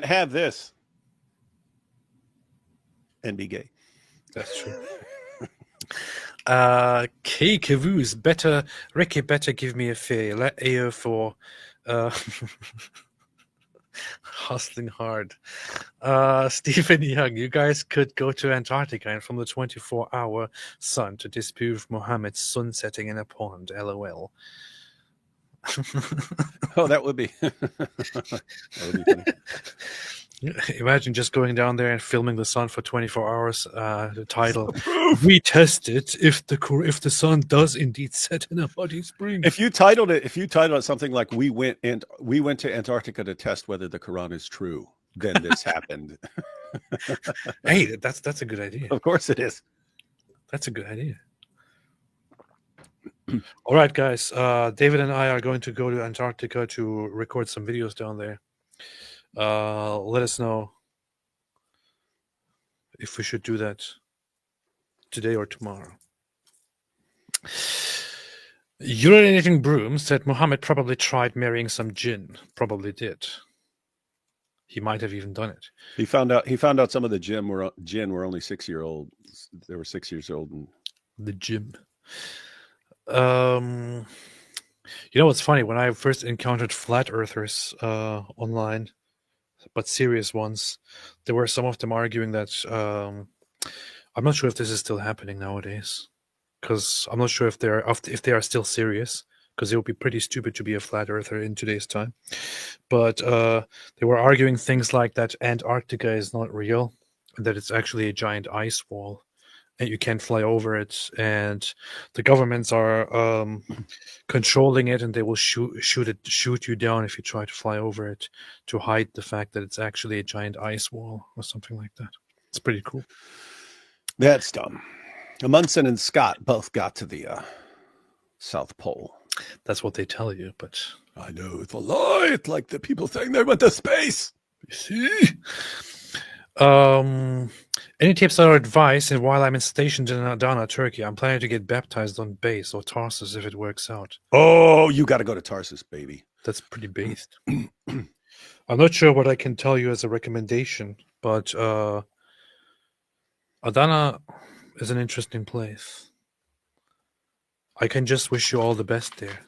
have this and be gay. That's true. K Caboose, Ricky better give me a fee. Let AO for hustling hard. Stephen Young, you guys could go to Antarctica and from the 24-hour sun to disprove Mohammed's sun setting in a pond. LOL. Oh, that would be funny. Imagine just going down there and filming the sun for 24 hours. The title: "We tested if the sun does indeed set in a hot spring." If you titled it something like "We went to Antarctica to test whether the Quran is true," then this happened. Hey, that's a good idea. Of course it is. That's a good idea. All right, guys. David and I are going to go to Antarctica to record some videos down there. Let us know if we should do that today or tomorrow. Urinating Broom said Muhammad probably tried marrying some jinn. Probably did. He might have even done it. He found out some of the jinn were only 6-year-olds. They were 6 years old. And the gym. You know what's funny? When I first encountered flat earthers online, but serious ones, there were some of them arguing that I'm not sure if this is still happening nowadays, because I'm not sure if they are still serious, because it would be pretty stupid to be a flat earther in today's time. But they were arguing things like that Antarctica is not real, and that it's actually a giant ice wall, and you can't fly over it, and the governments are controlling it, and they will shoot you down if you try to fly over it, to hide the fact that it's actually a giant ice wall or something like that. It's pretty cool. That's dumb. Amundsen and Scott both got to the South Pole. That's what they tell you, but I know it's a lie. It's like the people saying they went to space. You see? Any tips or advice? And while I'm stationed in Adana, Turkey, I'm planning to get baptized on base or Tarsus if it works out. Oh, you got to go to Tarsus, baby. That's pretty based. I'm not sure what I can tell you as a recommendation, but Adana is an interesting place. I can just wish you all the best there,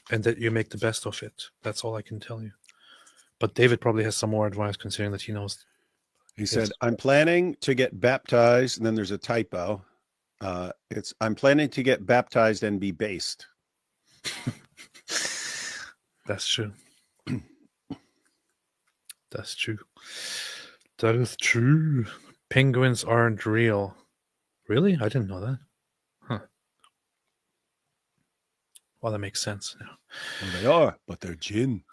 and that you make the best of it. That's all I can tell you. But David probably has some more advice, considering that he knows. He said, I'm planning to get baptized, and then there's a typo. I'm planning to get baptized and be based. That's true. That's true. That is true. Penguins aren't real. Really? I didn't know that. Huh. Well, that makes sense now. Well, they are, but they're jinn.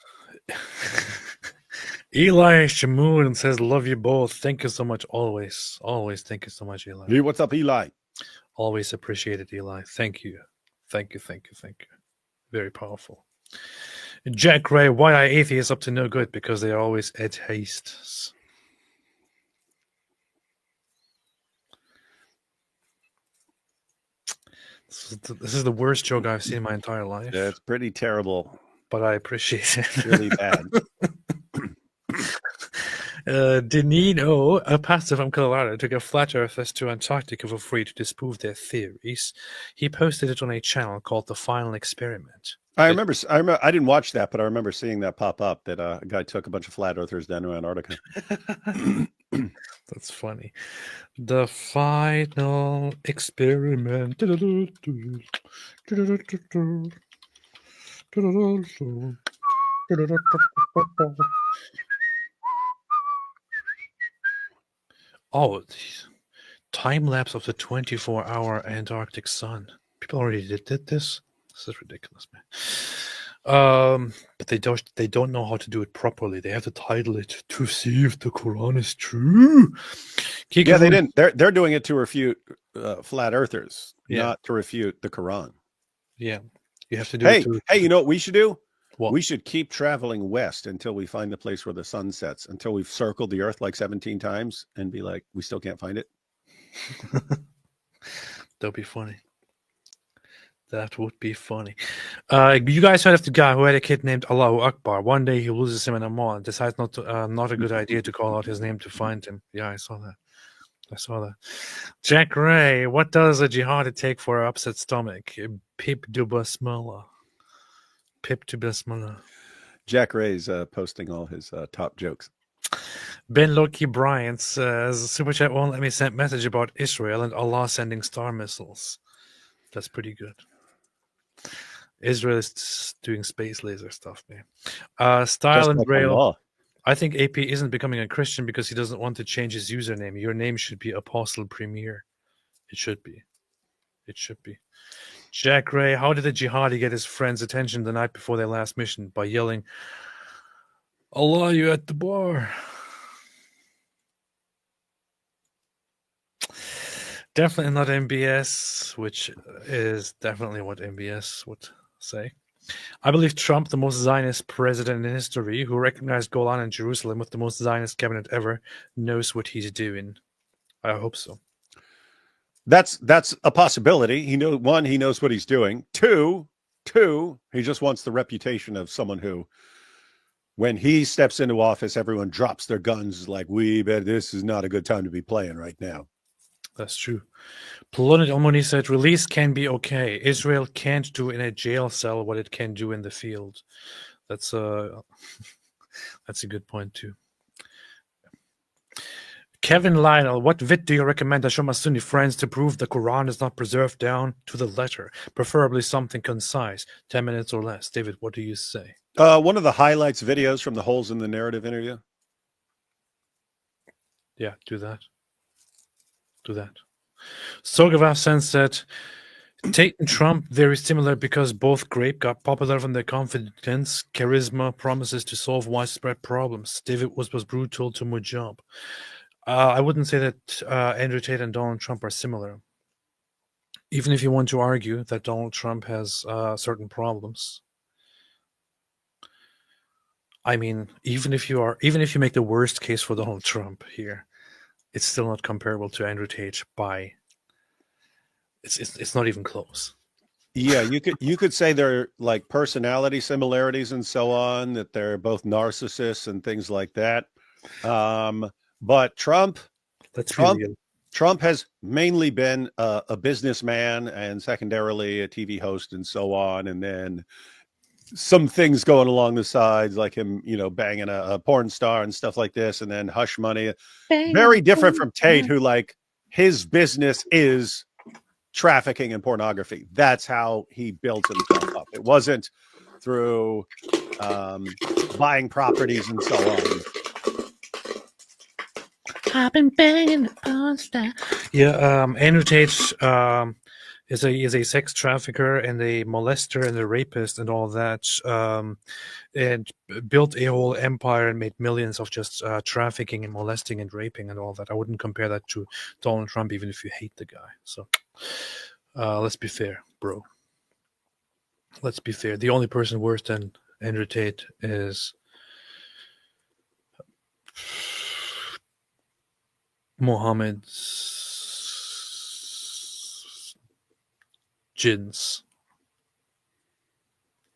Eli Shamoon says, love you both. Thank you so much. Always. Always. Thank you so much, Eli. Hey, what's up, Eli? Always appreciate it, Eli. Thank you. Thank you. Thank you. Thank you. Very powerful. Jack Ray, why are atheists up to no good? Because they are always atheists. This is the worst joke I've seen in my entire life. Yeah, it's pretty terrible. But I appreciate it. It's really bad. Denino, a pastor from Colorado, took a flat earthers to Antarctica for free to disprove their theories. He posted it on a channel called The Final Experiment. I remember. I didn't watch that, but I remember seeing that pop up. That a guy took a bunch of flat earthers down to Antarctica. That's funny. The Final Experiment. Oh, time lapse of the 24-hour Antarctic sun. People already did this. This is ridiculous, man. But they don't know how to do it properly. They have to title it to see if the Quran is true. Yeah, they didn't. They're doing it to refute flat earthers, Yeah. not to refute the Quran. Yeah, you have to do it. Hey, you know what we should do? What? We should keep traveling west until we find the place where the sun sets, until we've circled the earth like 17 times and be like, we still can't find it. That'll be funny. That would be funny. You guys heard of the guy who had a kid named Allahu Akbar. One day he loses him in a mall and decides not a good idea to call out his name to find him. Yeah, I saw that. Jack Ray, what does a jihadi take for an upset stomach? Pip de basmala. Jack Ray's posting all his top jokes. Ben Loki Bryant says, Super Chat won't let me send message about Israel and Allah sending star missiles. That's pretty good. Israel is doing space laser stuff, man. Style and Braille. I think AP isn't becoming a Christian because he doesn't want to change his username. Your name should be Apostle Premier. It should be. Jack Ray, how did the jihadi get his friends' attention the night before their last mission? By yelling, Allah, you at the bar. Definitely not MBS, which is definitely what MBS would say. I believe Trump, the most Zionist president in history, who recognized Golan and Jerusalem with the most Zionist cabinet ever, knows what he's doing. I hope so. That's a possibility. He knows what he's doing. Two, he just wants the reputation of someone who, when he steps into office, everyone drops their guns like, this is not a good time to be playing right now. That's true. Planet Almoni said, release can be okay. Israel can't do in a jail cell what it can do in the field. That's a good point too. Kevin Lionel, what vid do you recommend I show my Sunni friends to prove the Quran is not preserved down to the letter? Preferably something concise, 10 minutes or less. David, what do you say? One of the highlights videos from the Holes in the Narrative interview. Yeah, do that. Sogavav Sense said, Tate and Trump very similar because both Grape got popular from their confidence, charisma, promises to solve widespread problems. David was brutal to Mujab. I wouldn't say that Andrew Tate and Donald Trump are similar. Even if you want to argue that Donald Trump has certain problems. I mean, even if you make the worst case for Donald Trump here, it's still not comparable to Andrew Tate by. It's not even close. Yeah, you could say they're like personality similarities and so on. That they're both narcissists and things like that. But Trump has mainly been a businessman and secondarily a TV host and so on, and then some things going along the sides, like him, banging a porn star and stuff like this, and then hush money. Very different from Tate, who like his business is trafficking in pornography. That's how he built himself up. It wasn't through buying properties and so on. I've been banging the porn star. Yeah, Andrew Tate is a sex trafficker and a molester and a rapist and all that, and built a whole empire and made millions of just trafficking and molesting and raping and all that. I wouldn't compare that to Donald Trump, even if you hate the guy. So let's be fair, bro. Let's be fair. The only person worse than Andrew Tate is Mohammed's Jinns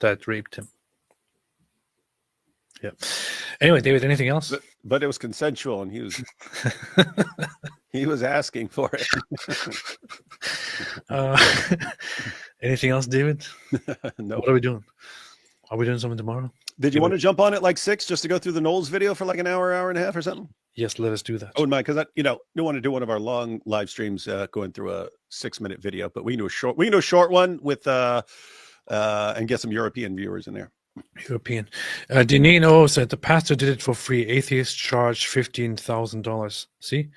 that raped him. Yeah. Anyway, David, anything else? But it was consensual, and he was asking for it. Anything else, David? No. What are we doing? Are we doing something tomorrow? Did you want to jump on at like 6 just to go through the Knowles video for like an hour and a half or something? Yes, let us do that. Oh, my, because I don't want to do one of our long live streams going through a 6-minute video, but we can do a short one with and get some European viewers in there. European. Dinino said the pastor did it for free. Atheists charge $15,000. See?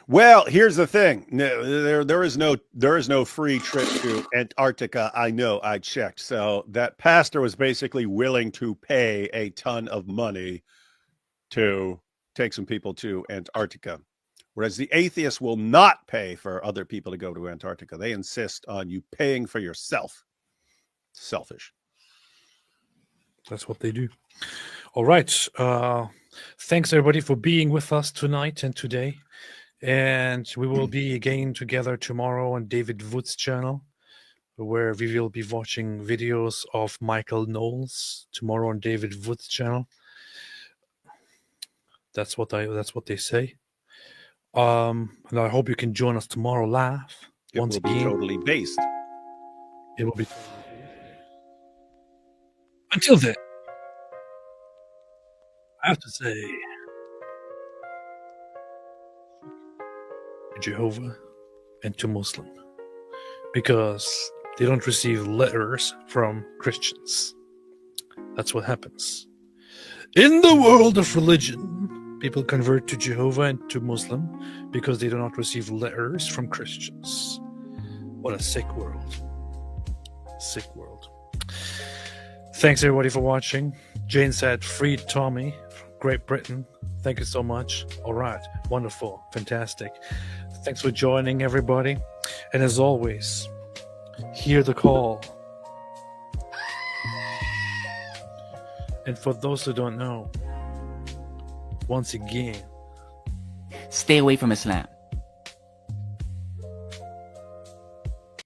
Well, here's the thing. No, there is no free trip to Antarctica. I know, I checked. So that pastor was basically willing to pay a ton of money to take some people to Antarctica. Whereas the atheists will not pay for other people to go to Antarctica. They insist on you paying for yourself. Selfish. That's what they do. All right. Thanks, everybody, for being with us tonight and today. And we will be again together tomorrow on David Wood's channel. where we will be watching videos of Michael Knowles tomorrow on David Wood's channel. That's what they say. And I hope you can join us tomorrow live. It will be totally based. It will be. Until then, I have to say, to Jehovah and to Muslim, because they don't receive letters from Christians. That's what happens. In the world of religion, people convert to Jehovah and to Muslim because they do not receive letters from Christians. What a sick world. Sick world. Thanks everybody for watching. Jane said, free Tommy from Great Britain. Thank you so much. All right. Wonderful. Fantastic. Thanks for joining, everybody. And as always, hear the call. And for those who don't know, once again, stay away from Islam.